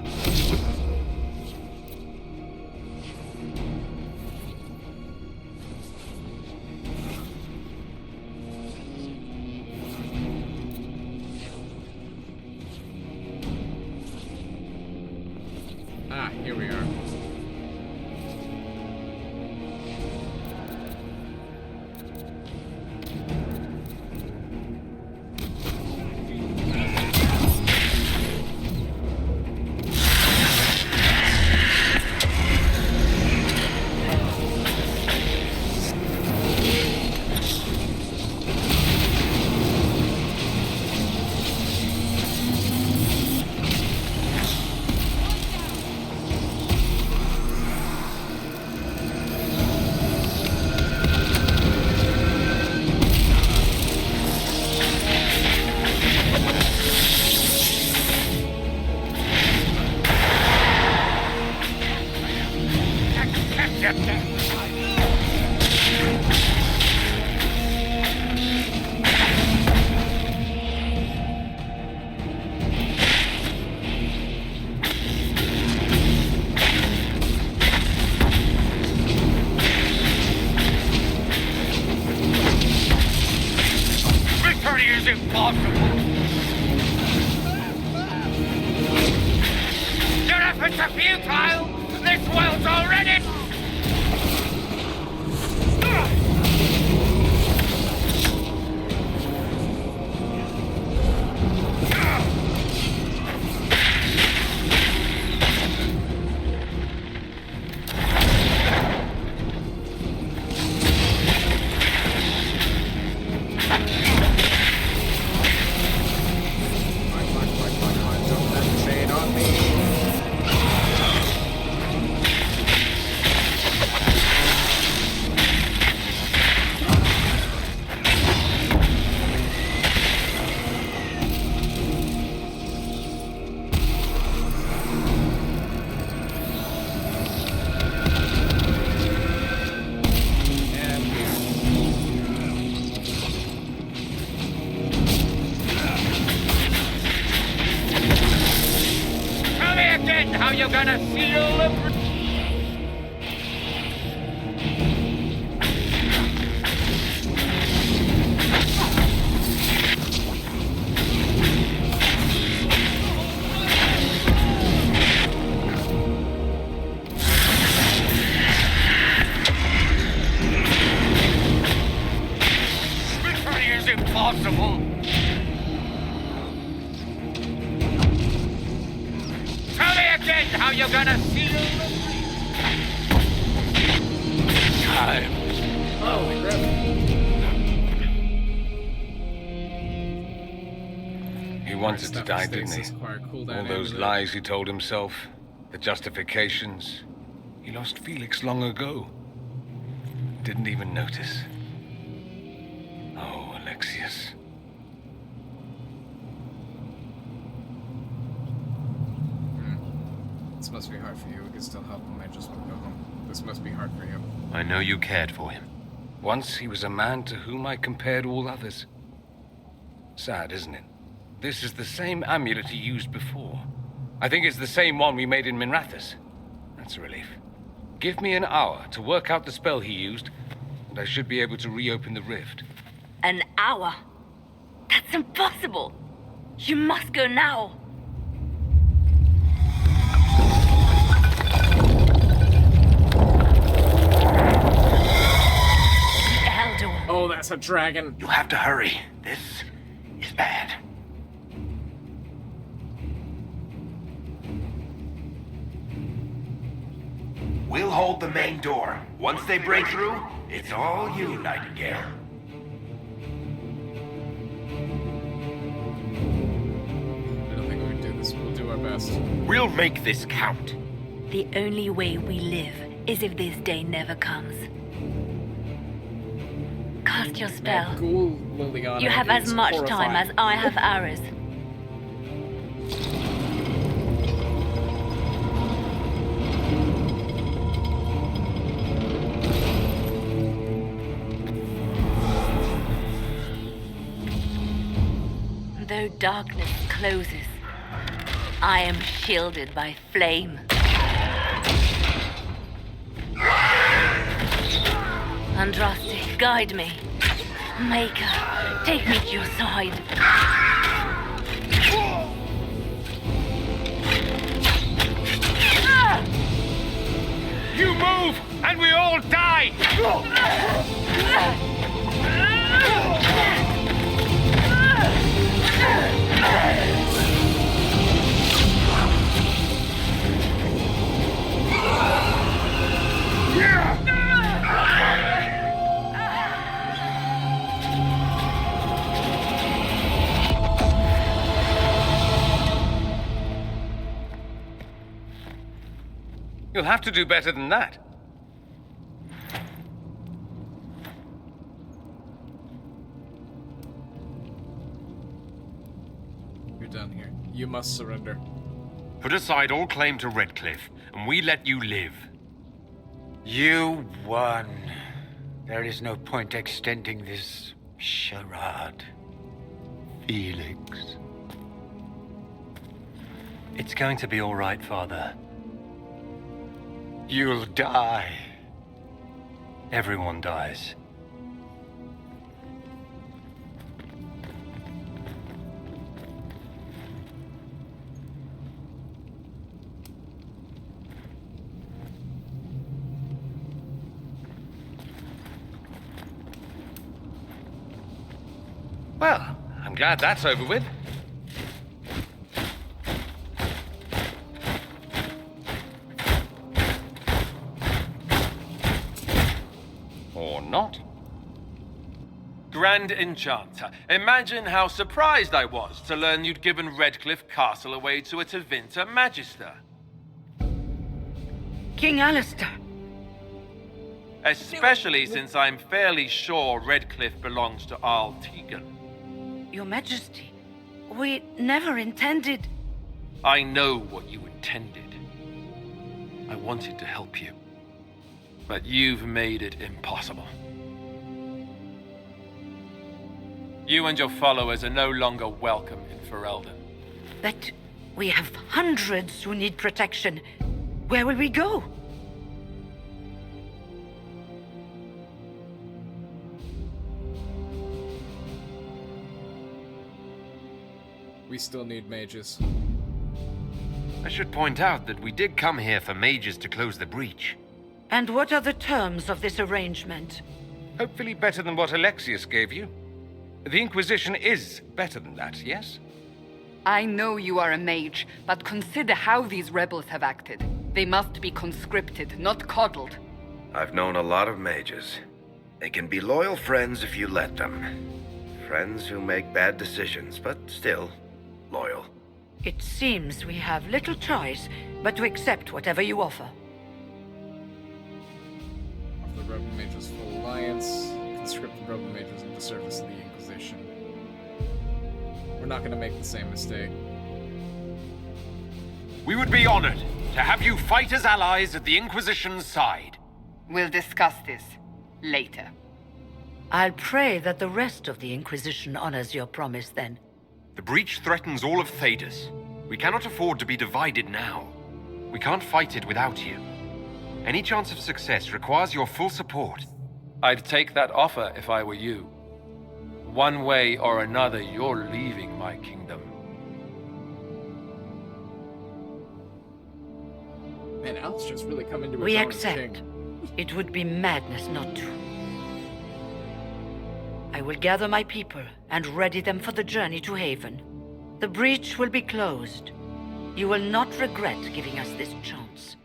Ah, here we are. impossible! Your efforts are futile! This world's already... How you gonna seal the... Victory is impossible! How you gonna seal the... Time. Holy crap. He wanted to die, didn't he? All those lies he told himself, the justifications. He lost Felix long ago. Didn't even notice. Oh, Alexius. This must be hard for you. We can still help him. I just want to go home. This must be hard for you. I know you cared for him. Once he was a man to whom I compared all others. Sad, isn't it? This is the same amulet he used before. I think it's the same one we made in Minrathous. That's a relief. Give me an hour to work out the spell he used, and I should be able to reopen the rift. An hour? That's impossible! You must go now! Oh, that's a dragon. You have to hurry. This is bad. We'll hold the main door. Once they break through, it's all you, Nightingale. I don't think we can do this. We'll do our best. We'll make this count. The only way we live is if this day never comes. Cast your spell. You have as much time as I have hours. Though darkness closes, I am shielded by flame. Andraste, guide me. Maker, take me to your side. You move, and we all die! You'll have to do better than that. You're done here. You must surrender. Put aside all claim to Redcliffe, and we let you live. You won. There is no point extending this charade. Felix. It's going to be all right, Father. You'll die. Everyone dies. Well, I'm glad that's over with. Or not. Grand Enchanter, imagine how surprised I was to learn you'd given Redcliffe Castle away to a Tevinter Magister. King Alistair. Especially since I'm fairly sure Redcliffe belongs to Arl Tegan. Your Majesty, we never intended... I know what you intended. I wanted to help you. But you've made it impossible. You and your followers are no longer welcome in Ferelden. But we have hundreds who need protection. Where will we go? We still need mages. I should point out that we did come here for mages to close the breach. And what are the terms of this arrangement? Hopefully better than what Alexius gave you. The Inquisition is better than that, yes? I know you are a mage, but consider how these rebels have acted. They must be conscripted, not coddled. I've known a lot of mages. They can be loyal friends if you let them. Friends who make bad decisions, but still loyal. It seems we have little choice but to accept whatever you offer. Of the Rebel Mages full alliance, conscript the Rebel Mages into service of the Inquisition. We're not going to make the same mistake. We would be honored to have you fight as allies at the Inquisition's side. We'll discuss this later. I'll pray that the rest of the Inquisition honors your promise then. The breach threatens all of Thedas. We cannot afford to be divided now. We can't fight it without you. Any chance of success requires your full support. I'd take that offer if I were you. One way or another, you're leaving my kingdom. Man, Alistair's really come into his We own as accept. king. It would be madness not to. I will gather my people and ready them for the journey to Haven. The breach will be closed. You will not regret giving us this chance.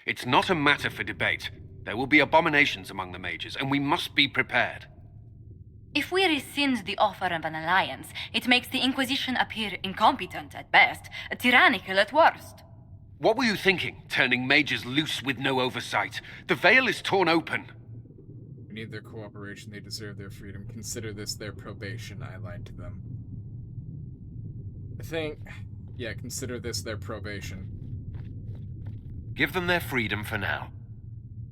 It's not a matter for debate. There will be abominations among the mages, and we must be prepared. If we rescind the offer of an alliance, it makes the Inquisition appear incompetent at best, tyrannical at worst. What were you thinking, turning mages loose with no oversight? The veil is torn open. We need their cooperation. They deserve their freedom. Consider this their probation, I lied to them. I think... yeah, consider this their probation. Give them their freedom for now.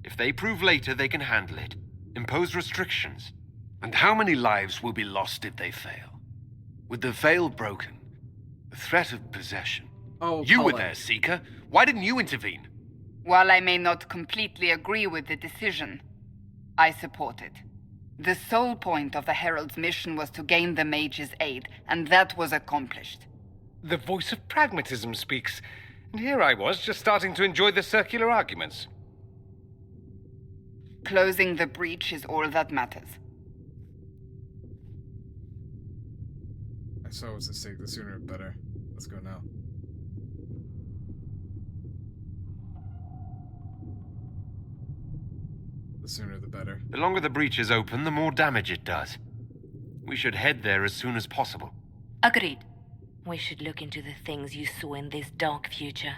If they prove later they can handle it, impose restrictions. And how many lives will be lost if they fail? With the veil broken, the threat of possession. Oh, you were Colin. there, Seeker. Why didn't you intervene? While I may not completely agree with the decision, I support it. The sole point of the Herald's mission was to gain the mage's aid, and that was accomplished. The voice of pragmatism speaks. And here I was, just starting to enjoy the circular arguments. Closing the breach is all that matters. I saw it was a mistake. The sooner the better. Let's go now. The sooner the better. The longer the breach is open, the more damage it does. We should head there as soon as possible. Agreed. We should look into the things you saw in this dark future.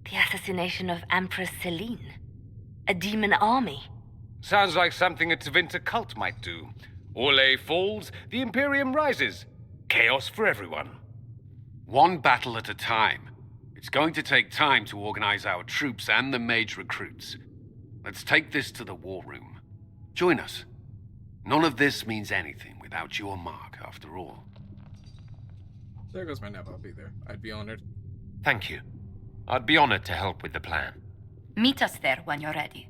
The assassination of Empress Celine. A demon army. Sounds like something a Tevinter cult might do. Orlais falls, the Imperium rises. Chaos for everyone. One battle at a time. It's going to take time to organize our troops and the mage recruits. Let's take this to the war room. Join us. None of this means anything without your mark, after all. There goes my nav. I'll be there. I'd be honored. Thank you. I'd be honored to help with the plan. Meet us there when you're ready.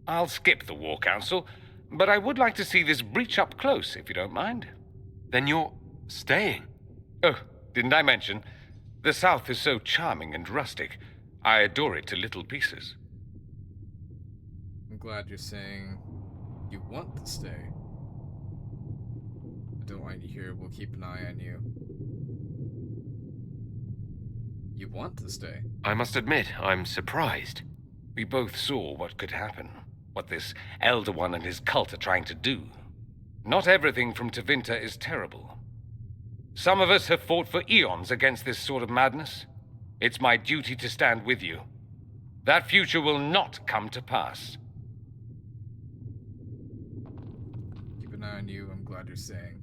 I'll skip the War Council, but I would like to see this breach up close, if you don't mind. Then you're staying? Oh, didn't I mention? The South is so charming and rustic. I adore it to little pieces. I'm glad you're saying you want to stay. I don't want you here. We'll keep an eye on you. You want to stay? I must admit, I'm surprised. We both saw what could happen, what this Elder One and his cult are trying to do. Not everything from Tevinter is terrible. Some of us have fought for eons against this sort of madness. It's my duty to stand with you. That future will not come to pass. Keep an eye on you, I'm glad you're saying.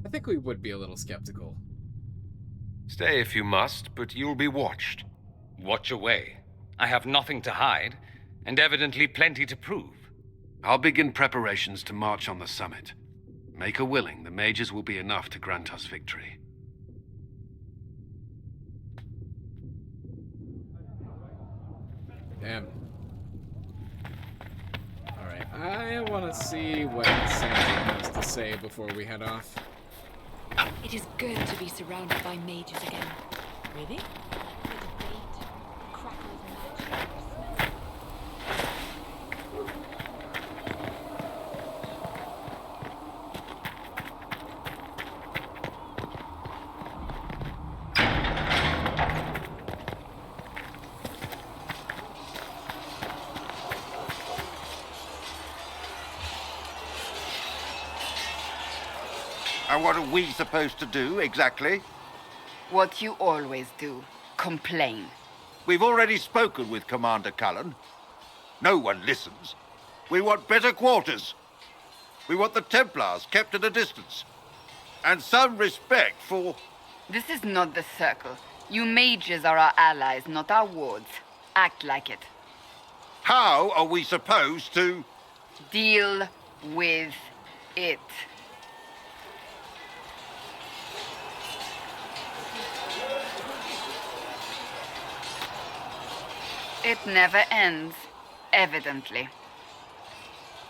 I think we would be a little skeptical. Stay if you must, but you'll be watched. Watch away. I have nothing to hide, and evidently plenty to prove. I'll begin preparations to march on the summit. Make her willing, the mages will be enough to grant us victory. Damn. Alright, I want to see what Sandy has to say before we head off. It is good to be surrounded by mages again. Really? And what are we supposed to do, exactly? What you always do. Complain. We've already spoken with Commander Cullen. No one listens. We want better quarters. We want the Templars kept at a distance. And some respect for... This is not the Circle. You mages are our allies, not our wards. Act like it. How are we supposed to... Deal with it. It never ends, evidently.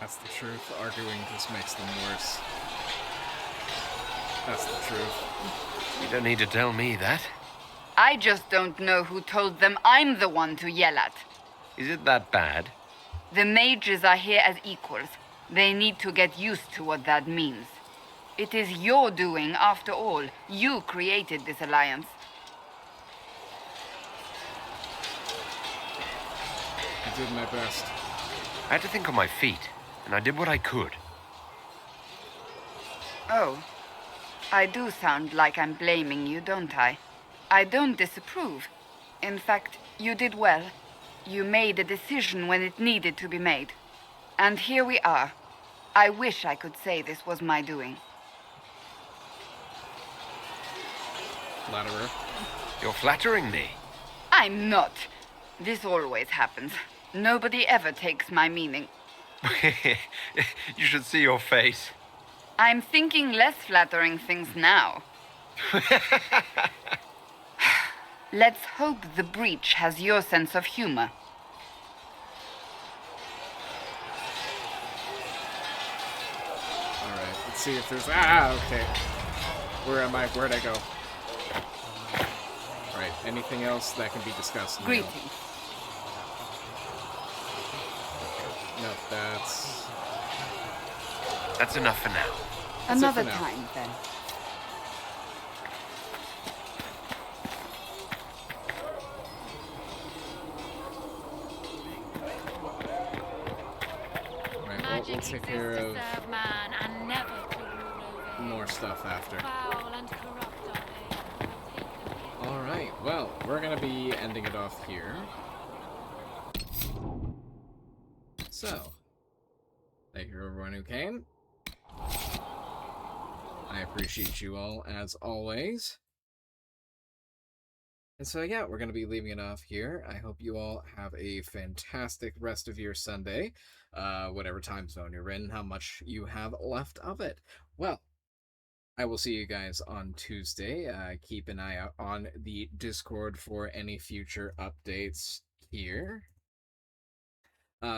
That's the truth. Arguing just makes them worse. That's the truth. You don't need to tell me that. I just don't know who told them I'm the one to yell at. Is it that bad? The mages are here as equals. They need to get used to what that means. It is your doing, after all. You created this alliance. I did my best. I had to think on my feet, and I did what I could. Oh. I do sound like I'm blaming you, don't I? I don't disapprove. In fact, you did well. You made a decision when it needed to be made. And here we are. I wish I could say this was my doing. Flatterer. You're flattering me. I'm not. This always happens. Nobody ever takes my meaning. You should see your face. I'm thinking less flattering things now. Let's hope the breach has your sense of humor. Alright, let's see if there's... Ah, okay. Where am I? Where'd I go? Alright, anything else that can be discussed now? Greetings. No, that's... That's enough for now. Another time, then. Right, we'll take care of more stuff after. Alright, well, we're gonna be ending it off here. So, thank you everyone who came. I appreciate you all, as always. And so, yeah, we're going to be leaving it off here. I hope you all have a fantastic rest of your Sunday, whatever time zone you're in, how much you have left of it. Well, I will see you guys on Tuesday. Keep an eye out on the Discord for any future updates here.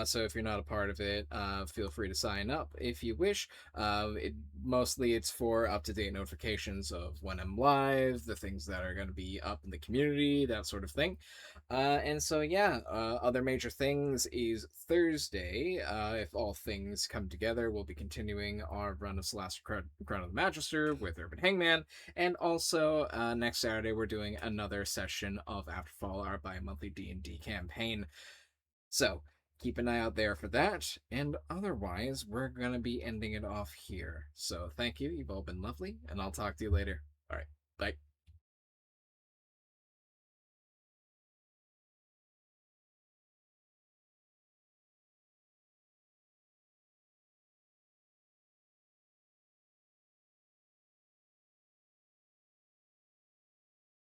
So if you're not a part of it, feel free to sign up if you wish. Mostly it's for up-to-date notifications of when I'm live, the things that are going to be up in the community, that sort of thing. And so yeah, other major things is Thursday. If all things come together, we'll be continuing our run of Celestial Crown of the Magister with Urban Hangman, and also next Saturday we're doing another session of Afterfall, our bi-monthly D&D campaign. So keep an eye out there for that, and otherwise, we're going to be ending it off here. So thank you, you've all been lovely, and I'll talk to you later. Alright, bye.